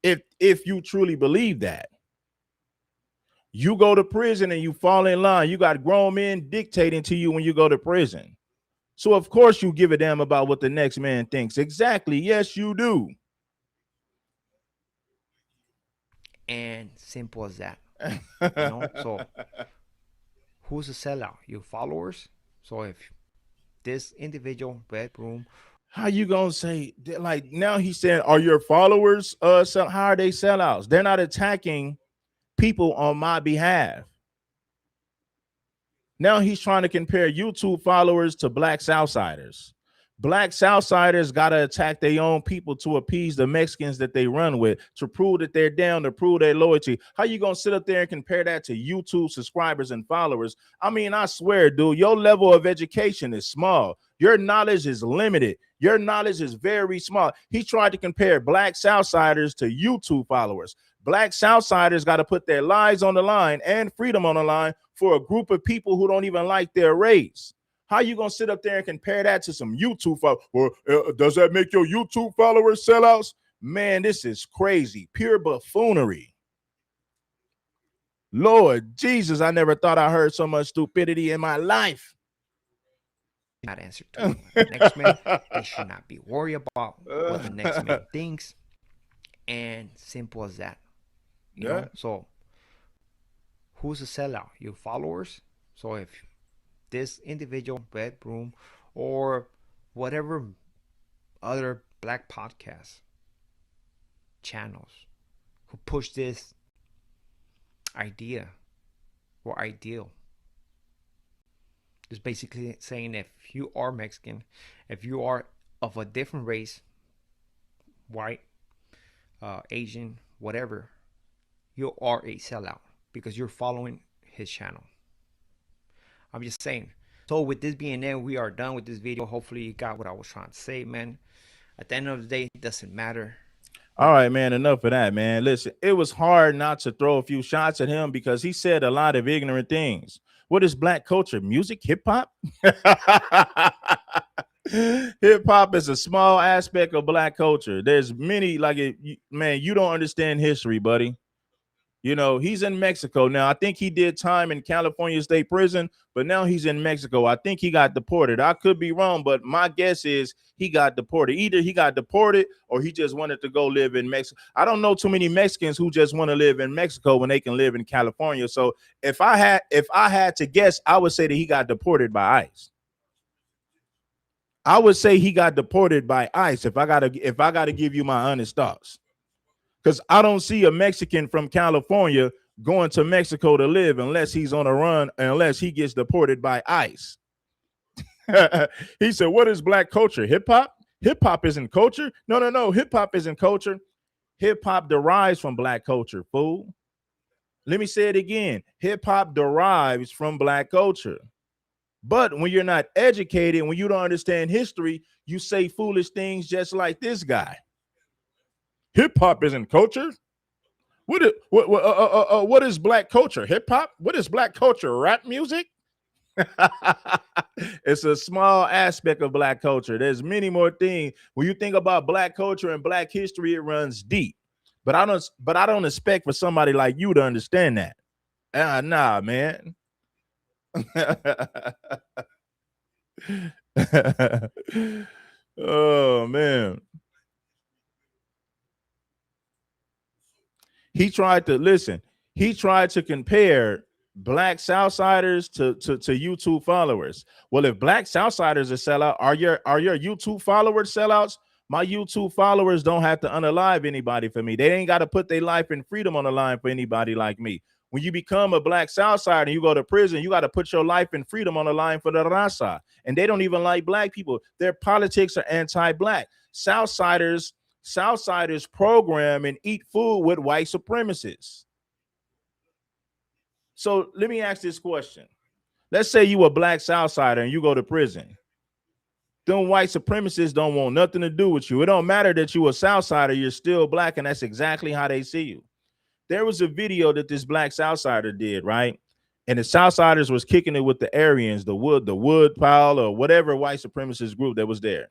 If you truly believe that. You go to prison and you fall in line. You got grown men dictating to you when you go to prison. So of course you give a damn about what the next man thinks. Exactly. Yes, you do. And simple as that. So who's a sellout? Your followers. So if this individual bedroom, how you gonna say, like, now he's saying, are your followers how are they sellouts? They're not attacking people on my behalf. Now he's trying to compare YouTube followers to black Southsiders. Black Southsiders got to attack their own people to appease the Mexicans that they run with, to prove that they're down, to prove their loyalty. How you going to sit up there and compare that to YouTube subscribers and followers? I mean, I swear, dude, your level of education is small. Your knowledge is limited. Your knowledge is very small. He tried to compare black Southsiders to YouTube followers. Black Southsiders got to put their lives on the line and freedom on the line for a group of people who don't even like their race. How you gonna sit up there and compare that to some YouTube followers? Well, does that make your YouTube followers sellouts? Man, this is crazy, pure buffoonery. Lord Jesus, I never thought I heard so much stupidity in my life. not answer to the next man. They should not be worried about what the next man thinks, and simple as that. You know? So who's a sellout? Your followers. So if this individual bedroom or whatever other black podcast channels who push this idea or ideal, is basically saying if you are Mexican, if you are of a different race, white, Asian, whatever, you are a sellout because you're following his channel. I'm just saying. So with this being there, we are done with this video. Hopefully you got what I was trying to say, man. At the end of the day, it doesn't matter. All right, man, enough of that, man. Listen, it was hard not to throw a few shots at him because he said a lot of ignorant things. What is black culture? Music? Hip-hop? Hip-hop is a small aspect of black culture. There's many, like, man, you don't understand history, buddy. You know, he's in Mexico now. I think he did time in California State Prison, but now he's in Mexico. I think he got deported. I could be wrong, but my guess is he got deported. Either he got deported or he just wanted to go live in Mexico. I don't know too many Mexicans who just want to live in Mexico when they can live in California. So if I had to guess, I would say that he got deported by ICE. I would say he got deported by ICE if I gotta give you my honest thoughts. Because I don't see a Mexican from California going to Mexico to live unless he's on a run, unless he gets deported by ICE. He said, what is black culture? Hip-hop? Hip-hop isn't culture. No. Hip-hop isn't culture. Hip-hop derives from black culture, fool. Let me say it again. Hip-hop derives from black culture. But when you're not educated, when you don't understand history, you say foolish things just like this guy. Hip-hop isn't culture. What is black culture? Hip-hop? What is black culture? Rap music? It's a small aspect of black culture. There's many more things. When you think about black culture and black history, it runs deep. But I don't expect for somebody like you to understand that. Nah, man. Oh, man. He tried to compare black Southsiders to YouTube followers. Well, if black Southsiders are sellout, are your YouTube followers sellouts? My YouTube followers don't have to unalive anybody for me. They ain't got to put their life and freedom on the line for anybody like me. When you become a black Southsider and you go to prison, you got to put your life and freedom on the line for the raza. And they don't even like black people. Their politics are anti-black. Southsiders program and eat food with white supremacists. So let me ask this question. Let's say you a black Southsider and you go to prison. Them white supremacists don't want nothing to do with you. It don't matter that you a Southsider, you're still black, and that's exactly how they see you. There was a video that this black Southsider did, right? And the Southsiders was kicking it with the Aryans, the wood pile, or whatever white supremacist group that was there.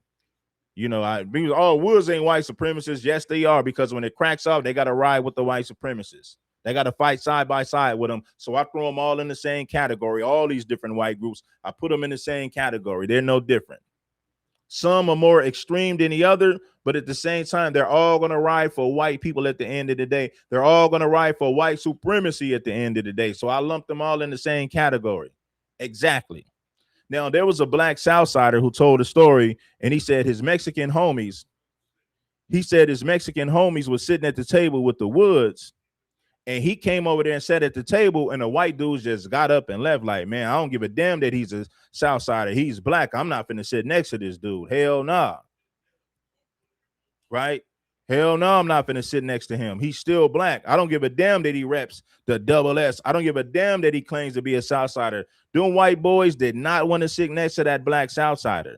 You know, Woods ain't white supremacists. Yes, they are, because when it cracks off, they got to ride with the white supremacists. They got to fight side by side with them. So I throw them all in the same category. All these different white groups, I put them in the same category. They're no different. Some are more extreme than the other, but at the same time, they're all going to ride for white people at the end of the day. They're all going to ride for white supremacy at the end of the day. So I lumped them all in the same category. Exactly. Now, there was a black Southsider who told a story, and he said his Mexican homies was sitting at the table with the Woods, and he came over there and sat at the table, and the white dudes just got up and left like, man, I don't give a damn that he's a Southsider. He's black. I'm not finna sit next to this dude. Hell nah. Right? Hell no, I'm not finna sit next to him. He's still black. I don't give a damn that he reps the double S. I don't give a damn that he claims to be a Southsider. Them white boys did not want to sit next to that black Southsider.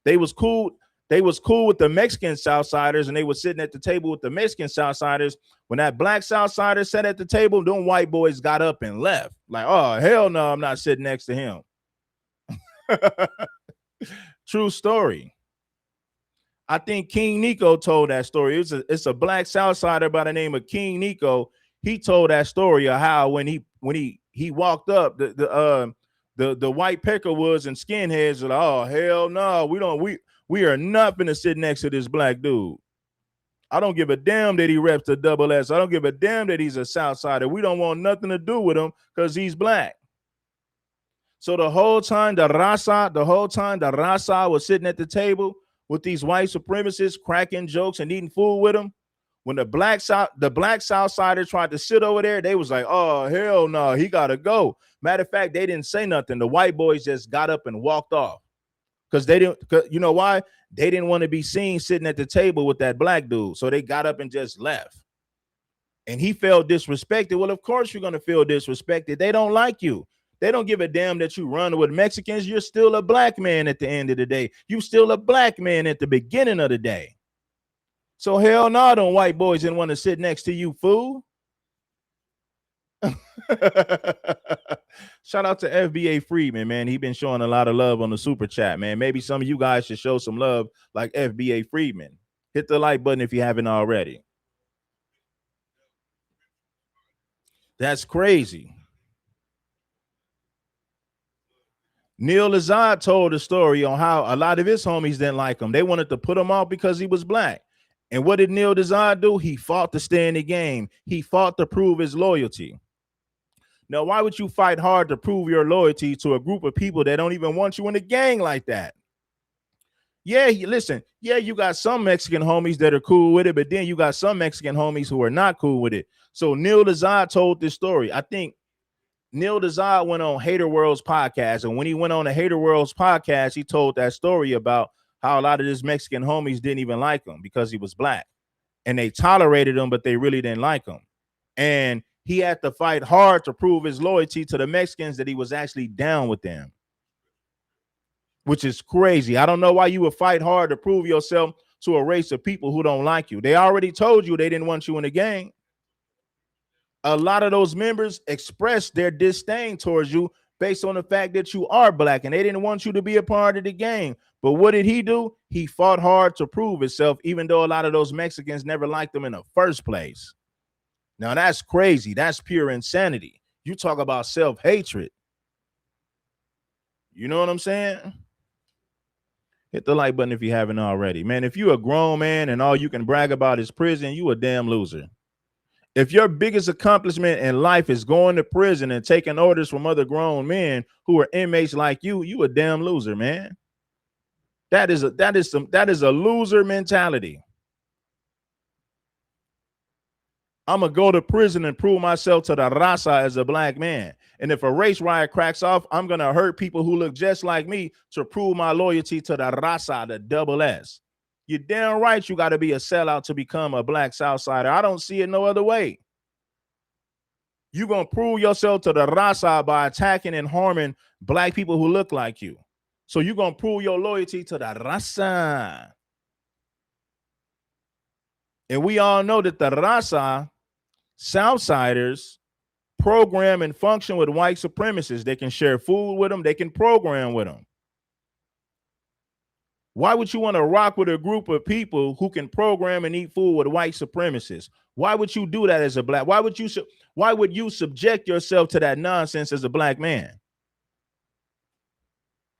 They was cool. They was cool with the Mexican Southsiders, and they were sitting at the table with the Mexican Southsiders. When that black Southsider sat at the table, them white boys got up and left. Like, oh, hell no, I'm not sitting next to him. True story. I think King Nico told that story. It's a black Southsider by the name of King Nico. He told that story of how when he walked up, the white peckerwoods and skinheads are like, oh hell no, we are not gonna sit next to this black dude. I don't give a damn that he reps the double S. I don't give a damn that he's a Southsider. We don't want nothing to do with him because he's black. So the whole time the raza was sitting at the table with these white supremacists, cracking jokes and eating food with them, when the black Southsider tried to sit over there, they was like, oh hell no, he gotta go. Matter of fact, they didn't say nothing. The white boys just got up and walked off. Because they didn't, you know why? They didn't want to be seen sitting at the table with that black dude. So they got up and just left. And he felt disrespected. Well, of course you're going to feel disrespected. They don't like you. They don't give a damn that you run with Mexicans. You're still a black man at the end of the day. You still a black man at the beginning of the day. So hell no, them white boys didn't want to sit next to you, fool. Shout out to FBA Freeman, man. He been showing a lot of love on the super chat, man. Maybe some of you guys should show some love like FBA Freeman. Hit the like button if you haven't already. That's crazy. Neil Azad told a story on how a lot of his homies didn't like him. They wanted to put him off because he was black. And what did Neil Azad do? He fought to stay in the game. He fought to prove his loyalty. Now, why would you fight hard to prove your loyalty to a group of people that don't even want you in the gang like that? Yeah, listen, yeah, you got some Mexican homies that are cool with it, but then you got some Mexican homies who are not cool with it. So Neil Azad told this story. I think Neil Azad went on Hater World's podcast, and when he went on the Hater World's podcast, he told that story about how a lot of his Mexican homies didn't even like him because he was black, and they tolerated him, but they really didn't like him. And he had to fight hard to prove his loyalty to the Mexicans that he was actually down with them, which is crazy. I don't know why you would fight hard to prove yourself to a race of people who don't like you. They already told you they didn't want you in the gang. A lot of those members expressed their disdain towards you based on the fact that you are black, and they didn't want you to be a part of the gang. But what did he do? He fought hard to prove himself, even though a lot of those Mexicans never liked him in the first place. Now, that's crazy. That's pure insanity. You talk about self-hatred. You know what I'm saying? Hit the like button if you haven't already. Man, if you're a grown man and all you can brag about is prison, you a damn loser. If your biggest accomplishment in life is going to prison and taking orders from other grown men who are inmates like you a damn loser, man. That is a loser mentality. I'm going to go to prison and prove myself to the raza as a black man. And if a race riot cracks off, I'm going to hurt people who look just like me to prove my loyalty to the raza, the double S. You're damn right you got to be a sellout to become a black Southsider. I don't see it no other way. You're going to prove yourself to the raza by attacking and harming black people who look like you. So you're going to prove your loyalty to the raza. And we all know that the raza, Southsiders, program and function with white supremacists. They can share food with them. They can program with them. Why would you want to rock with a group of people who can program and eat food with white supremacists? Why would you do that as a black? Why would you subject yourself to that nonsense as a black man?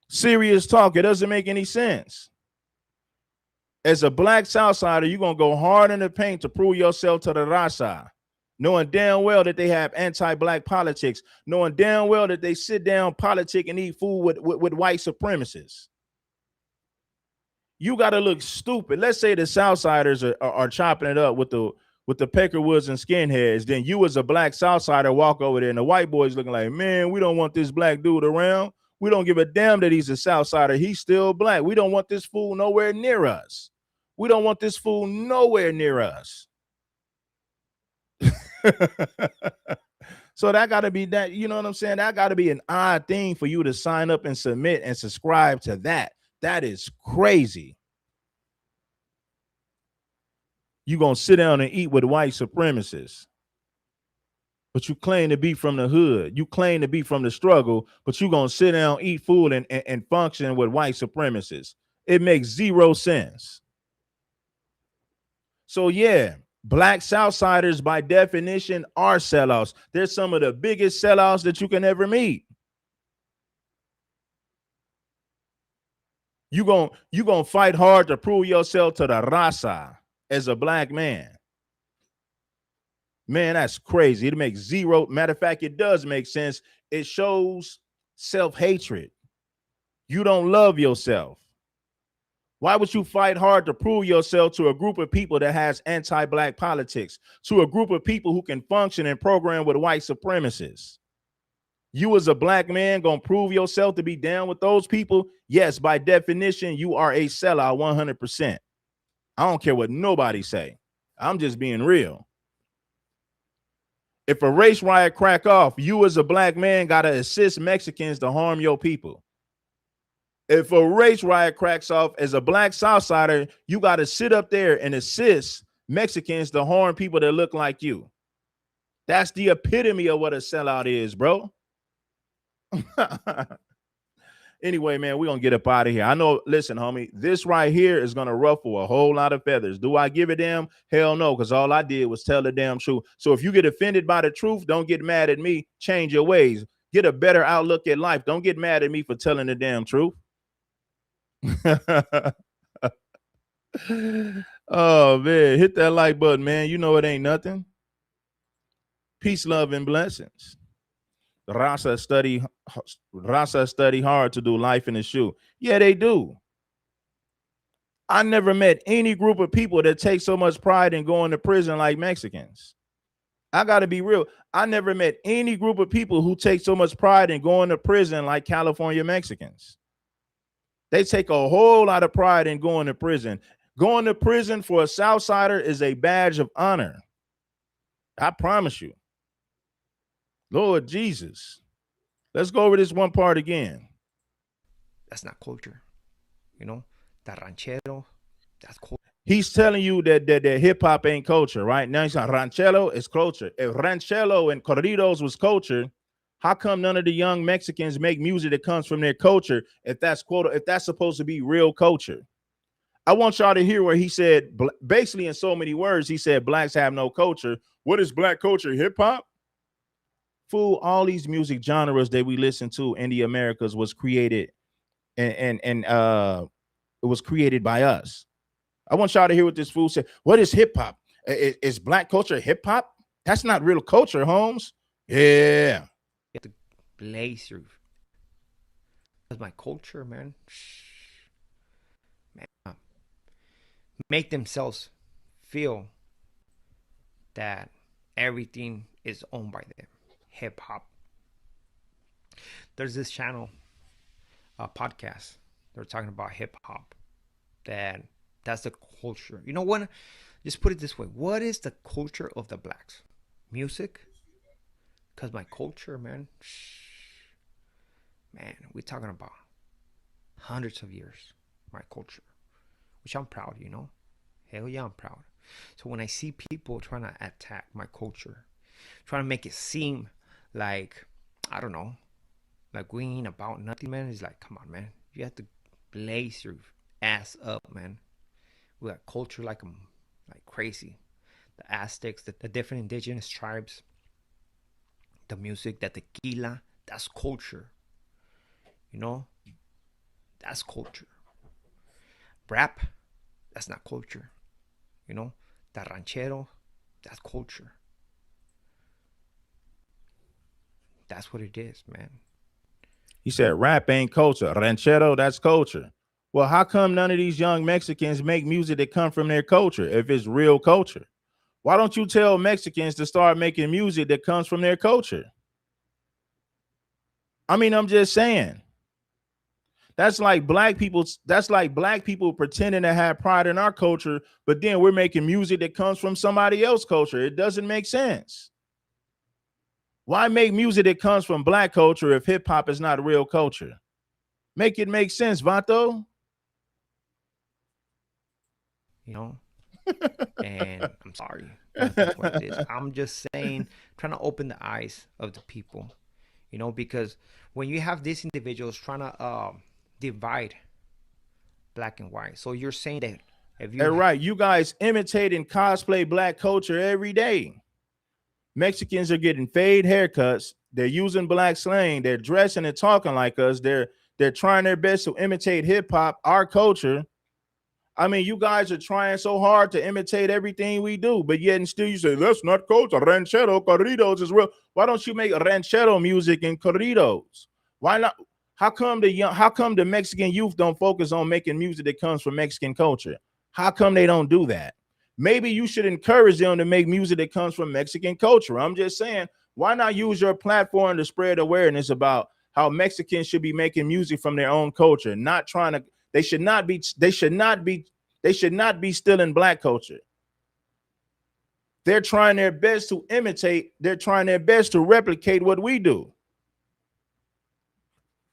Serious talk. It doesn't make any sense. As a black Southsider, you're going to go hard in the paint to prove yourself to the Rasa, knowing damn well that they have anti-black politics, knowing damn well that they sit down, politic, and eat food with white supremacists. You got to look stupid. Let's say the Southsiders are chopping it up with the Peckerwoods and skinheads. Then you as a black Southsider walk over there and the white boys looking like, man, we don't want this black dude around. We don't give a damn that he's a Southsider. He's still black. We don't want this fool nowhere near us. We don't want this fool nowhere near us. So that got to be that, you know what I'm saying? That got to be an odd thing for you to sign up and submit and subscribe to that. That is crazy. You're going to sit down and eat with white supremacists, but you claim to be from the hood. You claim to be from the struggle, but you're going to sit down, eat food, and function with white supremacists. It makes zero sense. So, yeah, black Southsiders, by definition, are sellouts. They're some of the biggest sellouts that you can ever meet. You're gonna fight hard to prove yourself to the Rasa as a black man. Man, that's crazy. It makes zero. Matter of fact, it does make sense. It shows self-hatred. You don't love yourself. Why would you fight hard to prove yourself to a group of people that has anti-black politics, to a group of people who can function and program with white supremacists? You as a black man gonna prove yourself to be down with those people? Yes, by definition, you are a sellout 100%. I don't care what nobody say. I'm just being real. If a race riot crack off, you as a black man gotta assist Mexicans to harm your people. If a race riot cracks off, as a black Southsider, you gotta sit up there and assist Mexicans to harm people that look like you. That's the epitome of what a sellout is, bro. Anyway, man, we're gonna get up out of here. I know, listen, homie, this right here is gonna ruffle a whole lot of feathers. Do I give a damn? Hell no, because all I did was tell the damn truth. So if you get offended by the truth, don't get mad at me. Change your ways. Get a better outlook at life. Don't get mad at me for telling the damn truth. Oh man, hit that like button, man. You know it ain't nothing. Peace, love, and blessings. Rasa study hard to do life in the shoe. Yeah, they do. I never met any group of people that take so much pride in going to prison like Mexicans. I got to be real. I never met any group of people who take so much pride in going to prison like California Mexicans. They take a whole lot of pride in going to prison. Going to prison for a Southsider is a badge of honor. I promise you. Lord Jesus. Let's go over this one part again. That's not culture. You know, that ranchero, that's culture. He's telling you that hip hop ain't culture, right? Now he's saying ranchero is culture. If ranchero and corridos was culture, how come none of the young Mexicans make music that comes from their culture if that's supposed to be real culture? I want y'all to hear where he said, basically in so many words, he said blacks have no culture. What is black culture? Hip hop? Fool, all these music genres that we listen to in the Americas was created and it was created by us. I want y'all to hear what this fool said. What is hip hop? Is black culture hip hop? That's not real culture, Holmes. Yeah. You have to blaze your. That's my culture, man. Man, make themselves feel that everything is owned by them. Hip hop. There's this channel, podcast. They're talking about hip hop. That's the culture. You know what? Just put it this way. What is the culture of the blacks? Music? Because my culture, man. Man, we're talking about hundreds of years. My culture. Which I'm proud, you know. Hell yeah, I'm proud. So when I see people trying to attack my culture, trying to make it seem like, I don't know, like we ain't about nothing, man. It's like, come on, man. You have to blaze your ass up, man. We got culture like crazy. The Aztecs, the different indigenous tribes, the music, the tequila, that's culture. You know, that's culture. Rap, that's not culture. You know, the ranchero, that's culture. That's what it is, man. He said rap ain't culture. Ranchero, that's culture. Well, how come none of these young Mexicans make music that come from their culture if it's real culture? Why don't you tell Mexicans to start making music that comes from their culture? I mean, I'm just saying. That's like black people pretending to have pride in our culture, but then we're making music that comes from somebody else's culture. It doesn't make sense. Why make music that comes from black culture if hip hop is not real culture? Make it make sense, Vato. You know? And I'm sorry. That's what it is. I'm just saying, trying to open the eyes of the people. You know, because when you have these individuals trying to divide black and white. So you're saying that if you right, you guys imitate and cosplay black culture every day. Mexicans are getting fade haircuts. They're using black slang. They're dressing and talking like us. They're trying their best to imitate hip hop, our culture. I mean, you guys are trying so hard to imitate everything we do, but yet and still you say that's not culture. Ranchero, corridos is real. Why don't you make ranchero music and corridos? Why not? How come the Mexican youth don't focus on making music that comes from Mexican culture? How come they don't do that? Maybe you should encourage them to make music that comes from Mexican culture. I'm just saying, why not use your platform to spread awareness about how Mexicans should be making music from their own culture, not trying to. They should not be stealing black culture. They're trying their best to imitate, they're trying their best to replicate what we do.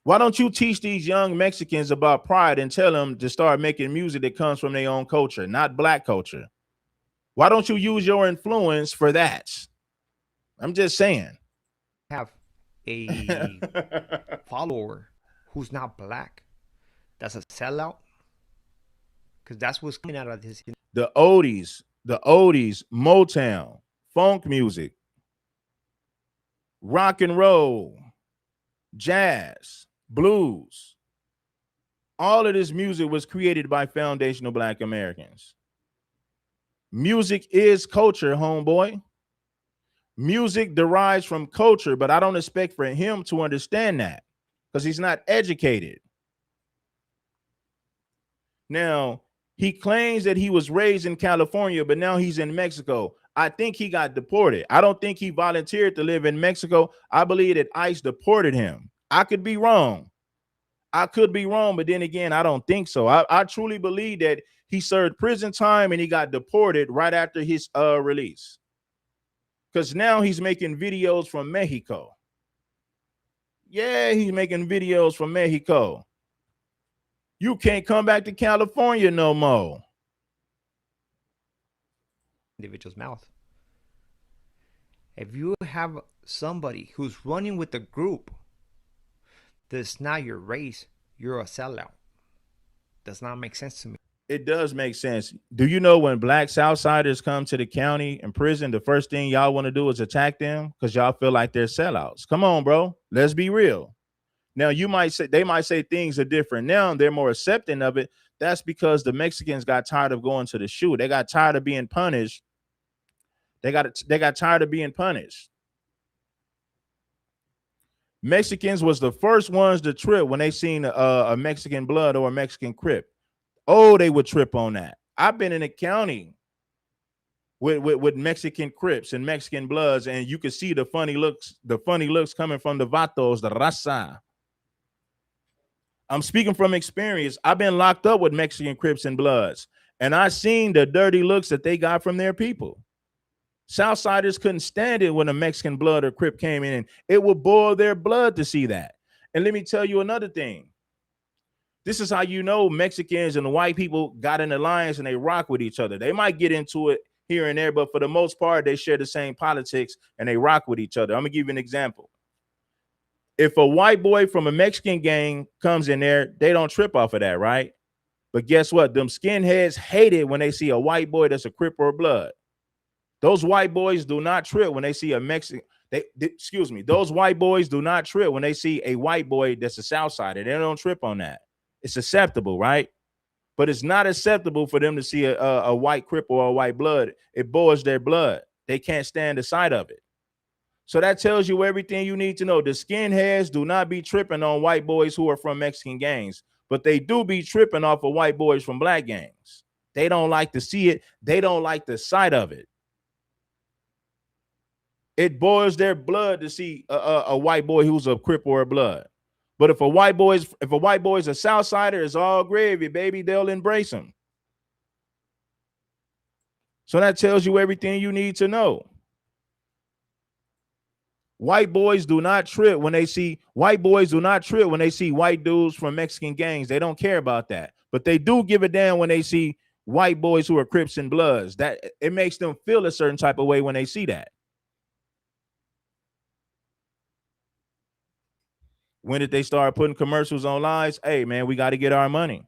Why don't you teach these young Mexicans about pride and tell them to start making music that comes from their own culture, not black culture? Why don't you use your influence for that? I'm just saying. Have a follower who's not black, that's a sellout, because that's what's coming out of this. The oldies, Motown, funk music, rock and roll, jazz, blues. All of this music was created by foundational black Americans. Music is culture, homeboy. Music derives from culture, but I don't expect for him to understand that because he's not educated. Now, he claims that he was raised in California, but now he's in Mexico. I think he got deported. I don't think he volunteered to live in Mexico. I believe that ICE deported him. I could be wrong. But then again, I don't think so. I truly believe that he served prison time and he got deported right after his release. Because now he's making videos from Mexico. Yeah, he's making videos from Mexico. You can't come back to California no more. Individual's mouth. If you have somebody who's running with the group that's not your race, you're a sellout. Does not make sense to me. It does make sense. Do you know when black Southsiders come to the county and prison, the first thing y'all want to do is attack them because y'all feel like they're sellouts? Come on, bro. Let's be real. Now, they might say things are different now. They're more accepting of it. That's because the Mexicans got tired of going to the shoe. They got tired of being punished. They got tired of being punished. Mexicans was the first ones to trip when they seen a Mexican blood or a Mexican Crip. Oh, they would trip on that. I've been in a county with Mexican Crips and Mexican Bloods, and you can see the funny looks coming from the vatos, the raza. I'm speaking from experience. I've been locked up with Mexican Crips and Bloods, and I seen the dirty looks that they got from their people. Southsiders couldn't stand it when a Mexican Blood or Crip came in. It would boil their blood to see that. And let me tell you another thing. This is how you know Mexicans and the white people got an alliance and they rock with each other. They might get into it here and there, but for the most part, they share the same politics and they rock with each other. I'm gonna give you an example. If a white boy from a Mexican gang comes in there, they don't trip off of that, right? But guess what? Them skinheads hate it when they see a white boy that's a Crip or a Blood. Those white boys do not trip when they see a Mexican. Excuse me. Those white boys do not trip when they see a white boy that's a Southsider. They don't trip on that. It's acceptable, right? But it's not acceptable for them to see a white Crip or a white Blood. It boils their blood. They can't stand the sight of it. So that tells you everything you need to know. The skinheads do not be tripping on white boys who are from Mexican gangs, but they do be tripping off of white boys from black gangs. They don't like to see it. They don't like the sight of it. It boils their blood to see a white boy who's a Crip or a Blood. But if a white boy's a Southsider, it's all gravy, baby. They'll embrace him. So that tells you everything you need to know. White boys do not trip when they see white dudes from Mexican gangs. They don't care about that. But they do give a damn when they see white boys who are Crips and Bloods. That it makes them feel a certain type of way when they see that. When did they start putting commercials on lives? Hey, man, we got to get our money.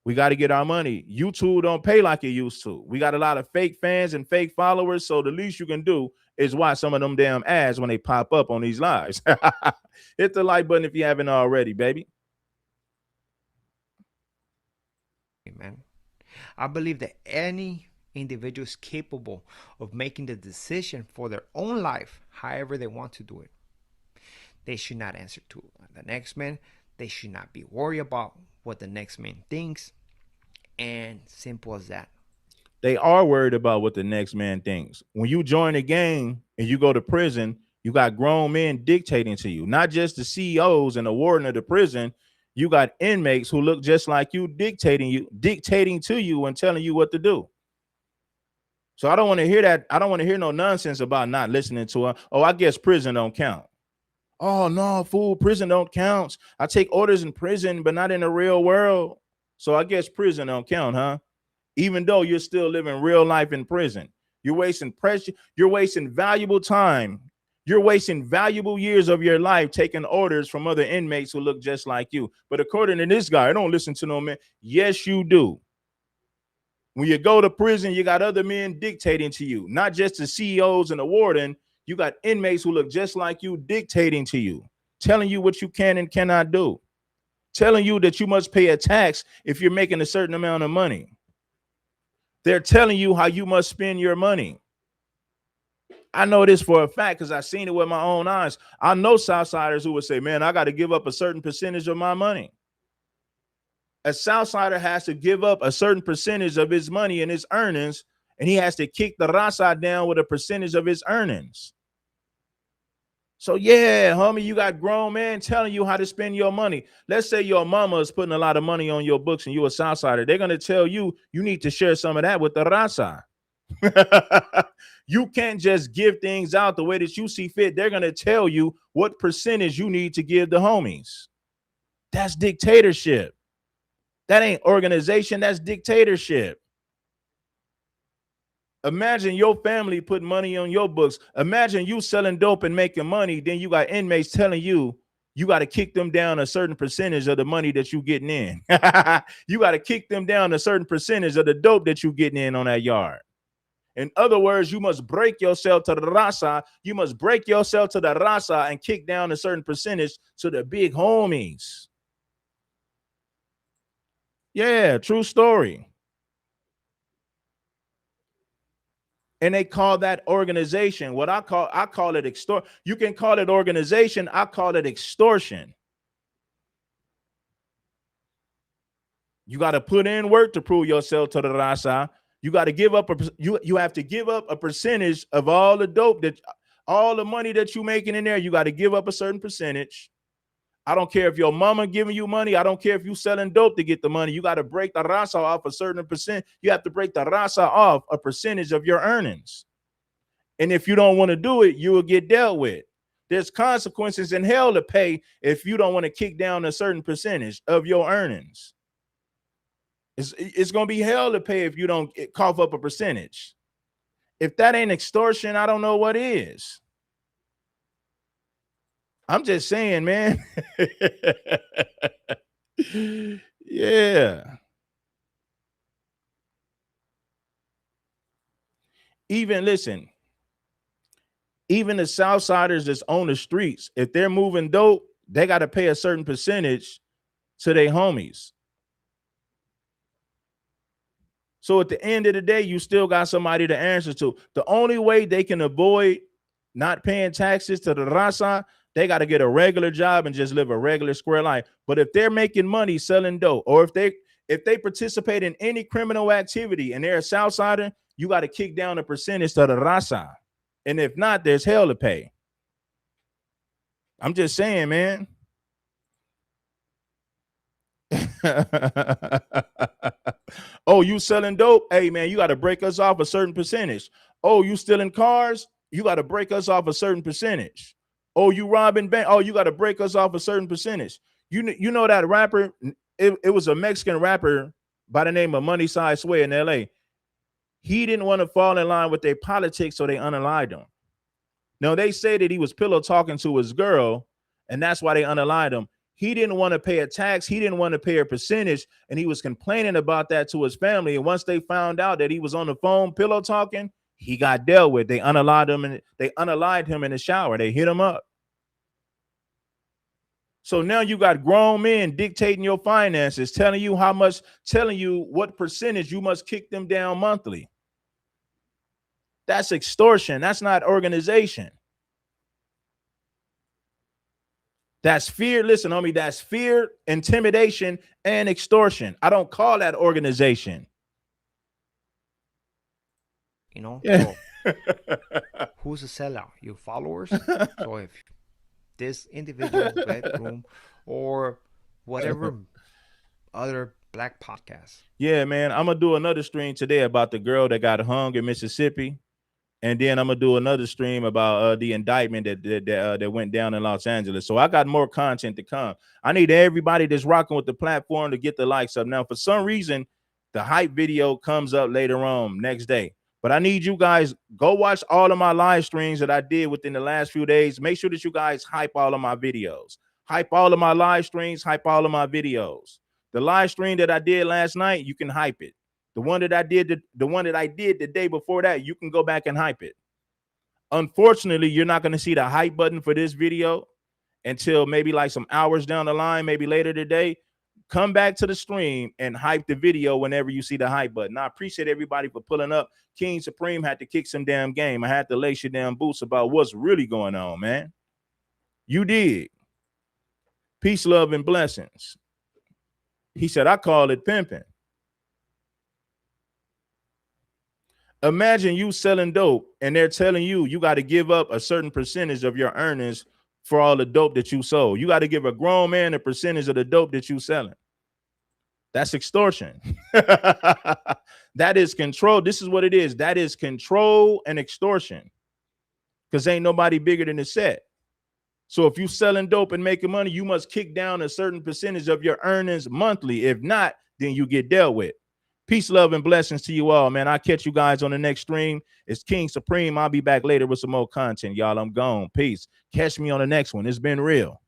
We got to get our money. YouTube don't pay like it used to. We got a lot of fake fans and fake followers. So the least you can do is watch some of them damn ads when they pop up on these lives. Hit the like button if you haven't already, baby. Man, I believe that any individual is capable of making the decision for their own life, however they want to do it. They should not answer to the next man. They should not be worried about what the next man thinks. And simple as that. They are worried about what the next man thinks. When you join a gang and you go to prison, you got grown men dictating to you, not just the CEOs and the warden of the prison. You got inmates who look just like you, dictating to you and telling you what to do. So I don't want to hear that. I don't want to hear no nonsense about not listening to her. Oh, I guess prison don't count. Oh, no, fool, prison don't count. I take orders in prison, but not in the real world. So I guess prison don't count, huh? Even though you're still living real life in prison. You're wasting pressure. You're wasting valuable time. You're wasting valuable years of your life taking orders from other inmates who look just like you. But according to this guy, I don't listen to no man. Yes, you do. When you go to prison, you got other men dictating to you, not just the CEOs and the warden. You got inmates who look just like you dictating to you, telling you what you can and cannot do, telling you that you must pay a tax if you're making a certain amount of money. They're telling you how you must spend your money. I know this for a fact because I've seen it with my own eyes. I know Southsiders who would say, man, I got to give up a certain percentage of my money. A Southsider has to give up a certain percentage of his money and his earnings, and he has to kick the raza down with a percentage of his earnings. So yeah, homie, you got grown men telling you how to spend your money. Let's say your mama is putting a lot of money on your books and you're a Southsider. They're going to tell you, you need to share some of that with the raza. You can't just give things out the way that you see fit. They're going to tell you what percentage you need to give the homies. That's dictatorship. That ain't organization. That's dictatorship. Imagine your family putting money on your books. Imagine you selling dope and making money. Then you got inmates telling you, you got to kick them down a certain percentage of the money that you getting in. You got to kick them down a certain percentage of the dope that you getting in on that yard. In other words, you must break yourself to the raza. You must break yourself to the raza and kick down a certain percentage to the big homies. Yeah, true story. And they call that organization. What I call it extortion. You can call it organization. I call it extortion. You got to put in work to prove yourself to the raza. You got to give up you have to give up a percentage of all the dope all the money that you making in there. You got to give up a certain percentage. I don't care if your mama giving you money. I don't care if you selling dope to get the money. You got to break the raza off a certain percent. You have to break the raza off a percentage of your earnings. And if you don't want to do it, you will get dealt with. There's consequences in hell to pay if you don't want to kick down a certain percentage of your earnings. It's going to be hell to pay if you don't cough up a percentage. If that ain't extortion, I don't know what is. I'm just saying, man. Yeah. even listen, even the Southsiders that's on the streets, if they're moving dope, they got to pay a certain percentage to their homies. So at the end of the day, you still got somebody to answer to. The only way they can avoid not paying taxes to the raza, they got to get a regular job and just live a regular square life. But if they're making money selling dope, or if they participate in any criminal activity and they're a Southsider, you got to kick down a percentage to the raza. And if not, there's hell to pay. I'm just saying, man. Oh, you selling dope? Hey, man, you got to break us off a certain percentage. Oh, you stealing cars? You got to break us off a certain percentage. Oh, you robbing bank? Oh, you got to break us off a certain percentage. You know that rapper? It was a Mexican rapper by the name of Money Side Sway in L.A. He didn't want to fall in line with their politics, so they unallied him. Now, they say that he was pillow talking to his girl, and that's why they unallied him. He didn't want to pay a tax. He didn't want to pay a percentage, and he was complaining about that to his family. And once they found out that he was on the phone pillow talking, he got dealt with. They unallied him, and they unallied him in the shower. They hit him up. So now you got grown men dictating your finances, telling you how much, telling you what percentage you must kick them down monthly. That's extortion. That's not organization. That's fear. Listen, homie, that's fear, intimidation, and extortion. I don't call that organization. You know, Yeah. so who's a sellout? Your followers? So if this individual bedroom or whatever other black podcast. Yeah, man, I'm gonna do another stream today about the girl that got hung in Mississippi, and then I'm gonna do another stream about the indictment that went down in Los Angeles. So I got more content to come. I need everybody that's rocking with the platform to get the likes up. Now, for some reason, the hype video comes up later on next day. But I need you guys, go watch all of my live streams that I did within the last few days. Make sure that you guys hype all of my videos. Hype all of my live streams, hype all of my videos. The live stream that I did last night, you can hype it. The one that I did, the one that I did the day before that, you can go back and hype it. Unfortunately, you're not going to see the hype button for this video until maybe like some hours down the line, maybe later today. Come back to the stream and hype the video whenever you see the hype button. I appreciate everybody for pulling up. King Supreme had to kick some damn game. I had to lace your damn boots about what's really going on, man. You did. Peace, love, and blessings. He said, I call it pimping. Imagine you selling dope and they're telling you you got to give up a certain percentage of your earnings for all the dope that you sold. You got to give a grown man a percentage of the dope that you selling. That's extortion. That is control. This is what it is. That is control and extortion. Because ain't nobody bigger than the set. So if you selling dope and making money, you must kick down a certain percentage of your earnings monthly. If not, then you get dealt with. Peace, love, and blessings to you all, man. I'll catch you guys on the next stream. It's King Supreme. I'll be back later with some more content, y'all. I'm gone. Peace. Catch me on the next one. It's been real.